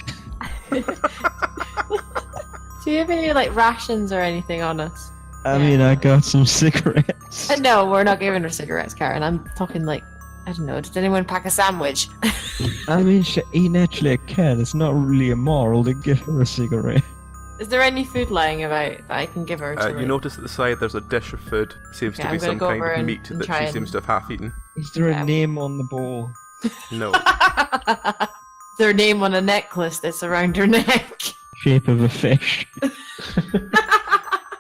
[SPEAKER 4] Do you have any like rations or anything on us?
[SPEAKER 3] I mean, I got some cigarettes.
[SPEAKER 4] No, we're not giving her cigarettes, Karen. I'm talking like I don't know. Did anyone pack a sandwich?
[SPEAKER 3] I mean, she ain't actually a cat. It's not really immoral to give her a cigarette.
[SPEAKER 4] Is there any food lying about that I can give her?
[SPEAKER 2] You notice at the sid there's a dish of food. Seems to
[SPEAKER 4] Okay,
[SPEAKER 2] be
[SPEAKER 4] I'm gonna
[SPEAKER 2] some
[SPEAKER 4] go
[SPEAKER 2] kind
[SPEAKER 4] over
[SPEAKER 2] of
[SPEAKER 4] and-
[SPEAKER 2] meat
[SPEAKER 4] and
[SPEAKER 2] that
[SPEAKER 4] try
[SPEAKER 2] she
[SPEAKER 4] and-
[SPEAKER 2] seems to have half eaten.
[SPEAKER 3] Is there
[SPEAKER 4] Yeah.
[SPEAKER 3] a name on the bowl?
[SPEAKER 2] No.
[SPEAKER 4] Their name on a necklace that's around her neck.
[SPEAKER 3] Shape of a fish.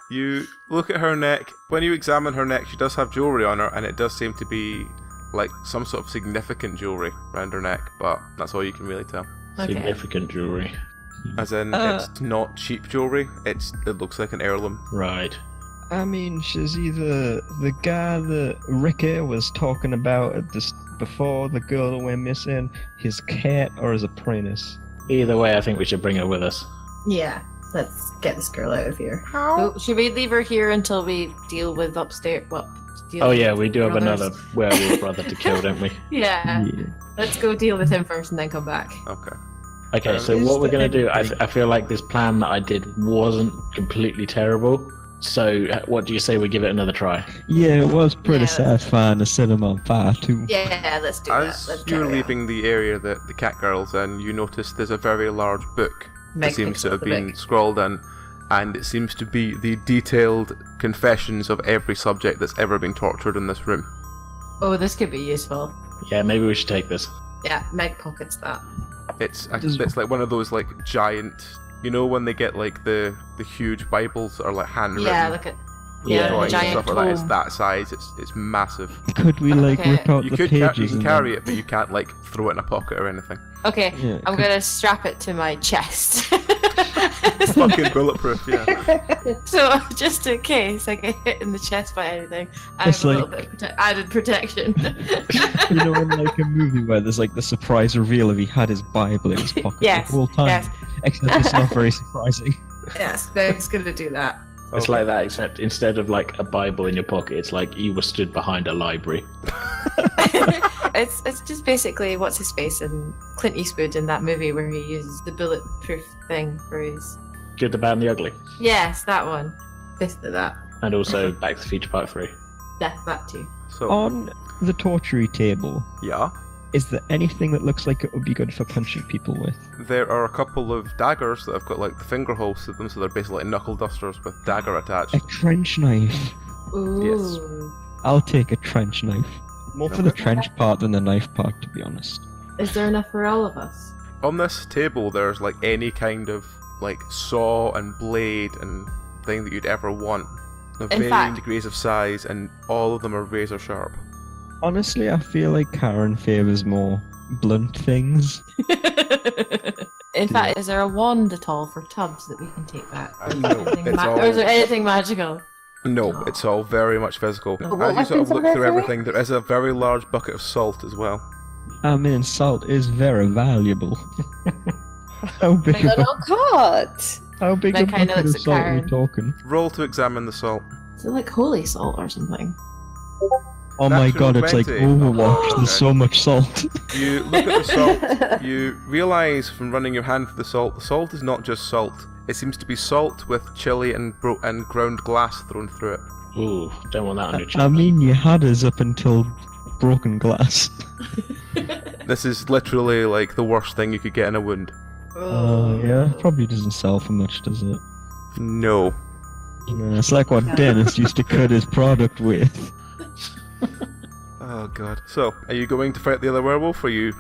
[SPEAKER 2] You look at her neck. When you examine her neck, she does have jewellery on her, and it does seem to be like some sort of significant jewellery around her neck, but that's all you can really tell.
[SPEAKER 4] Okay.
[SPEAKER 5] Significant jewelry.
[SPEAKER 2] As in, it's not cheap jewellery, it looks like an heirloom.
[SPEAKER 5] Right.
[SPEAKER 3] I mean, she's either the guy that Ricky was talking about at this before the girl that went missing, his cat, or his apprentice.
[SPEAKER 5] Either way, I think we should bring her with us.
[SPEAKER 4] Yeah, let's get this girl out of here. Oh, should we leave her here until we deal with upstairs? Well, deal
[SPEAKER 5] Oh
[SPEAKER 4] with
[SPEAKER 5] yeah, we do have
[SPEAKER 4] brothers?
[SPEAKER 5] another werewolf brother to kill, don't we?
[SPEAKER 4] Yeah.
[SPEAKER 3] Yeah.
[SPEAKER 4] Let's go deal with him first and then come back.
[SPEAKER 2] Okay.
[SPEAKER 5] Okay, so
[SPEAKER 3] Is
[SPEAKER 5] what we're
[SPEAKER 3] there
[SPEAKER 5] gonna do,
[SPEAKER 3] anything-
[SPEAKER 5] I feel like this plan that I did wasn't completely terrible. So what do you say we give it another try?
[SPEAKER 3] Yeah, it was pretty
[SPEAKER 4] Yeah,
[SPEAKER 3] satisfying to set him on fire, too.
[SPEAKER 4] Yeah, let's do
[SPEAKER 2] As
[SPEAKER 4] that. Let's
[SPEAKER 2] you're
[SPEAKER 4] carry on.
[SPEAKER 2] leaving the area that the cat girl's in, you notice there's a very large book
[SPEAKER 4] Meg
[SPEAKER 2] that seems
[SPEAKER 4] picks
[SPEAKER 2] to
[SPEAKER 4] up
[SPEAKER 2] have
[SPEAKER 4] the
[SPEAKER 2] been
[SPEAKER 4] book.
[SPEAKER 2] scrawled in, and it seems to be the detailed confessions of every subject that's ever been tortured in this room.
[SPEAKER 4] Oh, this could be useful.
[SPEAKER 5] Yeah, maybe we should take this.
[SPEAKER 4] Yeah, Meg pockets that.
[SPEAKER 2] It's like one of those like giant, you know, when they get like the huge Bibles that are like handwritten.
[SPEAKER 4] Yeah, look at
[SPEAKER 5] Yeah,
[SPEAKER 4] the
[SPEAKER 2] drawings and
[SPEAKER 4] giant
[SPEAKER 2] stuff like that. It's
[SPEAKER 4] tome.
[SPEAKER 2] that size. It's massive.
[SPEAKER 3] Could we, like,
[SPEAKER 4] Okay.
[SPEAKER 3] rip out
[SPEAKER 2] You
[SPEAKER 3] the
[SPEAKER 2] could
[SPEAKER 3] pages
[SPEAKER 2] you can
[SPEAKER 3] and
[SPEAKER 2] carry it, but you can't like throw it in a pocket or anything.
[SPEAKER 4] Okay,
[SPEAKER 3] Yeah,
[SPEAKER 4] I'm
[SPEAKER 3] could-
[SPEAKER 4] gonna strap it to my chest.
[SPEAKER 2] Fucking bulletproof, yeah.
[SPEAKER 4] So just in case I get hit in the chest by anything, I
[SPEAKER 3] It's
[SPEAKER 4] have a little
[SPEAKER 3] like-
[SPEAKER 4] bit of added protection.
[SPEAKER 3] You know, in like a movie where there's like the surprise reveal of he had his Bible in his pocket
[SPEAKER 4] Yes,
[SPEAKER 3] the whole time.
[SPEAKER 4] yes.
[SPEAKER 3] Except it's not very surprising.
[SPEAKER 4] Yes, Meg's gonna do that.
[SPEAKER 5] It's like that, except instead of like a Bible in your pocket, it's like you were stood behind a library.
[SPEAKER 4] It's just basically what's his face and Clint Eastwood in that movie where he uses the bulletproof thing for his.
[SPEAKER 5] Good, the bad, and the ugly.
[SPEAKER 4] Yes, that one. Basically that.
[SPEAKER 5] And also Back to the Future Part 3.
[SPEAKER 4] Yeah, that too.
[SPEAKER 2] So
[SPEAKER 3] On the torture table,
[SPEAKER 2] yeah,
[SPEAKER 3] is there anything that looks like it would be good for punching people with?
[SPEAKER 2] there are a couple of daggers that have got like the finger holes to them, so they're basically like knuckle dusters with dagger attached.
[SPEAKER 3] A trench knife.
[SPEAKER 4] Ooh.
[SPEAKER 3] I'll take a trench knife. More for the trench part than the knife part, to be honest.
[SPEAKER 4] Is there enough for all of us?
[SPEAKER 2] On this table, there's like any kind of like saw and blade and thing that you'd ever want. Of
[SPEAKER 4] In
[SPEAKER 2] varying
[SPEAKER 4] fact-
[SPEAKER 2] degrees of size, and all of them are razor sharp.
[SPEAKER 3] Honestly, I feel like Karen favors more blunt things.
[SPEAKER 4] In fact, is there a wand at all for tubs that we can take back?
[SPEAKER 2] No,
[SPEAKER 4] Anything
[SPEAKER 2] it's all-
[SPEAKER 4] Or is there anything magical?
[SPEAKER 2] No, it's all very much physical.
[SPEAKER 6] But what
[SPEAKER 2] As you sort of
[SPEAKER 6] weapons are
[SPEAKER 2] look
[SPEAKER 6] there,
[SPEAKER 2] through
[SPEAKER 6] sorry?
[SPEAKER 2] everything, there is a very large bucket of salt as well.
[SPEAKER 3] I mean, salt is very valuable. How big
[SPEAKER 6] Hang
[SPEAKER 3] a,
[SPEAKER 6] on our cart.
[SPEAKER 3] how big a
[SPEAKER 4] That kinda
[SPEAKER 3] bucket of
[SPEAKER 4] looks at
[SPEAKER 3] salt are we
[SPEAKER 4] Karen.
[SPEAKER 3] talking?
[SPEAKER 2] Roll to examine the salt.
[SPEAKER 4] Is it like holy salt or something?
[SPEAKER 3] Oh my
[SPEAKER 2] Natural
[SPEAKER 3] god, it's like
[SPEAKER 2] 20.
[SPEAKER 3] Overwatch,
[SPEAKER 2] Okay.
[SPEAKER 3] there's so much salt.
[SPEAKER 2] You look at the salt, you realise from running your hand through the salt is not just salt. It seems to be salt with chili and ground glass thrown through it.
[SPEAKER 5] Ooh, don't want that on your
[SPEAKER 3] I
[SPEAKER 5] chest.
[SPEAKER 3] mean, you had us up until broken glass.
[SPEAKER 2] This is literally like the worst thing you could get in a wound.
[SPEAKER 3] Oh, yeah, probably doesn't sell for much, does it?
[SPEAKER 2] No.
[SPEAKER 3] Yeah, it's like what Dennis used to cut his product with.
[SPEAKER 2] Oh god. So, are you going to fight the other werewolf? Are you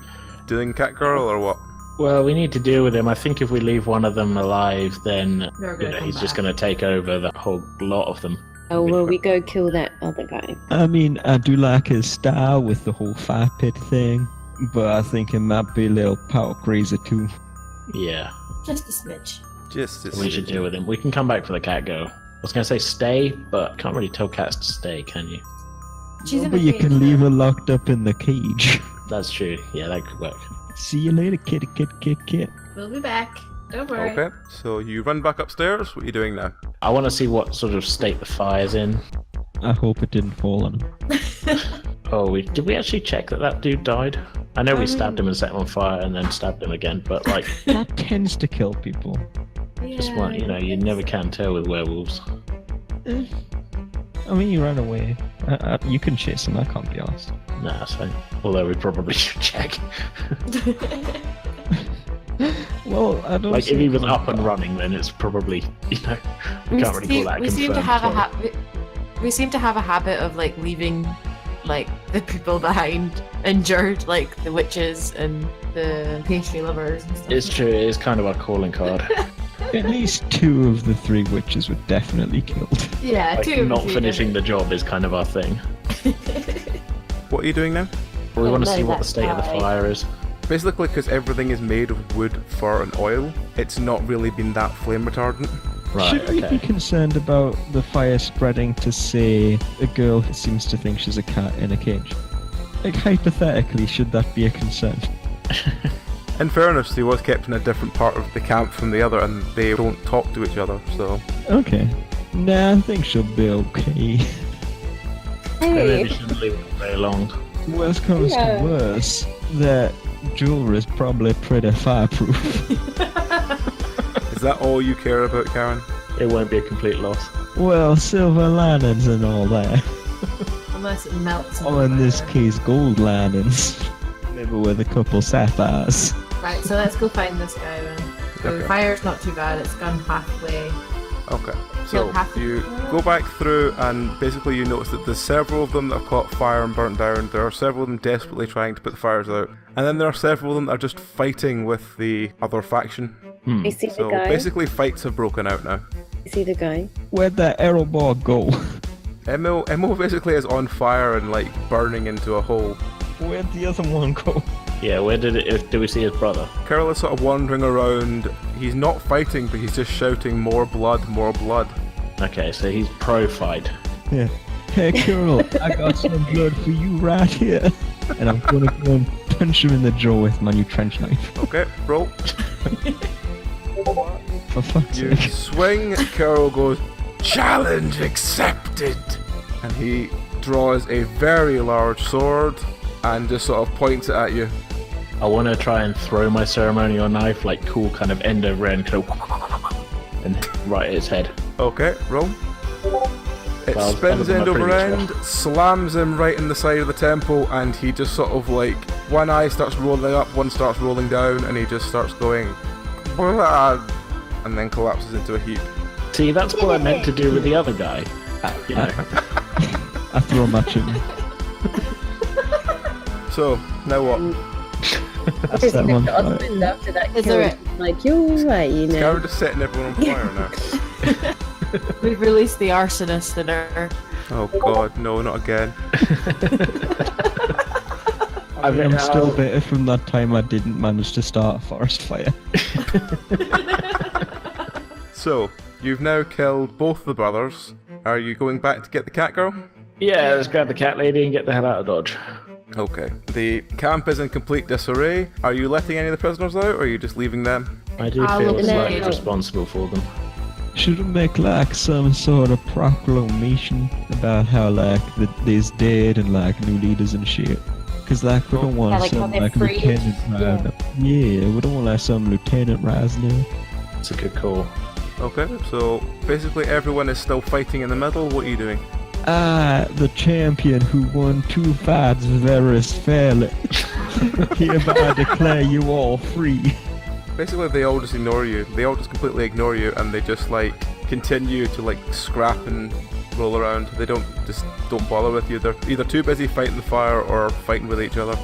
[SPEAKER 2] doing cat girl or what?
[SPEAKER 5] Well, we need to deal with him. I think if we leave one of them alive, then
[SPEAKER 4] They're gonna come
[SPEAKER 5] he's just
[SPEAKER 4] back.
[SPEAKER 5] going to take over the whole lot of them.
[SPEAKER 6] Oh, will we go kill that other guy?
[SPEAKER 3] I mean, I do like his style with the whole fire pit thing, but I think it might be a little power crazy too.
[SPEAKER 5] Yeah,
[SPEAKER 4] Just a smidge.
[SPEAKER 2] Just
[SPEAKER 5] we should deal with him. We can come back for the cat girl. I was going to say stay, but can't really tell cats to stay, can you?
[SPEAKER 4] She's in
[SPEAKER 3] But
[SPEAKER 4] a
[SPEAKER 3] you
[SPEAKER 4] cage
[SPEAKER 3] can
[SPEAKER 4] now.
[SPEAKER 3] leave her locked up in the cage.
[SPEAKER 5] That's true. Yeah, that could work.
[SPEAKER 3] See you later, kitty, kit.
[SPEAKER 4] We'll be back. Don't worry.
[SPEAKER 2] Okay, so you run back upstairs. What are you doing now?
[SPEAKER 5] I want to see what sort of state the fire's in.
[SPEAKER 3] I hope it didn't fall on him.
[SPEAKER 5] Oh, did we actually check that dude died? I know we stabbed him and set him on fire and then stabbed him again, but like,
[SPEAKER 3] That tends to kill people.
[SPEAKER 5] just one, you never can tell with werewolves.
[SPEAKER 3] I mean, he ran away. You can chase him, I can't be asked.
[SPEAKER 5] Nah, that's fine. Although we probably should check.
[SPEAKER 3] Well, I don't
[SPEAKER 5] Like, if
[SPEAKER 3] see
[SPEAKER 5] he was
[SPEAKER 3] the
[SPEAKER 5] up
[SPEAKER 3] point.
[SPEAKER 5] and running, then it's probably, we can't really call that
[SPEAKER 4] we seem to
[SPEAKER 5] confirmed.
[SPEAKER 4] have
[SPEAKER 5] so-
[SPEAKER 4] we seem to have a habit of like leaving like the people behind injured, like the witches and the pastry lovers and stuff.
[SPEAKER 5] It's true, it is kind of our calling card.
[SPEAKER 3] At least 2 of the 3 witches were definitely killed.
[SPEAKER 4] Yeah,
[SPEAKER 5] Like,
[SPEAKER 4] two.
[SPEAKER 5] not finishing the job is kind of our thing.
[SPEAKER 2] What are you doing now?
[SPEAKER 5] We
[SPEAKER 6] Oh,
[SPEAKER 5] want to
[SPEAKER 6] no,
[SPEAKER 5] see what the
[SPEAKER 6] that's
[SPEAKER 5] state of the
[SPEAKER 6] fine.
[SPEAKER 5] fire is.
[SPEAKER 2] Basically, because everything is made of wood, fur, and oil, it's not really been that flame retardant.
[SPEAKER 5] Right,
[SPEAKER 3] Should we be
[SPEAKER 5] okay.
[SPEAKER 3] concerned about the fire spreading to, say, a girl who seems to think she's a cat in a cage? Like, hypothetically, should that be a concern?
[SPEAKER 2] In fairness, he was kept in a different part of the camp from the other, and they don't talk to each other, so...
[SPEAKER 3] Okay. Nah, I think she'll be okay.
[SPEAKER 5] Maybe we
[SPEAKER 6] Hey,
[SPEAKER 5] shouldn't leave it very long.
[SPEAKER 3] Worst comes
[SPEAKER 6] Yeah.
[SPEAKER 3] to worst, that jewelry is probably pretty fireproof.
[SPEAKER 2] Is that all you care about, Karen?
[SPEAKER 5] It won't be a complete loss.
[SPEAKER 3] Well, silver linings and all that.
[SPEAKER 4] Unless it melts.
[SPEAKER 3] Or in this case, gold linings. Maybe with a couple sapphires.
[SPEAKER 4] Right, so let's go find this guy then. So
[SPEAKER 2] Okay.
[SPEAKER 4] the fire's not too bad, it's gone halfway.
[SPEAKER 2] Okay, so
[SPEAKER 4] half-
[SPEAKER 2] you go back through and basically you notice that there's several of them that have caught fire and burnt down. There are several of them desperately trying to put the fires out. And then there are several of them that are just fighting with the other faction.
[SPEAKER 6] you see the
[SPEAKER 2] So
[SPEAKER 6] guy?
[SPEAKER 2] basically fights have broken out now.
[SPEAKER 6] You see the guy?
[SPEAKER 3] Where'd that arrow ball go?
[SPEAKER 2] Mo basically is on fire and like burning into a hole.
[SPEAKER 3] Where'd the other one go?
[SPEAKER 5] Yeah, where did we see his brother?
[SPEAKER 2] Carol is sort of wandering around. He's not fighting, but he's just shouting, "More blood, more blood."
[SPEAKER 5] Okay, so he's pro-fight.
[SPEAKER 3] Yeah. Hey, Carol, I got some blood for you right here. And I'm gonna go and punch him in the jaw with my new trench knife.
[SPEAKER 2] Okay, roll.
[SPEAKER 3] For fuck's
[SPEAKER 2] You
[SPEAKER 3] sake.
[SPEAKER 2] swing, Carol goes, "Challenge accepted!" And he draws a very large sword and just sort of points it at you.
[SPEAKER 5] I want to try and throw my ceremonial knife, like cool kind of end over end, kind of, and right at his head.
[SPEAKER 2] Okay, roll. It
[SPEAKER 5] Well,
[SPEAKER 2] spins
[SPEAKER 5] better than
[SPEAKER 2] end
[SPEAKER 5] my
[SPEAKER 2] over
[SPEAKER 5] previous
[SPEAKER 2] end, slams him right in the side of the temple, and he just sort of like, one eye starts rolling up, one starts rolling down, and he just starts going, "Blah," and then collapses into a heap.
[SPEAKER 5] See, that's what I meant to do with the other guy. You know,
[SPEAKER 3] I throw him at him.
[SPEAKER 2] So, now what?
[SPEAKER 3] That's that one fight.
[SPEAKER 6] Ozmand after that
[SPEAKER 4] Is
[SPEAKER 6] kill,
[SPEAKER 4] there
[SPEAKER 6] like, you're right, you know.
[SPEAKER 2] Karen just setting everyone on fire now.
[SPEAKER 4] We've released the arsonist in our...
[SPEAKER 2] Oh god, no, not again.
[SPEAKER 3] I'm still bitter from that time I didn't manage to start a forest fire.
[SPEAKER 2] So, you've now killed both the brothers. Are you going back to get the cat girl?
[SPEAKER 5] yeah, let's grab the cat lady and get the hell out of Dodge.
[SPEAKER 2] Okay. The camp is in complete disarray. Are you letting any of the prisoners out, or are you just leaving them?
[SPEAKER 5] I do
[SPEAKER 4] I'll
[SPEAKER 5] feel
[SPEAKER 4] let them
[SPEAKER 5] slightly
[SPEAKER 6] out.
[SPEAKER 5] responsible for them.
[SPEAKER 3] Should we make like some sort of proclamation about how like there's dead and like new leaders and shit? Cause like we don't want
[SPEAKER 6] Yeah, like how
[SPEAKER 3] some
[SPEAKER 6] they're
[SPEAKER 3] like
[SPEAKER 6] free.
[SPEAKER 3] lieutenant rise up. Yeah, we don't want like some lieutenant rising up.
[SPEAKER 5] It's a good call.
[SPEAKER 2] Okay, so basically everyone is still fighting in the middle. What are you doing?
[SPEAKER 3] I, the champion who won 2 fights very fairly, hereby declare you all free.
[SPEAKER 2] Basically, they all just ignore you. They all just completely ignore you, and they just like continue to like scrap and roll around. They don't bother with you. They're either too busy fighting the fire or fighting with each other.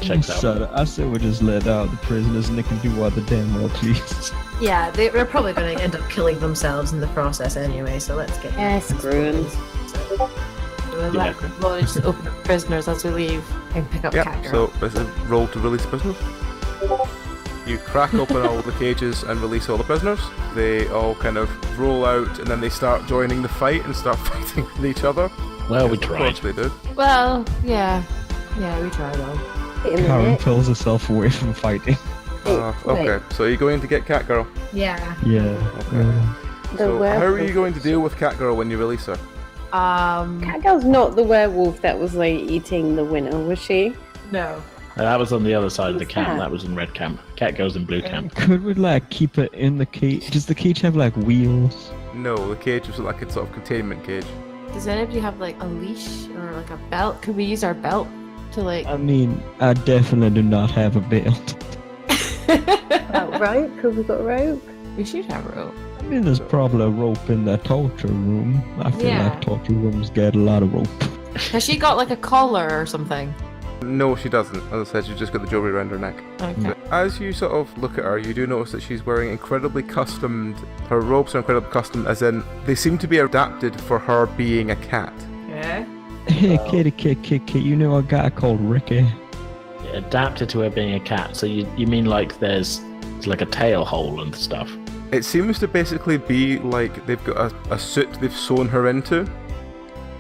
[SPEAKER 5] Checks out.
[SPEAKER 3] So I say we just let out the prisoners and they can do what the damn well please.
[SPEAKER 4] Yeah, they're probably going to end up killing themselves in the process anyway, so let's get...
[SPEAKER 6] Yeah, screw 'em.
[SPEAKER 4] So, we'll just open up prisoners as we leave and pick up
[SPEAKER 2] Yep.
[SPEAKER 4] cat girl.
[SPEAKER 2] So it's a roll to release prisoners. You crack open all the cages and release all the prisoners. They all kind of roll out, and then they start joining the fight and start fighting with each other.
[SPEAKER 5] Well, we
[SPEAKER 2] Of
[SPEAKER 5] tried.
[SPEAKER 2] course they do.
[SPEAKER 4] Well, yeah. Yeah, we tried though.
[SPEAKER 6] Wait a
[SPEAKER 3] Karen
[SPEAKER 6] minute.
[SPEAKER 3] pulls herself away from fighting.
[SPEAKER 2] Okay, so you're going to get Catgirl.
[SPEAKER 4] Yeah.
[SPEAKER 3] Yeah.
[SPEAKER 6] The
[SPEAKER 2] So how are
[SPEAKER 6] werewolf.
[SPEAKER 2] you going to deal with Catgirl when you release her?
[SPEAKER 6] Catgirl's not the werewolf that was like eating the winner, was she?
[SPEAKER 4] No.
[SPEAKER 5] That was on the other side of the
[SPEAKER 6] What's
[SPEAKER 5] camp.
[SPEAKER 6] that?
[SPEAKER 5] That was in red camp. Cat goes in blue camp.
[SPEAKER 3] Could we like keep it in the cage? Does the cage have like wheels?
[SPEAKER 2] No, the cage was like a sort of containment cage.
[SPEAKER 4] Does anybody have like a leash or like a belt? Could we use our belt to like?
[SPEAKER 3] I mean, I definitely do not have a belt.
[SPEAKER 6] Rope? Have we got rope?
[SPEAKER 4] We should have rope.
[SPEAKER 3] I mean, there's probably a rope in the torture room. I feel
[SPEAKER 4] Yeah.
[SPEAKER 3] like torture rooms get a lot of rope.
[SPEAKER 4] Has she got like a collar or something?
[SPEAKER 2] No, she doesn't. As I said, she's just got the jewelry around her neck.
[SPEAKER 4] Okay.
[SPEAKER 2] But as you sort of look at her, you do notice that she's wearing incredibly customed. Her robes are incredibly custom, as in they seem to be adapted for her being a cat.
[SPEAKER 4] Okay.
[SPEAKER 3] Hey, kitty, you know a guy called Ricky?
[SPEAKER 5] Adapted to her being a cat. So you mean like there's like a tail hole and stuff?
[SPEAKER 2] It seems to basically be like they've got a suit they've sewn her into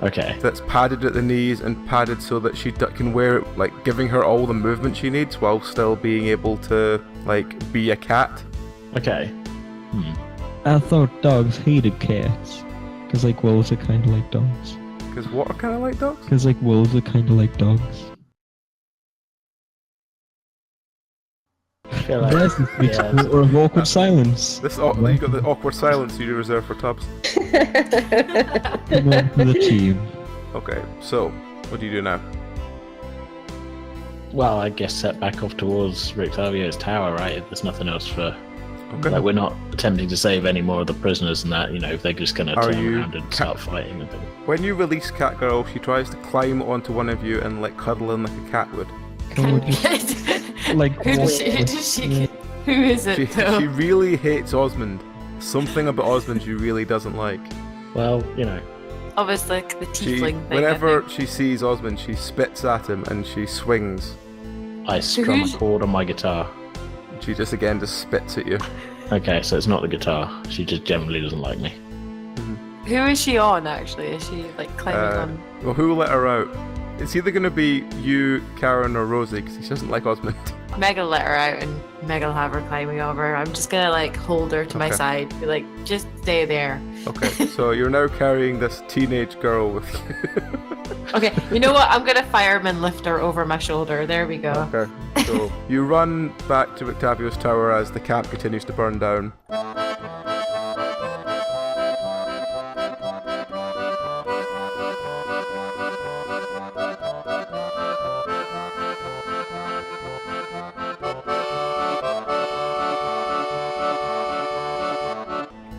[SPEAKER 5] Okay.
[SPEAKER 2] that's padded at the knees and padded so that she can wear it, like giving her all the movement she needs while still being able to like be a cat.
[SPEAKER 5] Okay.
[SPEAKER 3] I thought dogs hated cats. Because, like, wolves are kind of like dogs.
[SPEAKER 2] Because what are kind of like dogs?
[SPEAKER 3] Because, like, wolves are kind of like dogs.
[SPEAKER 5] I feel like
[SPEAKER 3] Yes, it's or of awkward silence.
[SPEAKER 2] This you got the awkward silence you reserve for Tubbs.
[SPEAKER 3] Come on for the team.
[SPEAKER 2] Okay, so what do you do now?
[SPEAKER 5] well, I guess set back off towards Rictavio's tower, right? There's nothing else for.
[SPEAKER 2] Okay.
[SPEAKER 5] Like, we're not attempting to save any more of the prisoners and that, you know, if they're just gonna
[SPEAKER 2] Are
[SPEAKER 5] turn
[SPEAKER 2] you
[SPEAKER 5] around and start fighting with them.
[SPEAKER 2] When you release Catgirl, she tries to climb onto one of you and like cuddle in like a cat would.
[SPEAKER 3] Can we just, like,
[SPEAKER 4] Who is it
[SPEAKER 2] She
[SPEAKER 4] though?
[SPEAKER 2] really hates Ozmand. Something about Ozmand she really doesn't like.
[SPEAKER 5] Well, you know.
[SPEAKER 4] Obviously, like the
[SPEAKER 2] She,
[SPEAKER 4] tiefling thing.
[SPEAKER 2] whenever she sees Ozmand, she spits at him and she swings.
[SPEAKER 5] I strum a chord on my guitar.
[SPEAKER 2] She just again just spits at you.
[SPEAKER 5] Okay, so it's not the guitar. She just generally doesn't like me.
[SPEAKER 4] Who is she on actually? Is she like climbing on?
[SPEAKER 2] Well, who will let her out? It's either going to be you, Karen, or Rosie, because she doesn't like Ozmand.
[SPEAKER 4] Meg will let her out and Meg will have her climbing over. I'm just gonna like hold her to my
[SPEAKER 2] Okay.
[SPEAKER 4] side, be like, just stay there.
[SPEAKER 2] Okay, so you're now carrying this teenage girl with you.
[SPEAKER 4] Okay, you know what? I'm gonna fireman lift her over my shoulder. There we go.
[SPEAKER 2] Okay, so you run back to Rictavio's tower as the camp continues to burn down.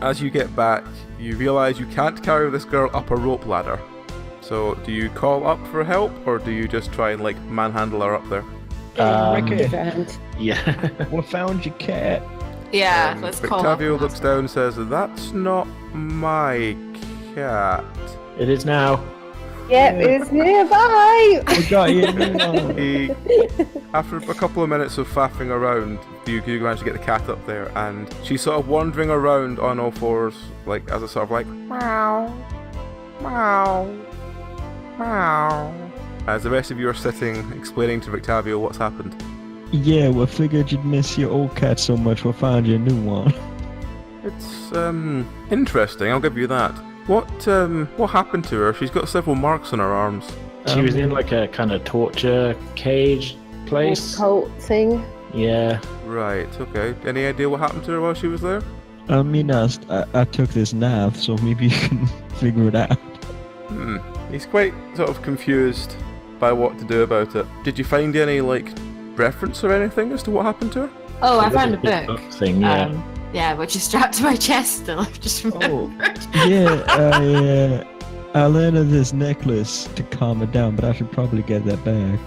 [SPEAKER 2] As you get back, you realise you can't carry this girl up a rope ladder. So, do you call up for help, or do you just try and like manhandle her up there?
[SPEAKER 3] Ricky,
[SPEAKER 6] Different.
[SPEAKER 5] Yeah.
[SPEAKER 3] we found your cat.
[SPEAKER 4] Yeah, let's call up.
[SPEAKER 2] Rictavio looks down and says, "That's not my cat."
[SPEAKER 5] It is now.
[SPEAKER 6] Yep, it's nearby.
[SPEAKER 3] We got you. No.
[SPEAKER 2] He, after a couple of minutes of faffing around, you manage to get the cat up there, and she's sort of wandering around on all fours, like as a sort of like meow, meow, meow. As the rest of you are sitting, explaining to Rictavio what's happened.
[SPEAKER 3] Yeah, we figured you'd miss your old cat so much, we'll find you a new one.
[SPEAKER 2] It's interesting. I'll give you that. What happened to her? She's got several marks on her arms.
[SPEAKER 5] She was in like a kind of torture cage place.
[SPEAKER 6] Cult thing.
[SPEAKER 5] Yeah.
[SPEAKER 2] Right. Okay. Any idea what happened to her while she was there?
[SPEAKER 3] I mean, I took this knife, so maybe you can figure it out.
[SPEAKER 2] He's quite sort of confused by what to do about it. Did you find any like reference or anything as to what happened to her?
[SPEAKER 4] Oh, I
[SPEAKER 5] There's
[SPEAKER 4] found a
[SPEAKER 5] big
[SPEAKER 4] book.
[SPEAKER 5] thing, yeah.
[SPEAKER 4] Yeah, which is strapped to my chest still. I've just remembered.
[SPEAKER 3] Yeah, I landed this necklace to calm it down, but I should probably get that back.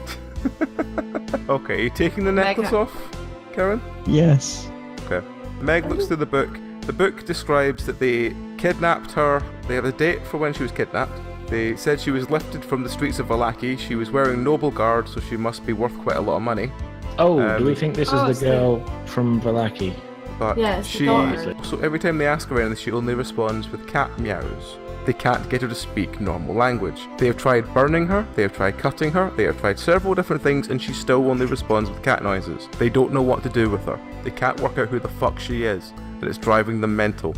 [SPEAKER 2] Okay, you taking the necklace
[SPEAKER 4] Meg-
[SPEAKER 2] off, Karen?
[SPEAKER 3] Yes.
[SPEAKER 2] Okay. Meg looks through the book. The book describes that they kidnapped her. They have a date for when she was kidnapped. They said she was lifted from the streets of Vallaki. She was wearing noble guard, so she must be worth quite a lot of money.
[SPEAKER 5] Oh, do we think this
[SPEAKER 4] oh,
[SPEAKER 5] is the girl from Vallaki?
[SPEAKER 2] But
[SPEAKER 4] Yeah, it's the
[SPEAKER 2] she,
[SPEAKER 4] daughter.
[SPEAKER 2] so every time they ask her anything, she only responds with cat meows. They can't get her to speak normal language. They have tried burning her, they have tried cutting her, they have tried several different things, and she still only responds with cat noises. They don't know what to do with her. They can't work out who the fuck she is, and it's driving them mental.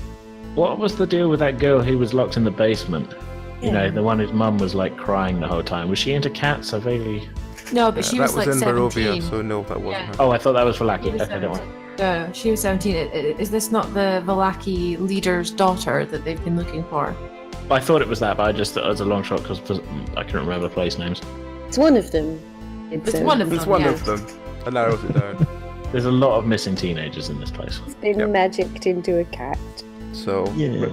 [SPEAKER 5] What was the deal with that girl who was locked in the basement? You know, the one whose mum was like crying the whole time. Was she into cats? I vaguely.
[SPEAKER 4] No, but she
[SPEAKER 2] that
[SPEAKER 4] was like
[SPEAKER 2] in
[SPEAKER 4] 17.
[SPEAKER 2] Barovia, so no, that wasn't
[SPEAKER 4] Yeah.
[SPEAKER 2] her.
[SPEAKER 5] Oh, I thought that was Vallaki.
[SPEAKER 4] She was
[SPEAKER 5] Okay, don't worry.
[SPEAKER 4] 17. No, she was 17. Is this not the Vallaki leader's daughter that they've been looking for?
[SPEAKER 5] I thought it was that, but I just thought it was a long shot because I couldn't remember the place names.
[SPEAKER 6] It's one of them.
[SPEAKER 4] It's one of them.
[SPEAKER 2] It's one
[SPEAKER 4] yeah.
[SPEAKER 2] of them. That narrows it down.
[SPEAKER 5] There's a lot of missing teenagers in this place.
[SPEAKER 6] It's been
[SPEAKER 2] Yep.
[SPEAKER 6] magicked into a cat.
[SPEAKER 2] So,
[SPEAKER 3] Yeah.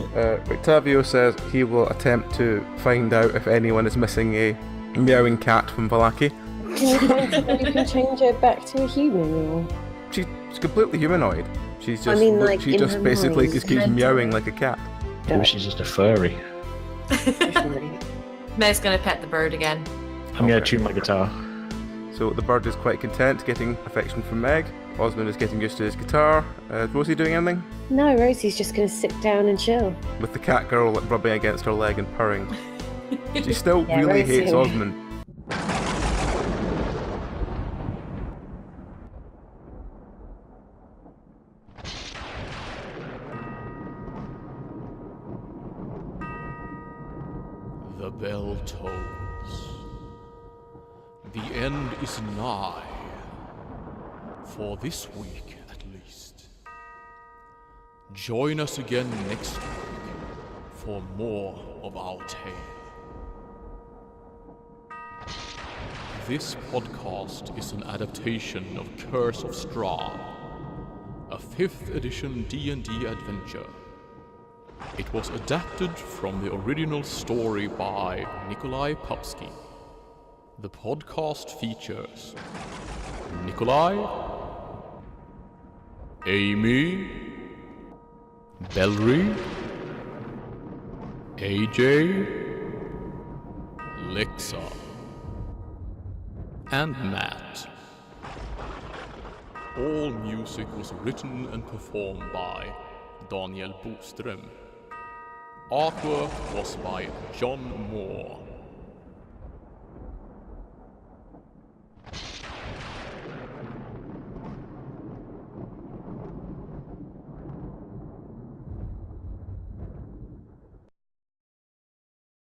[SPEAKER 2] Rictavio says he will attempt to find out if anyone is missing a meowing cat from Vallaki.
[SPEAKER 6] You can change her back to a human, or
[SPEAKER 2] She's completely humanoid. She's just,
[SPEAKER 6] mean, like,
[SPEAKER 2] she
[SPEAKER 6] in
[SPEAKER 2] just
[SPEAKER 6] her
[SPEAKER 2] basically
[SPEAKER 6] mind.
[SPEAKER 2] just keeps meowing like a cat.
[SPEAKER 5] Maybe she's just a furry.
[SPEAKER 4] Meg's gonna pet the bird again.
[SPEAKER 5] I'm gonna
[SPEAKER 2] Okay.
[SPEAKER 5] tune my guitar.
[SPEAKER 2] So the bird is quite content getting affection from Meg. Ozmand is getting used to his guitar. Is Rosie doing anything?
[SPEAKER 6] no, Rosie's just going to sit down and chill.
[SPEAKER 2] With the cat girl rubbing against her leg and purring. She still
[SPEAKER 6] Yeah,
[SPEAKER 2] really
[SPEAKER 6] Rosie.
[SPEAKER 2] hates Ozmand.
[SPEAKER 1] The bell tolls. The end is nigh. For this week, at least. Join us again next week for more of our tale. This podcast is an adaptation of Curse of Strahd, a 5th edition D&D adventure. It was adapted from the original story by Nikoli Popsky. The podcast features Nikolai, Amy, Belry, AJ, Lexa, and Matt. All music was written and performed by Boström. Artwork was by John Moore.